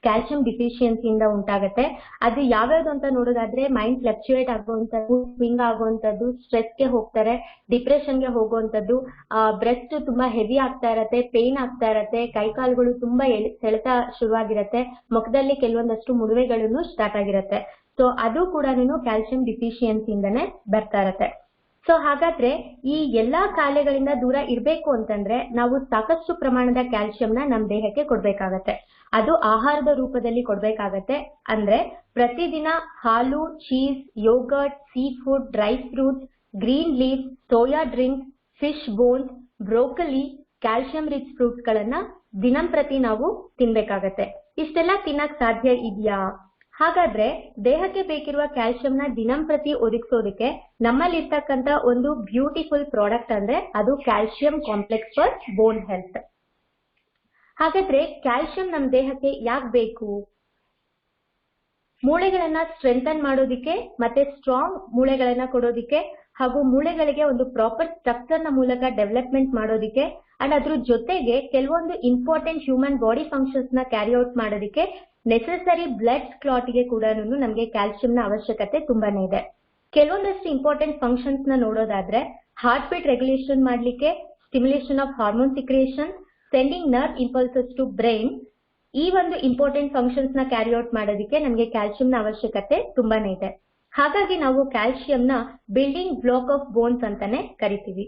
ಕ್ಯಾಲ್ಸಿಯಂ ಡಿಫಿಷಿಯನ್ಸಿಯಿಂದ ಉಂಟಾಗುತ್ತೆ. ಅದು ಯಾವ್ಯಾವ್ದು ಅಂತ ನೋಡೋದಾದ್ರೆ ಮೈಂಡ್ ಫ್ಲಕ್ಚುಯೇಟ್ ಆಗುವಂಥದ್ದು, ಸ್ವಿಂಗ್ ಆಗುವಂಥದ್ದು, ಸ್ಟ್ರೆಸ್ಗೆ ಹೋಗ್ತಾರೆ, ಡಿಪ್ರೆಷನ್ಗೆ ಹೋಗುವಂಥದ್ದು, ಬ್ರೆಸ್ಟ್ ತುಂಬಾ ಹೆವಿ ಆಗ್ತಾ ಇರತ್ತೆ, ಪೇನ್ ಆಗ್ತಾ ಇರತ್ತೆ, ಕೈಕಾಲುಗಳು ತುಂಬಾ ಸೆಳೆತ ಶುರುವಾಗಿರತ್ತೆ, ಮುಖದಲ್ಲಿ ಕೆಲವೊಂದಷ್ಟು ಮುಡುವೆಗಳನ್ನು ಸ್ಟಾರ್ಟ್ ಆಗಿರತ್ತೆ. ಸೊ ಅದು ಕೂಡ ಕ್ಯಾಲ್ಸಿಯಂ ಡಿಫಿಷಿಯನ್ಸಿಯಿಂದನೇ ಬರ್ತಾ ಇರತ್ತೆ. ಸೊ ಹಾಗಾದ್ರೆ ಈ ಎಲ್ಲಾ ಕಾಯಿಲೆಗಳಿಂದ ದೂರ ಇರಬೇಕು ಅಂತಂದ್ರೆ ನಾವು ಸಾಕಷ್ಟು ಪ್ರಮಾಣದ ಕ್ಯಾಲ್ಸಿಯಂನ ನಮ್ಮ ದೇಹಕ್ಕೆ ಕೊಡ್ಬೇಕಾಗತ್ತೆ. ಅದು ಆಹಾರದ ರೂಪದಲ್ಲಿ ಕೊಡ್ಬೇಕಾಗತ್ತೆ. ಅಂದ್ರೆ ಪ್ರತಿದಿನ ಹಾಲು, cheese, yogurt, sea food, dry fruits, green leaves, soya drinks, fish bones, broccoli, calcium rich fruits ಗಳನ್ನ ದಿನಂಪ್ರತಿ ನಾವು ತಿನ್ಬೇಕಾಗತ್ತೆ. ಇಷ್ಟೆಲ್ಲ ತಿನ್ನಕ್ ಸಾಧ್ಯ ಇದೆಯಾ? ಹಾಗಾದ್ರೆ ದೇಹಕ್ಕೆ ಬೇಕಿರುವ ಕ್ಯಾಲ್ಸಿಯಂನ ದಿನಂಪ್ರತಿ ಒದಗಿಸೋದಕ್ಕೆ ನಮ್ಮಲ್ಲಿರ್ತಕ್ಕಂಥ ಒಂದು ಬ್ಯೂಟಿಫುಲ್ ಪ್ರಾಡಕ್ಟ್ ಅಂದ್ರೆ ಅದು calcium complex for bone health. ಹಾಗಾದ್ರೆ ಕ್ಯಾಲ್ಸಿಯಂ ನಮ್ಮ ದೇಹಕ್ಕೆ ಯಾಕೆ ಬೇಕು? ಮೂಳೆಗಳನ್ನ ಸ್ಟ್ರೆಂಥನ್ ಮಾಡೋದಿಕ್ಕೆ, ಮತ್ತೆ ಸ್ಟ್ರಾಂಗ್ ಮೂಳೆಗಳನ್ನ ಕೊಡೋದಿಕ್ಕೆ, ಹಾಗೂ ಮೂಳೆಗಳಿಗೆ ಒಂದು ಪ್ರಾಪರ್ ಸ್ಟ್ರಕ್ಚರ್ ನ ಮೂಲಕ ಡೆವಲಪ್ಮೆಂಟ್ ಮಾಡೋದಿಕ್ಕೆ, ಅಂಡ್ ಅದ್ರ ಜೊತೆಗೆ ಕೆಲವೊಂದು ಇಂಪಾರ್ಟೆಂಟ್ ಹ್ಯೂಮನ್ ಬಾಡಿ ಫಂಕ್ಷನ್ಸ್ ನ ಕ್ಯಾರಿ ಔಟ್ ಮಾಡೋದಿಕ್ಕೆ ನೆಸೆಸರಿ ಬ್ಲಡ್ ಕ್ಲಾಟ್ ಗೆ ಕೂಡ ನಮಗೆ ಕ್ಯಾಲ್ಸಿಯಂನ ಅವಶ್ಯಕತೆ ತುಂಬಾನೇ ಇದೆ. ಕೆಲವೊಂದಷ್ಟು ಇಂಪಾರ್ಟೆಂಟ್ ಫಂಕ್ಷನ್ಸ್ ನ ನೋಡೋದಾದ್ರೆ ಹಾರ್ಟ್ ಬೀಟ್ ರೆಗ್ಯುಲೇಷನ್ ಮಾಡ್ಲಿಕ್ಕೆ, stimulation of hormone secretion, sending nerve impulses to brain, ಈ ಒಂದು ಇಂಪಾರ್ಟೆಂಟ್ ಫಂಕ್ಷನ್ಸ್ ನ ಕ್ಯಾರಿ ಔಟ್ ಮಾಡೋದಕ್ಕೆ ನಮಗೆ ಕ್ಯಾಲ್ಸಿಯಂನ ಅವಶ್ಯಕತೆ ತುಂಬಾನೇ ಇದೆ. ಹಾಗಾಗಿ ನಾವು ಕ್ಯಾಲ್ಸಿಯಂನ ಬಿಲ್ಡಿಂಗ್ ಬ್ಲಾಕ್ ಆಫ್ ಬೋನ್ಸ್ ಅಂತಾನೆ ಕರಿತೀವಿ.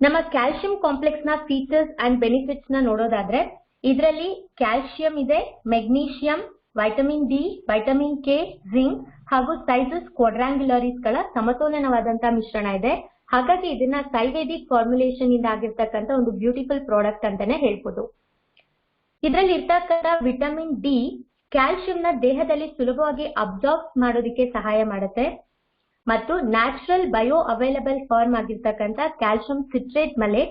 ನಮ್ಮ ಕ್ಯಾಲ್ಸಿಯಂ ಕಾಂಪ್ಲೆಕ್ಸ್ ನ ಫೀಚರ್ಸ್ ಅಂಡ್ ಬೆನಿಫಿಟ್ಸ್ ನ ನೋಡೋದಾದ್ರೆ ಇದರಲ್ಲಿ ಕ್ಯಾಲ್ಸಿಯಂ ಇದೆ, magnesium, vitamin D, vitamin K, zinc ಹಾಗೂ ಸೈಸಸ್ ಕ್ವಾಡ್ರಾಂಗ್ಯುಲರಿಸ್ ಗಳ ಸಮತೋಲನವಾದಂತಹ ಮಿಶ್ರಣ ಇದೆ. ಹಾಗಾಗಿ ಇದನ್ನ ಸೈವೇದಿಕ್ ಫಾರ್ಮುಲೇಷನ್ ಇಂದ ಆಗಿರ್ತಕ್ಕಂಥ ಒಂದು ಬ್ಯೂಟಿಫುಲ್ ಪ್ರಾಡಕ್ಟ್ ಅಂತಾನೆ ಹೇಳ್ಬೋದು. ಇದರಲ್ಲಿ ಇರ್ತಕ್ಕಂಥ ವಿಟಮಿನ್ ಡಿ ಕ್ಯಾಲ್ಸಿಯಂನ ದೇಹದಲ್ಲಿ ಸುಲಭವಾಗಿ ಅಬ್ಸಾರ್ಬ್ ಮಾಡೋದಕ್ಕೆ ಸಹಾಯ ಮಾಡುತ್ತೆ ಮತ್ತು ನ್ಯಾಚುರಲ್ ಬಯೋ ಅವೈಲಬಲ್ ಫಾರ್ಮ್ ಆಗಿರ್ತಕ್ಕಂಥ ಕ್ಯಾಲ್ಸಿಯಂ ಸಿಟ್ರೇಟ್ ಮೇಲೆ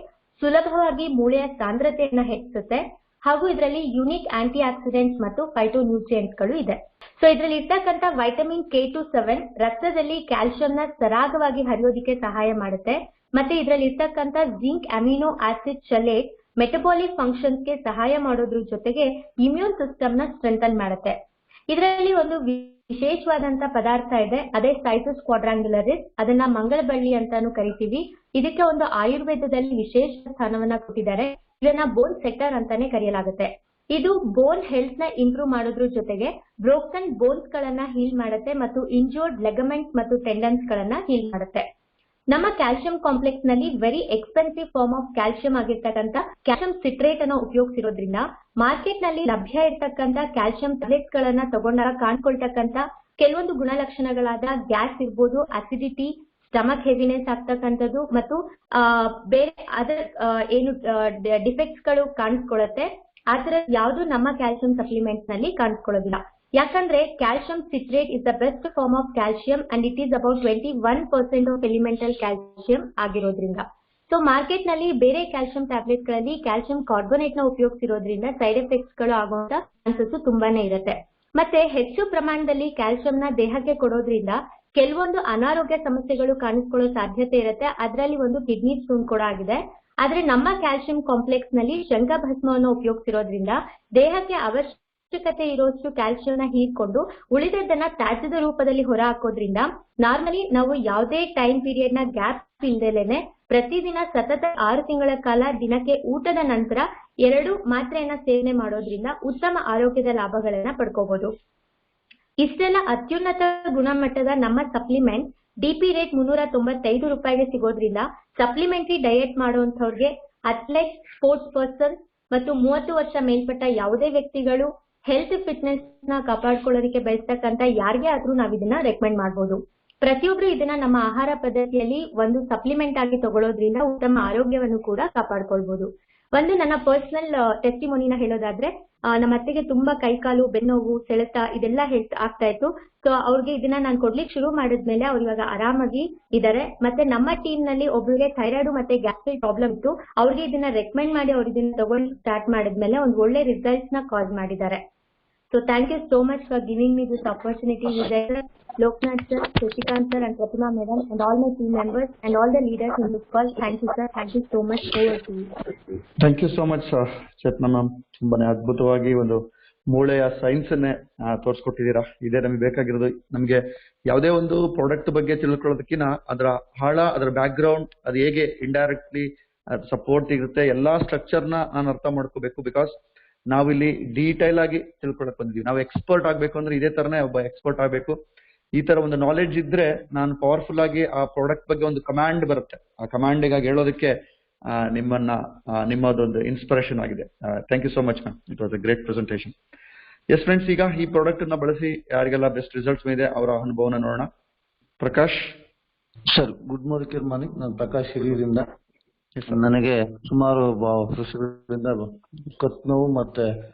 ಸುಲಭವಾಗಿ ಮೂಳೆಯ ಸಾಂದ್ರತೆಯನ್ನ ಹೆಚ್ಚಿಸುತ್ತೆ ಹಾಗೂ ಇದರಲ್ಲಿ ಯುನಿಕ್ ಆಂಟಿ ಆಕ್ಸಿಡೆಂಟ್ಸ್ ಮತ್ತು ಫೈಟೋ ನ್ಯೂಟ್ರಿಯೆಂಟ್ಸ್ ಗಳು ಇದೆ. ಸೊ ಇದರಲ್ಲಿ ಇರ್ತಕ್ಕಂಥ ವೈಟಮಿನ್ K27 ರಕ್ತದಲ್ಲಿ ಕ್ಯಾಲ್ಸಿಯಂನ ಸರಾಗವಾಗಿ ಹರಿಯೋದಕ್ಕೆ ಸಹಾಯ ಮಾಡುತ್ತೆ ಮತ್ತೆ ಇದರಲ್ಲಿ ಇರ್ತಕ್ಕಂಥ zinc amino acid chelate metabolic functions ಗೆ ಸಹಾಯ ಮಾಡೋದ್ರ ಜೊತೆಗೆ ಇಮ್ಯೂನ್ ಸಿಸ್ಟಮ್ ನ ಸ್ಟ್ರೆಂಥನ್ ಮಾಡುತ್ತೆ. ಇದರಲ್ಲಿ ಒಂದು ವಿಶೇಷವಾದಂತ ಪದಾರ್ಥ ಇದೆ, ಅದೇ ಸೈಸಸ್ ಕ್ವಾಡ್ರಾಂಗ್ಯುಲರಿಸ್. ಅದನ್ನ ಮಂಗಳ ಬಳ್ಳಿ ಅಂತಾನು ಕರಿತೀವಿ. ಇದಕ್ಕೆ ಒಂದು ಆಯುರ್ವೇದದಲ್ಲಿ ವಿಶೇಷ ಸ್ಥಾನವನ್ನ ಕೊಟ್ಟಿದ್ದಾರೆ. ಇದನ್ನ ಬೋನ್ ಸೆಕ್ಟರ್ ಅಂತಾನೆ ಕರೆಯಲಾಗುತ್ತೆ. ಇದು ಬೋನ್ ಹೆಲ್ತ್ ನ ಇಂಪ್ರೂವ್ ಮಾಡೋದ್ರ ಜೊತೆಗೆ ಬ್ರೋಕನ್ ಬೋನ್ಸ್ ಗಳನ್ನ ಹೀಲ್ ಮಾಡುತ್ತೆ ಮತ್ತು ಇಂಜೋರ್ಡ್ ಲೆಗಮೆಂಟ್ ಮತ್ತು ಟೆಂಡನ್ಸ್ ಗಳನ್ನ ಹೀಲ್ ಮಾಡುತ್ತೆ. ನಮ್ಮ ಕ್ಯಾಲ್ಸಿಯಂ ಕಾಂಪ್ಲೆಕ್ಸ್ ನಲ್ಲಿ very expensive form of calcium ಆಗಿರ್ತಕ್ಕಂಥ ಕ್ಯಾಲ್ಸಿಯಂ ಸಿಟ್ರೇಟ್ ಅನ್ನು ಉಪಯೋಗಿಸಿರೋದ್ರಿಂದ ಮಾರ್ಕೆಟ್ ನಲ್ಲಿ ಲಭ್ಯ ಇರ್ತಕ್ಕಂಥ ಕ್ಯಾಲ್ಸಿಯಂ ಟ್ಯಾಬ್ಲೆಟ್ಸ್ ಗಳನ್ನ ತಗೊಂಡಾಗ ಕಾಣ್ಕೊಳ್ತಕ್ಕಂಥ ಕೆಲವೊಂದು ಗುಣಲಕ್ಷಣಗಳಾದ ಗ್ಯಾಸ್ ಇರ್ಬೋದು, ಅಸಿಡಿಟಿ, ಸ್ಟಮಕ್ ಹೆವಿನೆಸ್ ಆಗ್ತಕ್ಕಂಥದ್ದು ಮತ್ತು ಬೇರೆ ಅದರ್ ಏನು ಡಿಫೆಕ್ಟ್ಸ್ ಗಳು ಕಾಣಿಸ್ಕೊಳ್ಳುತ್ತೆ. ಆ ತರ ಯಾವುದು ನಮ್ಮ ಕ್ಯಾಲ್ಸಿಯಂ ಸಪ್ಲಿಮೆಂಟ್ಸ್ ನಲ್ಲಿ ಕಾಣಿಸ್ಕೊಳ್ಳೋದಿಲ್ಲ. ಯಾಕಂದ್ರೆ calcium citrate is the best form of calcium and it is about 21% of elemental calcium ಆಗಿರೋದ್ರಿಂದ. ಸೊ ಮಾರ್ಕೆಟ್ ನಲ್ಲಿ ಬೇರೆ ಕ್ಯಾಲ್ಸಿಯಂ ಟ್ಯಾಬ್ಲೆಟ್ ಗಳಲ್ಲಿ ಕ್ಯಾಲ್ಸಿಯಂ ಕಾರ್ಬೋನೇಟ್ ನ ಉಪಯೋಗಿಸಿರೋದ್ರಿಂದ ಸೈಡ್ ಎಫೆಕ್ಟ್ಸ್ ಗಳು ಆಗುವಂತ ಚಾನ್ಸಸ್ ತುಂಬಾನೇ ಇರುತ್ತೆ. ಮತ್ತೆ ಹೆಚ್ಚು ಪ್ರಮಾಣದಲ್ಲಿ ಕ್ಯಾಲ್ಸಿಯಂ ನ ದೇಹಕ್ಕೆ ಕೊಡೋದ್ರಿಂದ ಕೆಲವೊಂದು ಅನಾರೋಗ್ಯ ಸಮಸ್ಯೆಗಳು ಕಾಣಿಸ್ಕೊಳ್ಳೋ ಸಾಧ್ಯತೆ ಇರುತ್ತೆ. ಅದರಲ್ಲಿ ಒಂದು ಕಿಡ್ನಿ ಸ್ಟೋನ್ ಕೂಡ ಆಗಿದೆ. ಆದ್ರೆ ನಮ್ಮ ಕ್ಯಾಲ್ಸಿಯಂ ಕಾಂಪ್ಲೆಕ್ಸ್ ನಲ್ಲಿ ಶಂಖಭಸ್ಮವನ್ನು ಉಪಯೋಗಿಸಿರೋದ್ರಿಂದ ದೇಹಕ್ಕೆ ಅವಶ್ಯಕತೆ ಇರೋಷ್ಟು ಕ್ಯಾಲ್ಸಿಯಂನ ಹೀರ್ಕೊಂಡು ಉಳಿದದ್ದನ್ನ ತ್ಯಾಜ್ಯದ ರೂಪದಲ್ಲಿ ಹೊರ ಹಾಕೋದ್ರಿಂದ ನಾರ್ಮಲಿ ನಾವು ಯಾವುದೇ ಟೈಮ್ ಪೀರಿಯಡ್ ನ ಗ್ಯಾಪ್ ಇಲ್ದೇನೆ ಪ್ರತಿದಿನ ಸತತ 6 ತಿಂಗಳ ಕಾಲ ದಿನಕ್ಕೆ ಊಟದ ನಂತರ 2 ಮಾತ್ರೆಯನ್ನ ಸೇವನೆ ಮಾಡೋದ್ರಿಂದ ಉತ್ತಮ ಆರೋಗ್ಯದ ಲಾಭಗಳನ್ನ ಪಡ್ಕೋಬಹುದು. ಇಷ್ಟೆಲ್ಲ ಅತ್ಯುನ್ನತ ಗುಣಮಟ್ಟದ ನಮ್ಮ ಸಪ್ಲಿಮೆಂಟ್ DP ರೇಟ್ 395 ರೂಪಾಯಿಗೆ ಸಿಗೋದ್ರಿಂದ ಸಪ್ಲಿಮೆಂಟರಿ ಡಯಟ್ ಮಾಡುವಂತವ್ರಿಗೆ ಅಥ್ಲೆಟ್, ಸ್ಪೋರ್ಟ್ಸ್ ಪರ್ಸನ್ ಮತ್ತು 30 ವರ್ಷ ಮೇಲ್ಪಟ್ಟ ಯಾವುದೇ ವ್ಯಕ್ತಿಗಳು ಹೆಲ್ತ್ ಫಿಟ್ನೆಸ್ ನ ಕಾಪಾಡ್ಕೊಳ್ಳೋದಕ್ಕೆ ಬಯಸ್ತಕ್ಕಂಥ ಯಾರಿಗೆ ಆದ್ರೂ ನಾವು ಇದನ್ನ ರೆಕಮೆಂಡ್ ಮಾಡಬಹುದು. ಪ್ರತಿಯೊಬ್ರು ಇದನ್ನ ನಮ್ಮ ಆಹಾರ ಪದ್ಧತಿಯಲ್ಲಿ ಒಂದು ಸಪ್ಲಿಮೆಂಟ್ ಆಗಿ ತಗೊಳ್ಳೋದ್ರಿಂದ ಉತ್ತಮ ಆರೋಗ್ಯವನ್ನು ಕೂಡ ಕಾಪಾಡ್ಕೊಳ್ಬಹುದು. ಒಂದು ನನ್ನ ಪರ್ಸನಲ್ ಟೆಸ್ಟಿಮೋನಿನ ಹೇಳೋದಾದ್ರೆ ನಮ್ಮ ಅತ್ತೆಗೆ ತುಂಬಾ ಕೈಕಾಲು, ಬೆನ್ನೋವು, ಸೆಳೆತ ಇದೆಲ್ಲ ಆಗ್ತಾ ಇತ್ತು. ಸೊ ಅವ್ರಿಗೆ ಇದನ್ನ ನಾನು ಕೊಡ್ಲಿಕ್ಕೆ ಶುರು ಮಾಡಿದ್ಮೇಲೆ ಅವ್ರು ಇವಾಗ ಆರಾಮಾಗಿ ಇದಾರೆ. ಮತ್ತೆ ನಮ್ಮ ಟೀಮ್ ನಲ್ಲಿ ಒಬ್ಬರಿಗೆ ಥೈರಾಯ್ಡ್ ಮತ್ತೆ ಗ್ಯಾಸ್ಟ್ರಿಕ್ ಪ್ರಾಬ್ಲಮ್ ಇತ್ತು. ಅವ್ರಿಗೆ ಇದನ್ನ ರೆಕಮೆಂಡ್ ಮಾಡಿ ಅವ್ರು ಇದನ್ನ ತಗೊಂಡು ಸ್ಟಾರ್ಟ್ ಮಾಡಿದ್ಮೇಲೆ ಒಂದು ಒಳ್ಳೆ ರಿಸಲ್ಟ್ಸ್ ನ ಕಾಸ್ ಮಾಡಿದ್ದಾರೆ. So thank you so much for giving me this opportunity, Vijay sir, Loknath sir, Shashikant sir and Pratima madam and all my team members and all the leaders in this call. Thank you sir. Thank you so much. Over to you. Thank you so much Chetana ma'am. ತುಂಬಾನೇ ಅದ್ಭುತವಾಗಿ ಒಂದು ಮೂಳೆಯ ಸೈನ್ಸ್ ಅನ್ನೇ ತೋರಿಸ್ಕೊಟ್ಟಿದ್ದೀರಾ. ಇದೇ ನಮಗೆ ಬೇಕಾಗಿರೋದು. ನಮಗೆ ಯಾವುದೇ ಒಂದು ಪ್ರಾಡಕ್ಟ್ ಬಗ್ಗೆ ತಿಳ್ಕೊಳ್ಳೋದಕ್ಕಿಂತ ಅದರ ಆಳ, ಅದರ ಬ್ಯಾಕ್ ಗ್ರೌಂಡ್, ಅದು ಹೇಗೆ ಇಂಡೈರೆಕ್ಟ್ಲಿ ಸಪೋರ್ಟ್ ಇರುತ್ತೆ, ಎಲ್ಲಾ ಸ್ಟ್ರಕ್ಚರ್ ನ ನಾನು ಅರ್ಥ ಮಾಡ್ಕೋಬೇಕು. ಬಿಕಾಸ್ ನಾವಿಲ್ಲಿ ಡೀಟೈಲ್ ಆಗಿ ತಿಳ್ಕೊಳಕ್ ಬಂದಿದ್ದೀವಿ. ನಾವು ಎಕ್ಸ್ಪರ್ಟ್ ಆಗ್ಬೇಕು ಅಂದ್ರೆ ಇದೇ ತರನೇ ಒಬ್ಬ ಎಕ್ಸ್ಪರ್ಟ್ ಆಗ್ಬೇಕು. ಈ ತರ ಒಂದು ನಾಲೆಡ್ಜ್ ಇದ್ರೆ ನಾನು ಪವರ್ಫುಲ್ ಆಗಿ ಆ ಪ್ರಾಡಕ್ಟ್ ಬಗ್ಗೆ ಒಂದು ಕಮಾಂಡ್ ಬರುತ್ತೆ. ಆ ಕಮಾಂಡಿಗಾಗಿ ಹೇಳೋದಕ್ಕೆ ನಿಮ್ಮದೊಂದು ಇನ್ಸ್ಪಿರೇಷನ್ ಆಗಿದೆ. Thank you so much ma'am. It was a great presentation. Yes friends, ಈಗ ಈ ಪ್ರಾಡಕ್ಟ್ ಅನ್ನ ಬಳಸಿ ಯಾರಿಗೆಲ್ಲ ಬೆಸ್ಟ್ ರಿಸಲ್ಟ್ಸ್ ಇದೆ ಅವರ ಅನುಭವನ ನೋಡೋಣ. Prakash sir, good morning. ನಾನು ಪ್ರಕಾಶ್ ಹಿರಿಯೂರಿಂದ. ನನಗೆ ಸುಮಾರು ವರ್ಷಗಳಿಂದ ಕತ್ತು ನೋವು ಮತ್ತೆ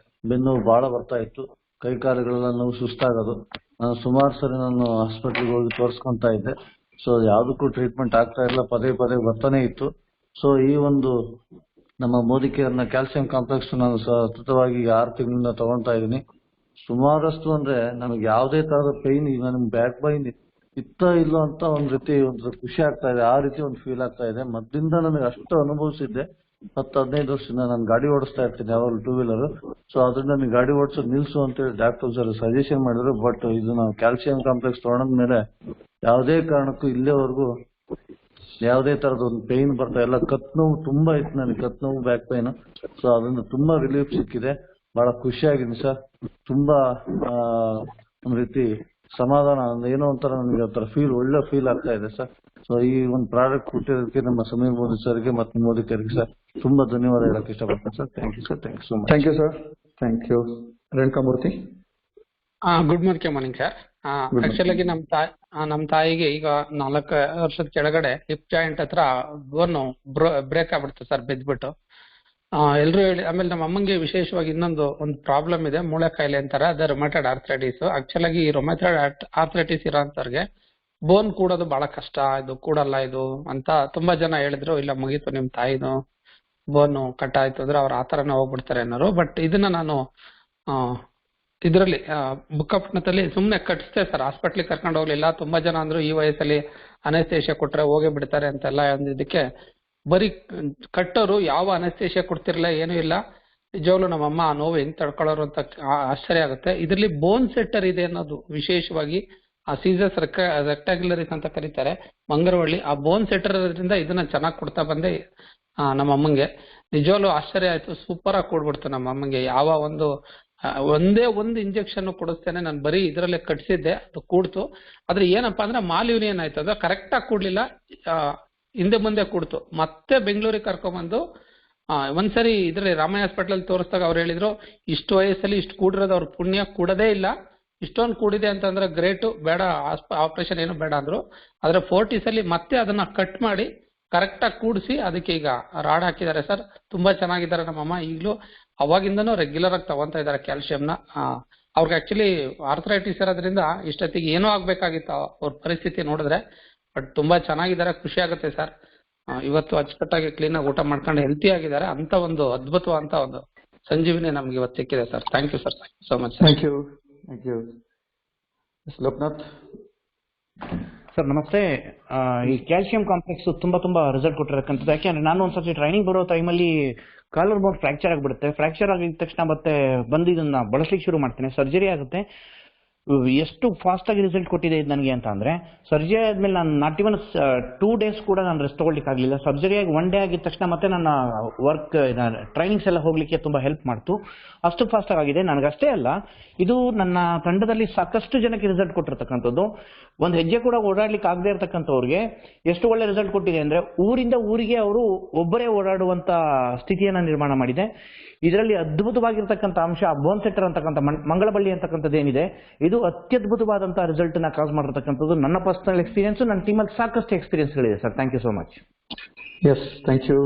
ಬೆನ್ನು ನೋವು ಬಹಳ ಬರ್ತಾ ಇತ್ತು. ಕೈ ಕಾಲುಗಳೆಲ್ಲ ನೋವು, ಸುಸ್ತಾಗೋದು. ನಾನು ಸುಮಾರು ಸರಿ ನಾನು ಹಾಸ್ಪಿಟ್ಲಿಗೆ ಹೋಗಿ ತೋರಿಸ್ಕೊಂತಾ ಇದ್ದೆ. ಸೊ ಯಾವುದಕ್ಕೂ ಟ್ರೀಟ್ಮೆಂಟ್ ಆಗ್ತಾ ಇಲ್ಲ, ಪದೇ ಪದೇ ಬರ್ತಾನೆ ಇತ್ತು. ಸೊ ಈ ಒಂದು ನಮ್ಮ ಮೋದಿ ಕೇರ್ನ ಕ್ಯಾಲ್ಸಿಯಂ ಕಾಂಪ್ಲೆಕ್ಸ್ ನಾನು ಸತತವಾಗಿ 6 ತಿಂಗಳಿಂದ ತಗೊಳ್ತಾ ಇದ್ದೀನಿ. ಸುಮಾರಷ್ಟು ಅಂದ್ರೆ ನಮಗೆ ಯಾವುದೇ ತರಹದ ಪೈನ್, ಈಗ ನಮ್ಗೆ ಬ್ಯಾಕ್ ಪೈನ್ ಇಲ್ಲೋ ಅಂತ ಒಂದ್ ರೀತಿ ಖುಷಿ ಆಗ್ತಾ ಇದೆ, ಆ ರೀತಿ ಒಂದು ಫೀಲ್ ಆಗ್ತಾ ಇದೆ. ಮೊದ್ಲಿಂದ ನನಗೆ ಅಷ್ಟು ಅನುಭವಿಸಿದ್ದೆ. 10-15 ವರ್ಷದಿಂದ ನಾನು ಗಾಡಿ ಓಡಿಸ್ತಾ ಇರ್ತೀನಿ, ಯಾವಾಗಲೂ 2 ವೀಲರ್. ಸೊ ಅದರಿಂದ ನನಗೆ ಗಾಡಿ ಓಡಿಸೋದು ನಿಲ್ಸು ಅಂತೇಳಿ ಡಾಕ್ಟರ್ಸ್ ಎಲ್ಲ ಸಜೆಷನ್ ಮಾಡಿದ್ರು. ಬಟ್ ಇದು ನಾವು ಕ್ಯಾಲ್ಸಿಯಂ ಕಾಂಪ್ಲೆಕ್ಸ್ ತಗೊಂಡ್ಮೇಲೆ ಯಾವುದೇ ಕಾರಣಕ್ಕೂ ಇಲ್ಲೇವರೆಗೂ ಯಾವುದೇ ತರದ ಒಂದು ಪೈನ್ ಬರ್ತಾ ಇಲ್ಲ. ಕತ್ ನೋವು ತುಂಬಾ ಇತ್ತು ನನಗೆ, ಕತ್ ನೋವು, ಬ್ಯಾಕ್ ಪೈನ್. ಸೊ ಅದರಿಂದ ತುಂಬಾ ರಿಲೀಫ್ ಸಿಕ್ಕಿದೆ. ಬಹಳ ಖುಷಿಯಾಗಿದೆ ಸರ್. ತುಂಬಾ ಒಂದ್ ರೀತಿ ಸಮಾಧಾನ, ಏನೋ ಒಂಥರ ನನಗೆ ಒಂಥರ ಒಳ್ಳೆ ಫೀಲ್ ಆಗ್ತಾ ಇದೆ ಸರ್. ಸೊ ಈ ಒಂದು ಪ್ರಾಡಕ್ಟ್ ಕೊಟ್ಟಿರೋದಕ್ಕೆ ನಮ್ಮ ಸಮೀರ್ ಮೋದಿ ಸರ್ಗೆ ಮತ್ತು ಮೋದಿ ಕೇರ್ಗೆ ಸರ್ ತುಂಬಾ ಧನ್ಯವಾದ ಹೇಳಕ್ ಇಷ್ಟಪಡ್ತೀನಿ ಸರ್. Thank you sir. Thank you so much. Thank you sir. Thank you. Renukamurthy. Good morning sir. Actual ಆಗಿ ನಮ್ಮ ತಾಯಿಗೆ ಈಗ 4 ವರ್ಷದ ಕೆಳಗಡೆ ಹಿಪ್ ಜಾಯಿಂಟ್ ಹತ್ರ ಬೋನ್ ಬ್ರೇಕ್ ಆಗ್ಬಿಡ್ತು ಸರ್, ಬಿದ್ದ್ಬಿಟ್ಟು. ಎಲ್ರು ಹೇಳಿ, ಆಮೇಲೆ ನಮ್ಮ ಅಮ್ಮಂಗೆ ವಿಶೇಷವಾಗಿ ಒಂದು ಪ್ರಾಬ್ಲಮ್ ಇದೆ, ಮೂಳೆ ಕಾಯಿಲೆ ಅಂತಾರೆ, ಅದೇ ರೊಮ್ಯಾಟೈಡ್ ಆರ್ಥ್ರೈಟಿಸ್. ಆಕ್ಚುಲ್ ಆಗಿ ಈ ರೊಮ್ಯಾಟೈಡ್ ಆರ್ಥ್ರೈಟಿಸ್ ಇರೋಂಥವ್ರಿಗೆ ಬೋನ್ ಕೂಡೋದು ಬಹಳ ಕಷ್ಟ, ಇದು ಕೂಡಲ್ಲ ಇದು ಅಂತ ತುಂಬಾ ಜನ ಹೇಳಿದ್ರು. ಇಲ್ಲ ಮುಗೀತು ನಿಮ್ ತಾಯಿದು ಬೋನ್ ಕಟ್ ಆಯ್ತು ಅಂದ್ರೆ ಅವ್ರು ಆತರನೇ ಹೋಗ್ಬಿಡ್ತಾರೆ ಅನ್ನೋರು. ಬಟ್ ಇದನ್ನ ನಾನು ಇದರಲ್ಲಿ ಬುಕ್ಕಪಟ್ಟಣದಲ್ಲಿ ಸುಮ್ನೆ ಕಟ್ಸ್ತೆ ಸರ್, ಹಾಸ್ಪಿಟ್ಲಿಗೆ ಕರ್ಕೊಂಡು ಹೋಗ್ಲಿಲ್ಲ. ತುಂಬಾ ಜನ ಅಂದ್ರು ಈ ವಯಸ್ಸಲ್ಲಿ ಅನೆಸ್ಥೇಷಿಯಾ ಕೊಟ್ರೆ ಹೋಗೇ ಬಿಡ್ತಾರೆ ಅಂತೆಲ್ಲ ಅಂದಿದ್ದಕ್ಕೆ ಬರೀ ಕಟ್ಟೋರು ಯಾವ ಅನೆಸ್ಥೇಷಿಯಾ ಕೊಡ್ತಿರ್ಲಿಲ್ಲ, ಏನೂ ಇಲ್ಲ. ನಿಜವಾಗ್ಲೂ ನಮ್ಮಮ್ಮ ಆ ನೋವು ಹೆಂಗ್ ತಡ್ಕೊಳ್ಳೋರು ಅಂತ ಆಶ್ಚರ್ಯ ಆಗುತ್ತೆ. ಇದರಲ್ಲಿ ಬೋನ್ ಸೆಟ್ಟರ್ ಇದೆ ಅನ್ನೋದು ವಿಶೇಷವಾಗಿ, ಆ ಸೀಸಸ್ ರೆಕ್ಟಾಂಗ್ಯುಲರಿಸ್ ಅಂತ ಕರೀತಾರೆ ಮಂಗರವಳ್ಳಿ, ಆ ಬೋನ್ ಸೆಟ್ಟರ್ ಇರೋದ್ರಿಂದ ಇದನ್ನ ಚೆನ್ನಾಗಿ ಕೊಡ್ತಾ ಬಂದೆ ನಮ್ಮ ಅಮ್ಮಂಗೆ. ನಿಜವಾಗ್ಲೂ ಆಶ್ಚರ್ಯ ಆಯ್ತು, ಸೂಪರ್ ಆಗಿ ಕೊಡ್ಬಿಡ್ತು ನಮ್ಮ ಅಮ್ಮಂಗೆ. ಯಾವ ಒಂದೇ ಒಂದು ಇಂಜೆಕ್ಷನ್ ಕೊಡಿಸ್ತೇನೆ, ನಾನು ಬರೀ ಇದರಲ್ಲೇ ಕಟ್ಸಿದ್ದೆ, ಅದು ಕೂಡ್ತು. ಆದ್ರೆ ಏನಪ್ಪಾ ಅಂದ್ರೆ ಮಾಲ್ ಯೂನಿಯನ್ ಆಯ್ತು, ಅದು ಕರೆಕ್ಟ್ ಆಗಿ ಕೂಡ್ಲಿಲ್ಲ, ಹಿಂದೆ ಮುಂದೆ ಕೂಡ್ತು. ಮತ್ತೆ ಬೆಂಗಳೂರಿಗೆ ಕರ್ಕೊಂಡ್ಬಂದು ಒಂದ್ಸರಿ ಇದ್ರಲ್ಲಿ ರಾಮಯ್ಯ ಹಾಸ್ಪಿಟಲ್ ತೋರಿಸಿದಾಗ ಅವ್ರು ಹೇಳಿದ್ರು, ಇಷ್ಟು ವಯಸ್ಸಲ್ಲಿ ಇಷ್ಟು ಕೂಡಿರೋದು ಅವ್ರ ಪುಣ್ಯ, ಕೂಡದೇ ಇಲ್ಲ. ಇಷ್ಟೊಂದು ಕೂಡಿದೆ ಅಂತಂದ್ರೆ ಗ್ರೇಟು, ಬೇಡ ಆಪರೇಷನ್ ಏನು ಬೇಡ ಅಂದ್ರು. ಆದ್ರೆ 40s ಅಲ್ಲಿ ಮತ್ತೆ ಅದನ್ನ ಕಟ್ ಮಾಡಿ ಕರೆಕ್ಟ್ ಆಗಿ ಕೂಡಿಸಿ ಅದಕ್ಕೆ ಈಗ ರಾಡ್ ಹಾಕಿದ್ದಾರೆ ಸರ್. ತುಂಬಾ ಚೆನ್ನಾಗಿದ್ದಾರೆ ನಮ್ಮಮ್ಮ. ಈಗಲೂ ಅವಾಗಿಂದನೂ ರೆಗ್ಯುಲರ್ ಆಗಿ ತಗೊಂತಾ ಇದ್ದಾರೆ ಕ್ಯಾಲ್ಸಿಯಂನ. ಅವ್ರಿಗೆ ಆಕ್ಚುಲಿ ಆರ್ಥ್ರೈಟಿಸ್ ಇರೋದ್ರಿಂದ ಇಷ್ಟೊತ್ತಿಗೆ ಏನೋ ಆಗ್ಬೇಕಾಗಿತ್ತು ಅವ್ರ ಪರಿಸ್ಥಿತಿ ನೋಡಿದ್ರೆ. ಬಟ್ ತುಂಬಾ ಚೆನ್ನಾಗಿದ್ದಾರೆ, ಖುಷಿ ಆಗುತ್ತೆ ಸರ್. ಇವತ್ತು ಅಚ್ಚುಕಟ್ಟಾಗಿ ಕ್ಲೀನ್ ಆಗಿ ಊಟ ಮಾಡ್ಕೊಂಡು ಹೆಲ್ತಿ ಆಗಿದ್ದಾರೆ. ಅಂತ ಒಂದು ಅದ್ಭುತವಾದಂತ ಒಂದು ಸಂಜೀವಿನಿ ನಮ್ಗೆ ಇವತ್ತು ಸಿಕ್ಕಿದೆ sir. Thank you sir. Thank you so much. Thank you. Thank you. Loknath sir ನಮಸ್ತೆ. ಈ ಕ್ಯಾಲ್ಸಿಯಂ ಕಾಂಪ್ಲೆಕ್ಸ್ ತುಂಬಾ ರಿಸಲ್ಟ್ ಕೊಟ್ಟಿರತಕ್ಕಂಥದ್ದು. ಯಾಕೆಂದ್ರೆ ನಾನು ಒಂದ್ಸತಿ ಟ್ರೈನಿಂಗ್ ಬರೋ ಟೈಮಲ್ಲಿ ಕಾಲರ್ ಬೋನ್ ಫ್ರಾಕ್ಚರ್ ಆಗಿಬಿಡುತ್ತೆ. ಫ್ರಾಕ್ಚರ್ ಆಗಿದ ತಕ್ಷಣ ಮತ್ತೆ ಬಂದು ಇದನ್ನ ಬಳಸಲಿಕ್ಕೆ ಶುರು ಮಾಡ್ತೇನೆ, ಸರ್ಜರಿ ಆಗುತ್ತೆ. ಎಷ್ಟು ಫಾಸ್ಟ್ ಆಗಿ ರಿಸಲ್ಟ್ ಕೊಟ್ಟಿದೆ ಇದು ನನಗೆ ಅಂತ ಅಂದ್ರೆ, ಸರ್ಜರಿ ಆದ್ಮೇಲೆ ನಾನು ನಾಟ್ ಇವನ್ 2 days ಕೂಡ ನಾನು ರೆಸ್ಟ್ ತಗೊಳ್ಳಿಕ್ಕೆ ಆಗಲಿಲ್ಲ. ಸರ್ಜರಿ ಆಗಿ 1 day ಆಗಿದ ತಕ್ಷಣ ಮತ್ತೆ ನನ್ನ ವರ್ಕ್ ಟ್ರೈನಿಂಗ್ಸ್ ಎಲ್ಲ ಹೋಗ್ಲಿಕ್ಕೆ ತುಂಬಾ ಹೆಲ್ಪ್ ಮಾಡ್ತು. ಅಷ್ಟು ಫಾಸ್ಟ್ ಆಗಿದೆ. ನನಗಷ್ಟೇ ಅಲ್ಲ, ಇದು ನನ್ನ ತಂಡದಲ್ಲಿ ಸಾಕಷ್ಟು ಜನಕ್ಕೆ ರಿಸಲ್ಟ್ ಕೊಟ್ಟಿರ್ತಕ್ಕಂಥದ್ದು. ಒಂದು ಹೆಜ್ಜೆ ಕೂಡ ಓಡಾಡ್ಲಿಕ್ಕೆ ಆಗದೆ ಇರತಕ್ಕಂಥವ್ರಿಗೆ ಎಷ್ಟು ಒಳ್ಳೆ ರಿಸಲ್ಟ್ ಕೊಟ್ಟಿದೆ ಅಂದ್ರೆ, ಊರಿಂದ ಊರಿಗೆ ಅವರು ಒಬ್ಬರೇ ಓಡಾಡುವಂತ ಸ್ಥಿತಿಯನ್ನ ನಿರ್ಮಾಣ ಮಾಡಿದೆ. ಇದರಲ್ಲಿ ಅದ್ಭುತವಾಗಿರ್ತಕ್ಕಂಥ ಅಂಶ ಬೋನ್ ಸೆಟ್ಟರ್ ಅಂತಕ್ಕಂಥ ಮಂಗಳಬಳ್ಳಿ ಅಂತಕ್ಕಂಥದ್ದು ಏನಿದೆ, ಇದು ಅತ್ಯದ್ಭುತವಾದಂತಹ ರಿಸಲ್ಟ್ ನ ಕಾಸ್ ಮಾಡಿರ್ತಕ್ಕಂಥದ್ದು. ನನ್ನ ಪರ್ಸನಲ್ ಎಕ್ಸ್ಪೀರಿಯನ್ಸ್, ನನ್ನ ಟೀಮಲ್ಲಿ ಸಾಕಷ್ಟು ಎಕ್ಸ್ಪೀರಿಯನ್ಸ್ಗಳಿದೆ ಸರ್. Thank you so much. Yes, thank you.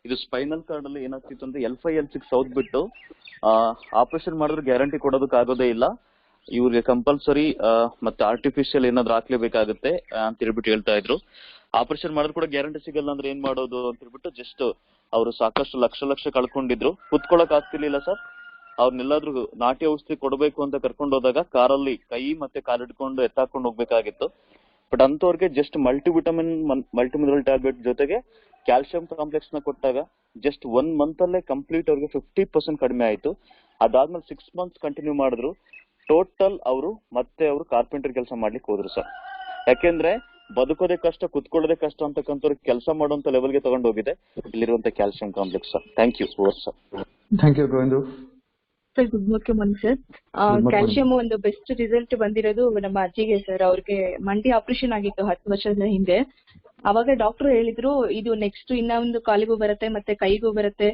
ಇದು ಸ್ಪೈನಲ್ ಕಾರ್ಡ್ ಅಲ್ಲಿ ಏನಾಗ್ತಿತ್ತು ಅಂದ್ರೆ L5 L6 ಸೌತ್ ಬಿಟ್ಟು ಆಪರೇಷನ್ ಮಾಡಿದ್ರೆ ಗ್ಯಾರಂಟಿ ಕೊಡೋದಕ್ಕಾಗೋದೇ ಇಲ್ಲ. ಇವ್ರಿಗೆ ಕಂಪಲ್ಸರಿ ಮತ್ತೆ ಆರ್ಟಿಫಿಷಿಯಲ್ ಏನಾದ್ರು ಹಾಕ್ಲೇಬೇಕಾಗುತ್ತೆ ಅಂತ ಹೇಳ್ಬಿಟ್ಟು ಹೇಳ್ತಾ ಇದ್ರು. ಆಪರೇಷನ್ ಮಾಡಿದ್ರು ಕೂಡ ಗ್ಯಾರಂಟಿ ಸಿಗಲ್ಲ ಅಂದ್ರೆ ಏನ್ ಮಾಡೋದು ಅಂತ ಹೇಳ್ಬಿಟ್ಟು ಜಸ್ಟ್ ಅವರು ಸಾಕಷ್ಟು ಲಕ್ಷ ಕಳ್ಕೊಂಡಿದ್ರು. ಕುತ್ಕೊಳಕ್ ಆಗ್ತಿರ್ಲಿಲ್ಲ ಸರ್. ಅವ್ರನ್ನೆಲ್ಲಾದ್ರೂ ನಾಟಿ ಔಷಧಿ ಕೊಡಬೇಕು ಅಂತ ಕರ್ಕೊಂಡು ಹೋದಾಗ ಕಾರಲ್ಲಿ ಕೈ ಮತ್ತೆ ಕಾಲಿಡ್ಕೊಂಡು ಎತ್ತಾಕೊಂಡು ಹೋಗ್ಬೇಕಾಗಿತ್ತು. ಬಟ್ ಅಂತವ್ರಿಗೆ ಜಸ್ಟ್ ಮಲ್ಟಿಮಿನರಲ್ ಟ್ಯಾಬ್ಲೆಟ್ ಜೊತೆಗೆ ಕ್ಯಾಲ್ಸಿಯಂ ಕಾಂಪ್ಲೆಕ್ಸ್ ನ ಕೊಟ್ಟಾಗ ಜಸ್ಟ್ 1 month ಅಲ್ಲೇ ಕಂಪ್ಲೀಟ್ ಅವ್ರಿಗೆ 50% ಕಡಿಮೆ ಆಯ್ತು. ಅದಾದ್ಮೇಲೆ 6 months ಕಂಟಿನ್ಯೂ ಮಾಡಿದ್ರು. ಟೋಟಲ್ ಅವರು ಕಾರ್ಪೆಂಟರ್ ಕೆಲಸ ಮಾಡ್ಲಿಕ್ಕೆ ಹೋದ್ರು ಸರ್. ಯಾಕೆಂದ್ರೆ ಬದುಕೋದೇ ಕಷ್ಟ, ಕುತ್ಕೊಳ್ಳೋದೇ ಕಷ್ಟ ಅಂತಕ್ಕಂಥವ್ರಿಗೆ ಕೆಲಸ ಮಾಡುವಂತ ಲೆವೆಲ್ಗೆ ತಗೊಂಡು ಹೋಗಿದೆ ಇಲ್ಲಿರುವಂತ calcium complex sir. Thank you sir. Thank you Govindu. Sir good morning sir. Calcium ಒಂದು ಬೆಸ್ಟ್ ರಿಸಲ್ಟ್ ಬಂದಿರೋದು ನಮ್ಮ ಅಜ್ಜಿಗೆ ಸರ್. ಅವ್ರಿಗೆ ಮಂಡಿ ಆಪರೇಷನ್ ಆಗಿತ್ತು 10 ವರ್ಷದ ಹಿಂದೆ. ಅವಾಗ ಡಾಕ್ಟರ್ ಹೇಳಿದ್ರು, ಇದು ನೆಕ್ಸ್ಟ್ ಇನ್ನೊಂದು ಕಾಲಿಗೂ ಬರುತ್ತೆ ಮತ್ತೆ ಕೈಗೂ ಬರುತ್ತೆ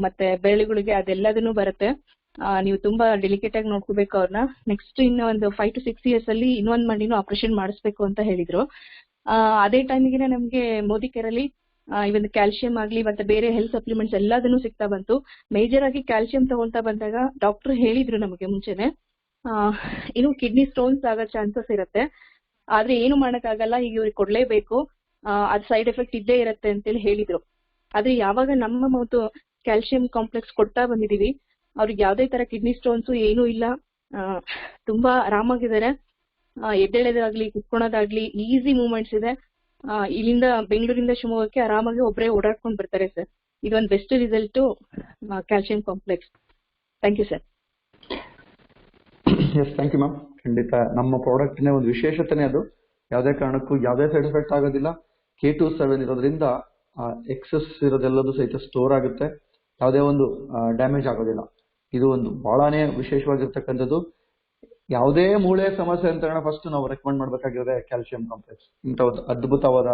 ಮತ್ತೆ ಬೆರಳುಗಳಿಗೆ ಅದೆಲ್ಲದನ್ನು ಬರುತ್ತೆ. ನೀವು ತುಂಬಾ ಡೆಲಿಕೇಟ್ ಆಗಿ ನೋಡ್ಕೋಬೇಕು ಅವ್ರನ್ನ. ನೆಕ್ಸ್ಟ್ ಇನ್ನು ಒಂದು 5 to 6 years ಅಲ್ಲಿ ಇನ್ನೊಂದ್ ಮಂಡಿನೂ ಆಪರೇಷನ್ ಮಾಡಿಸ್ಬೇಕು ಅಂತ ಹೇಳಿದ್ರು. ಅದೇ ಟೈಮಿಗೆ ನಮ್ಗೆ ಮೋದಿ ಕೇರ್ ಅಲ್ಲಿ ಇವನ್ ಕ್ಯಾಲ್ಸಿಯಂ ಆಗ್ಲಿ ಮತ್ತೆ ಬೇರೆ ಹೆಲ್ತ್ ಸಪ್ಲಿಮೆಂಟ್ಸ್ ಎಲ್ಲದನ್ನು ಸಿಗ್ತಾ ಬಂತು. ಮೇಜರ್ ಆಗಿ ಕ್ಯಾಲ್ಸಿಯಂ ತಗೊಂತಾ ಬಂದಾಗ ಡಾಕ್ಟರ್ ಹೇಳಿದ್ರು ನಮಗೆ ಮುಂಚೆನೆ, ಇನ್ನು ಕಿಡ್ನಿ ಸ್ಟೋನ್ಸ್ ಆಗೋ ಚಾನ್ಸಸ್ ಇರುತ್ತೆ. ಆದ್ರೆ ಏನು ಮಾಡಕ್ಕಾಗಲ್ಲ, ಈಗ ಇವ್ರಿಗೆ ಕೊಡ್ಲೇಬೇಕು, ಅದ್ ಸೈಡ್ ಎಫೆಕ್ಟ್ ಇದ್ದೇ ಇರುತ್ತೆ ಅಂತೇಳಿ ಹೇಳಿದ್ರು. ಆದ್ರೆ ಯಾವಾಗ ನಮ್ಮ ಮತ್ತು ಕ್ಯಾಲ್ಸಿಯಂ ಕಾಂಪ್ಲೆಕ್ಸ್ ಕೊಡ್ತಾ ಬಂದಿದೀವಿ, ಅವ್ರಿಗೆ ಯಾವ್ದೇ ತರ ಕಿಡ್ನಿ ಸ್ಟೋನ್ಸ್ ಏನೂ ಇಲ್ಲ, ತುಂಬಾ ಆರಾಮಾಗಿದ್ದಾರೆ. ಎದ್ದೇಳೋದಾಗ್ಲಿ ಕುತ್ಕೊಳೋದಾಗ್ಲಿ ಈಸಿ ಮೂವ್ಮೆಂಟ್ಸ್ ಇದೆ. ಇಲ್ಲಿಂದ ಬೆಂಗಳೂರಿಂದ ಶಿವಮೊಗ್ಗಕ್ಕೆ ಆರಾಮಾಗಿ ಒಬ್ಬರೇ ಓಡಾಡ್ಕೊಂಡು ಬರ್ತಾರೆ ಸರ್. ಇದೊಂದು best result calcium complex. Thank you sir. Yes, thank you ma'am. ಖಂಡಿತ ನಮ್ಮ ಪ್ರಾಡಕ್ಟ್ನೇ ಒಂದು ವಿಶೇಷತೆನೇ ಅದು. ಯಾವುದೇ ಕಾರಣಕ್ಕೂ ಯಾವುದೇ ಸೈಡ್ ಎಫೆಕ್ಟ್ ಆಗೋದಿಲ್ಲ. K27 ಇರೋದ್ರಿಂದ ಎಕ್ಸಸ್ ಇರೋದೆಲ್ಲದೂ ಸಹಿತ ಸ್ಟೋರ್ ಆಗುತ್ತೆ, ಯಾವುದೇ ಒಂದು ಡ್ಯಾಮೇಜ್ ಆಗೋದಿಲ್ಲ. ಇದು ಒಂದು ಬಹಳನೇ ವಿಶೇಷವಾಗಿರ್ತಕ್ಕಂಥದ್ದು. ಯಾವುದೇ ಮೂಳೆ ಸಮಸ್ಯೆ ಅಂತ ಫಸ್ಟ್ ನಾವು ರೆಕಮೆಂಡ್ ಮಾಡಬೇಕಾಗಿರೋದೇ ಕ್ಯಾಲ್ಸಿಯಂ ಕಾಂಪ್ಲೆಕ್ಸ್. ಇಂಥ ಒಂದು ಅದ್ಭುತವಾದ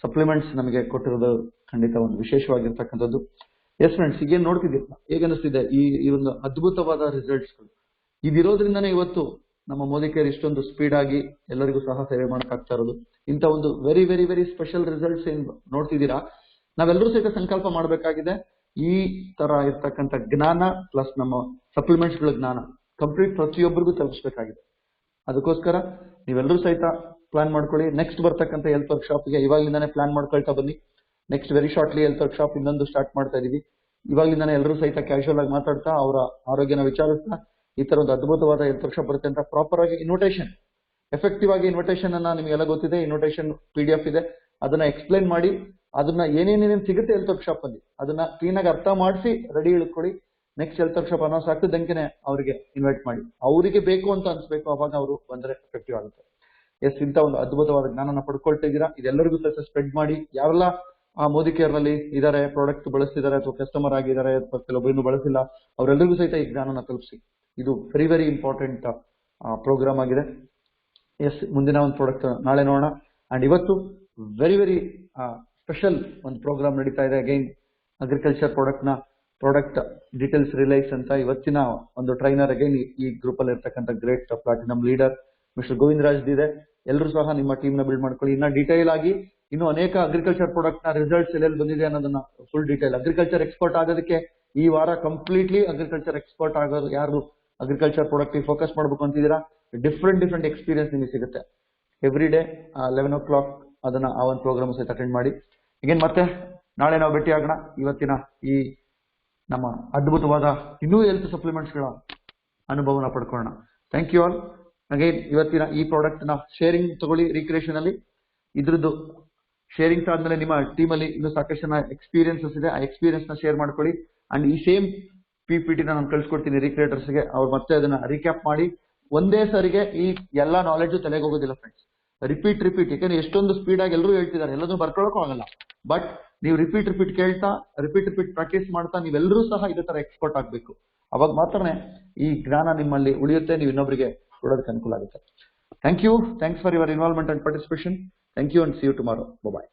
ಸಪ್ಲಿಮೆಂಟ್ಸ್ ನಮಗೆ ಕೊಟ್ಟಿರೋದು ಖಂಡಿತ ಒಂದು ವಿಶೇಷವಾಗಿರ್ತಕ್ಕಂಥದ್ದು. ಎಸ್ ಫ್ರೆಂಡ್ಸ್, ಈಗೇನು ನೋಡ್ತಿದ್ದೀರಲ್ಲ, ಹೇಗನ್ನಿಸ್ತಿದೆ ಈ ಒಂದು ಅದ್ಭುತವಾದ ರಿಸಲ್ಟ್ಸ್ಗಳು? ಇದಿರೋದ್ರಿಂದನೇ ಇವತ್ತು ನಮ್ಮ ಮೋದಿ ಕೇರ್ ಇಷ್ಟೊಂದು ಸ್ಪೀಡ್ ಆಗಿ ಎಲ್ಲರಿಗೂ ಸಹ ಸೇವೆ ಮಾಡಕ್ಕಾಗ್ತಾ ಇರೋದು. ಇಂಥ ಒಂದು very very very special results ಏನ್ ನೋಡ್ತಿದ್ದೀರಾ, ನಾವೆಲ್ಲರೂ ಸಹಿತ ಸಂಕಲ್ಪ ಮಾಡಬೇಕಾಗಿದೆ. ಈ ತರ ಇರ್ತಕ್ಕಂಥ ಜ್ಞಾನ ಪ್ಲಸ್ ನಮ್ಮ ಸಪ್ಲಿಮೆಂಟ್ಸ್ ಗಳ ಜ್ಞಾನ ಕಂಪ್ಲೀಟ್ ಪ್ರತಿಯೊಬ್ಬರಿಗೂ ತಲುಪಿಸಬೇಕಾಗಿದೆ. ಅದಕ್ಕೋಸ್ಕರ ನೀವೆಲ್ಲರೂ ಸಹಿತ ಪ್ಲಾನ್ ಮಾಡ್ಕೊಳ್ಳಿ. ನೆಕ್ಸ್ಟ್ ಬರ್ತಕ್ಕಂಥ ಹೆಲ್ತ್ ವರ್ಕ್ಶಾಪ್ಗೆ ಇವಾಗಲಿಂದಾನೇ ಪ್ಲಾನ್ ಮಾಡ್ಕೊಳ್ತಾ ಬನ್ನಿ. Next very shortly health workshop ಇನ್ನೊಂದು ಸ್ಟಾರ್ಟ್ ಮಾಡ್ತಾ ಇದೀವಿ. ಇವಾಗಲಿಂದಾನೇ ಎಲ್ಲರೂ ಸಹಿತ ಕ್ಯಾಶುವಲ್ ಆಗಿ ಮಾತಾಡ್ತಾ ಅವರ ಆರೋಗ್ಯನ ವಿಚಾರಿಸ್ತಾ ಈ ತರ ಒಂದು ಅದ್ಭುತವಾದ ಹೆಲ್ತ್ ವರ್ಕ್ಶಾಪ್ ಬರುತ್ತೆ ಅಂತ ಪ್ರಾಪರ್ ಆಗಿ ಇನ್ವಿಟೇಷನ್, ಎಫೆಕ್ಟಿವ್ ಆಗಿ ಇನ್ವಿಟೇಷನ್ ಅನ್ನ ನಿಮಗೆಲ್ಲ ಗೊತ್ತಿದೆ. ಇನ್ವಿಟೇಷನ್ PDF ಇದೆ, ಅದನ್ನ ಎಕ್ಸ್ಪ್ಲೈನ್ ಮಾಡಿ ಅದನ್ನ ಏನೇನೇನೇನು ಸಿಗುತ್ತೆ ಹೆಲ್ತ್ ವರ್ಕ್ಶಾಪ್ ಅಲ್ಲಿ ಅದನ್ನ ಕ್ಲೀನ್ ಆಗಿ ಅರ್ಥ ಮಾಡಿಸಿ ರೆಡಿ ಇಳ್ಕೊಳ್ಳಿ. ನೆಕ್ಸ್ಟ್ ಹೆಲ್ತ್ ವರ್ಕ್ಶಾಪ್ ಅನೌನ್ಸ್ ಆಗ್ತಿದ್ದಂಗೆ ಅವರಿಗೆ ಇನ್ವೈಟ್ ಮಾಡಿ. ಅವರಿಗೆ ಬೇಕು ಅಂತ ಅನ್ಸ್ಬೇಕು, ಅವಾಗ ಅವರು ಬಂದ್ರೆ ಎಫೆಕ್ಟಿವ್ ಆಗುತ್ತೆ. ಎಸ್, ಇಂಥ ಒಂದು ಅದ್ಭುತವಾದ ಜ್ಞಾನನ ಪಡ್ಕೊಳ್ತಾ ಇದ್ದೀರಾ. ಇದೆಲ್ಲರಿಗೂ ಸಹ ಸ್ಪ್ರೆಡ್ ಮಾಡಿ. ಯಾರೆಲ್ಲ ಮೋದಿ ಕೇರ್ ನಲ್ಲಿ ಇದಾರೆ, ಪ್ರಾಡಕ್ಟ್ ಬಳಸ್ತಿದ್ದಾರೆ ಅಥವಾ ಕಸ್ಟಮರ್ ಆಗಿದ್ದಾರೆ ಅಥವಾ ಕೆಲವೊಬ್ಬರು ಇನ್ನೂ ಬಳಸಿಲ್ಲ, ಅವರೆಲ್ಲರಿಗೂ ಸಹಿತ ಈ ಜ್ಞಾನನ ತಲುಪಿಸಿ. ಇದು ವೆರಿ ವೆರಿ ಇಂಪಾರ್ಟೆಂಟ್ ಪ್ರೋಗ್ರಾಮ್ ಆಗಿದೆ. ಎಸ್, ಮುಂದಿನ ಒಂದು ಪ್ರಾಡಕ್ಟ್ ನಾಳೆ ನೋಡೋಣ. ಅಂಡ್ ಇವತ್ತು ವೆರಿ ವೆರಿ ಸ್ಪೆಷಲ್ ಒಂದು ಪ್ರೋಗ್ರಾಮ್ ನಡೀತಾ ಇದೆ. Again agriculture product details realise ಅಂತ ಇವತ್ತಿನ ಒಂದು ಟ್ರೈನರ್ ಅಗೈನ್ ಈ ಗ್ರೂಪ್ ಅಲ್ಲಿ ಇರ್ತಕ್ಕಂಥ great platinum leader mister Govindaraj ಇದೆ. ಎಲ್ಲರೂ ಸಹ ನಿಮ್ಮ ಟೀಮ್ ನ ಬಿಲ್ಡ್ ಮಾಡ್ಕೊಳ್ಳಿ. ಇನ್ನ ಡೀಟೇಲ್ ಆಗಿ ಇನ್ನು ಅನೇಕ ಅಗ್ರಿಕಲ್ಚರ್ ಪ್ರಾಡಕ್ಟ್ ನ ರಿಸಲ್ಟ್ಸ್ ಎಲ್ಲೆಲ್ಲಿ ಬಂದಿದೆ ಅನ್ನೋದನ್ನ ಫುಲ್ ಡೀಟೇಲ್. ಅಗ್ರಿಕಲ್ಚರ್ ಎಕ್ಸ್ಪರ್ಟ್ ಆಗೋದಕ್ಕೆ ಈ ವಾರ ಕಂಪ್ಲೀಟ್ಲಿ ಅಗ್ರಿಕಲ್ಚರ್ ಎಕ್ಸ್ಪರ್ಟ್ ಆಗೋದು ಯಾರು ಅಗ್ರಿಕಲ್ಚರ್ ಪ್ರಾಡಕ್ಟ್ ಫೋಕಸ್ ಮಾಡಬೇಕು ಅಂತಿದ್ದೀರಾ, ಡಿಫ್ರೆಂಟ್ ಎಕ್ಸ್ಪೀರಿಯನ್ಸ್ ನಿಮಗೆ ಸಿಗುತ್ತೆ. ಎವ್ರಿ ಡೇ 11 o'clock ಅದನ್ನ ಆ ಒಂದು ಪ್ರೋಗ್ರಾಮ್ ಸಹಿತ ಅಟೆಂಡ್ ಮಾಡಿ. ಈಗೇನ್ ಮತ್ತೆ ನಾಳೆ ನಾವು ಭೇಟಿ ಆಗೋಣ. ಇವತ್ತಿನ ಈ ನಮ್ಮ ಅದ್ಭುತವಾದ ಇನ್ನೂ ಹೆಲ್ತ್ ಸಪ್ಲಿಮೆಂಟ್ಸ್ ಗಳ ಅನುಭವನ ಪಡ್ಕೊಳ್ಳೋಣ. Thank you all. ಅಗೈನ್ ಇವತ್ತಿನ ಈ ಪ್ರಾಡಕ್ಟ್ ನ ಶೇರಿಂಗ್ ತಗೊಳ್ಳಿ ರಿಕ್ರಿಯೇಷನ್ ಅಲ್ಲಿ. ಇದ್ರದ್ದು ಶೇರಿಂಗ್ಸ್ ಆದ್ಮೇಲೆ ನಿಮ್ಮ ಟೀಮ್ ಅಲ್ಲಿ ಇನ್ನೂ ಸಾಕಷ್ಟು ಜನ ಎಕ್ಸ್ಪೀರಿಯನ್ಸಸ್ ಇದೆ, ಆ ಎಕ್ಸ್ಪೀರಿಯನ್ಸ್ ನ ಶೇರ್ ಮಾಡ್ಕೊಳ್ಳಿ. ಅಂಡ್ ಈ ಸೇಮ್ PPT ನಾನು ಕಳ್ಸಿಕೊಡ್ತೀನಿ ರಿಕ್ರಿಯೇಟರ್ಸ್ ಗೆ, ಅವ್ರು ಮತ್ತೆ ಅದನ್ನ ರೀಕ್ಯಾಪ್ ಮಾಡಿ. ಒಂದೇ ಸರಿಗೆ ಈ ಎಲ್ಲಾ ನಾಲೆಡ್ಜು ತಲೆಗೆ ಹೋಗೋದಿಲ್ಲ ಫ್ರೆಂಡ್ಸ್. ರಿಪೀಟ್ ಯಾಕಂದ್ರೆ ಎಷ್ಟೊಂದು ಸ್ಪೀಡ್ ಆಗಿ ಎಲ್ಲರೂ ಹೇಳ್ತಿದ್ದಾರೆ, ಎಲ್ಲದೂ ಬರ್ಕೊಳ್ಳೋಕ್ಕೂ ಆಗಲ್ಲ. ಬಟ್ ನೀವು ರಿಪೀಟ್ ಕೇಳ್ತಾ ರಿಪೀಟ್ ಪ್ರಾಕ್ಟೀಸ್ ಮಾಡ್ತಾ ನೀವೆಲ್ಲರೂ ಸಹ ಇದೇ ತರ ಎಕ್ಸ್ಪರ್ಟ್ ಆಗ್ಬೇಕು. ಅವಾಗ ಮಾತ್ರನೇ ಈ ಜ್ಞಾನ ನಿಮ್ಮಲ್ಲಿ ಉಳಿಯುತ್ತೆ, ನೀವು ಇನ್ನೊಬ್ಬರಿಗೆ ಕೊಡೋದಕ್ಕೆ ಅನುಕೂಲ ಆಗುತ್ತೆ. Thank you. Thanks for your involvement and participation. Thank you and see you tomorrow. Bye.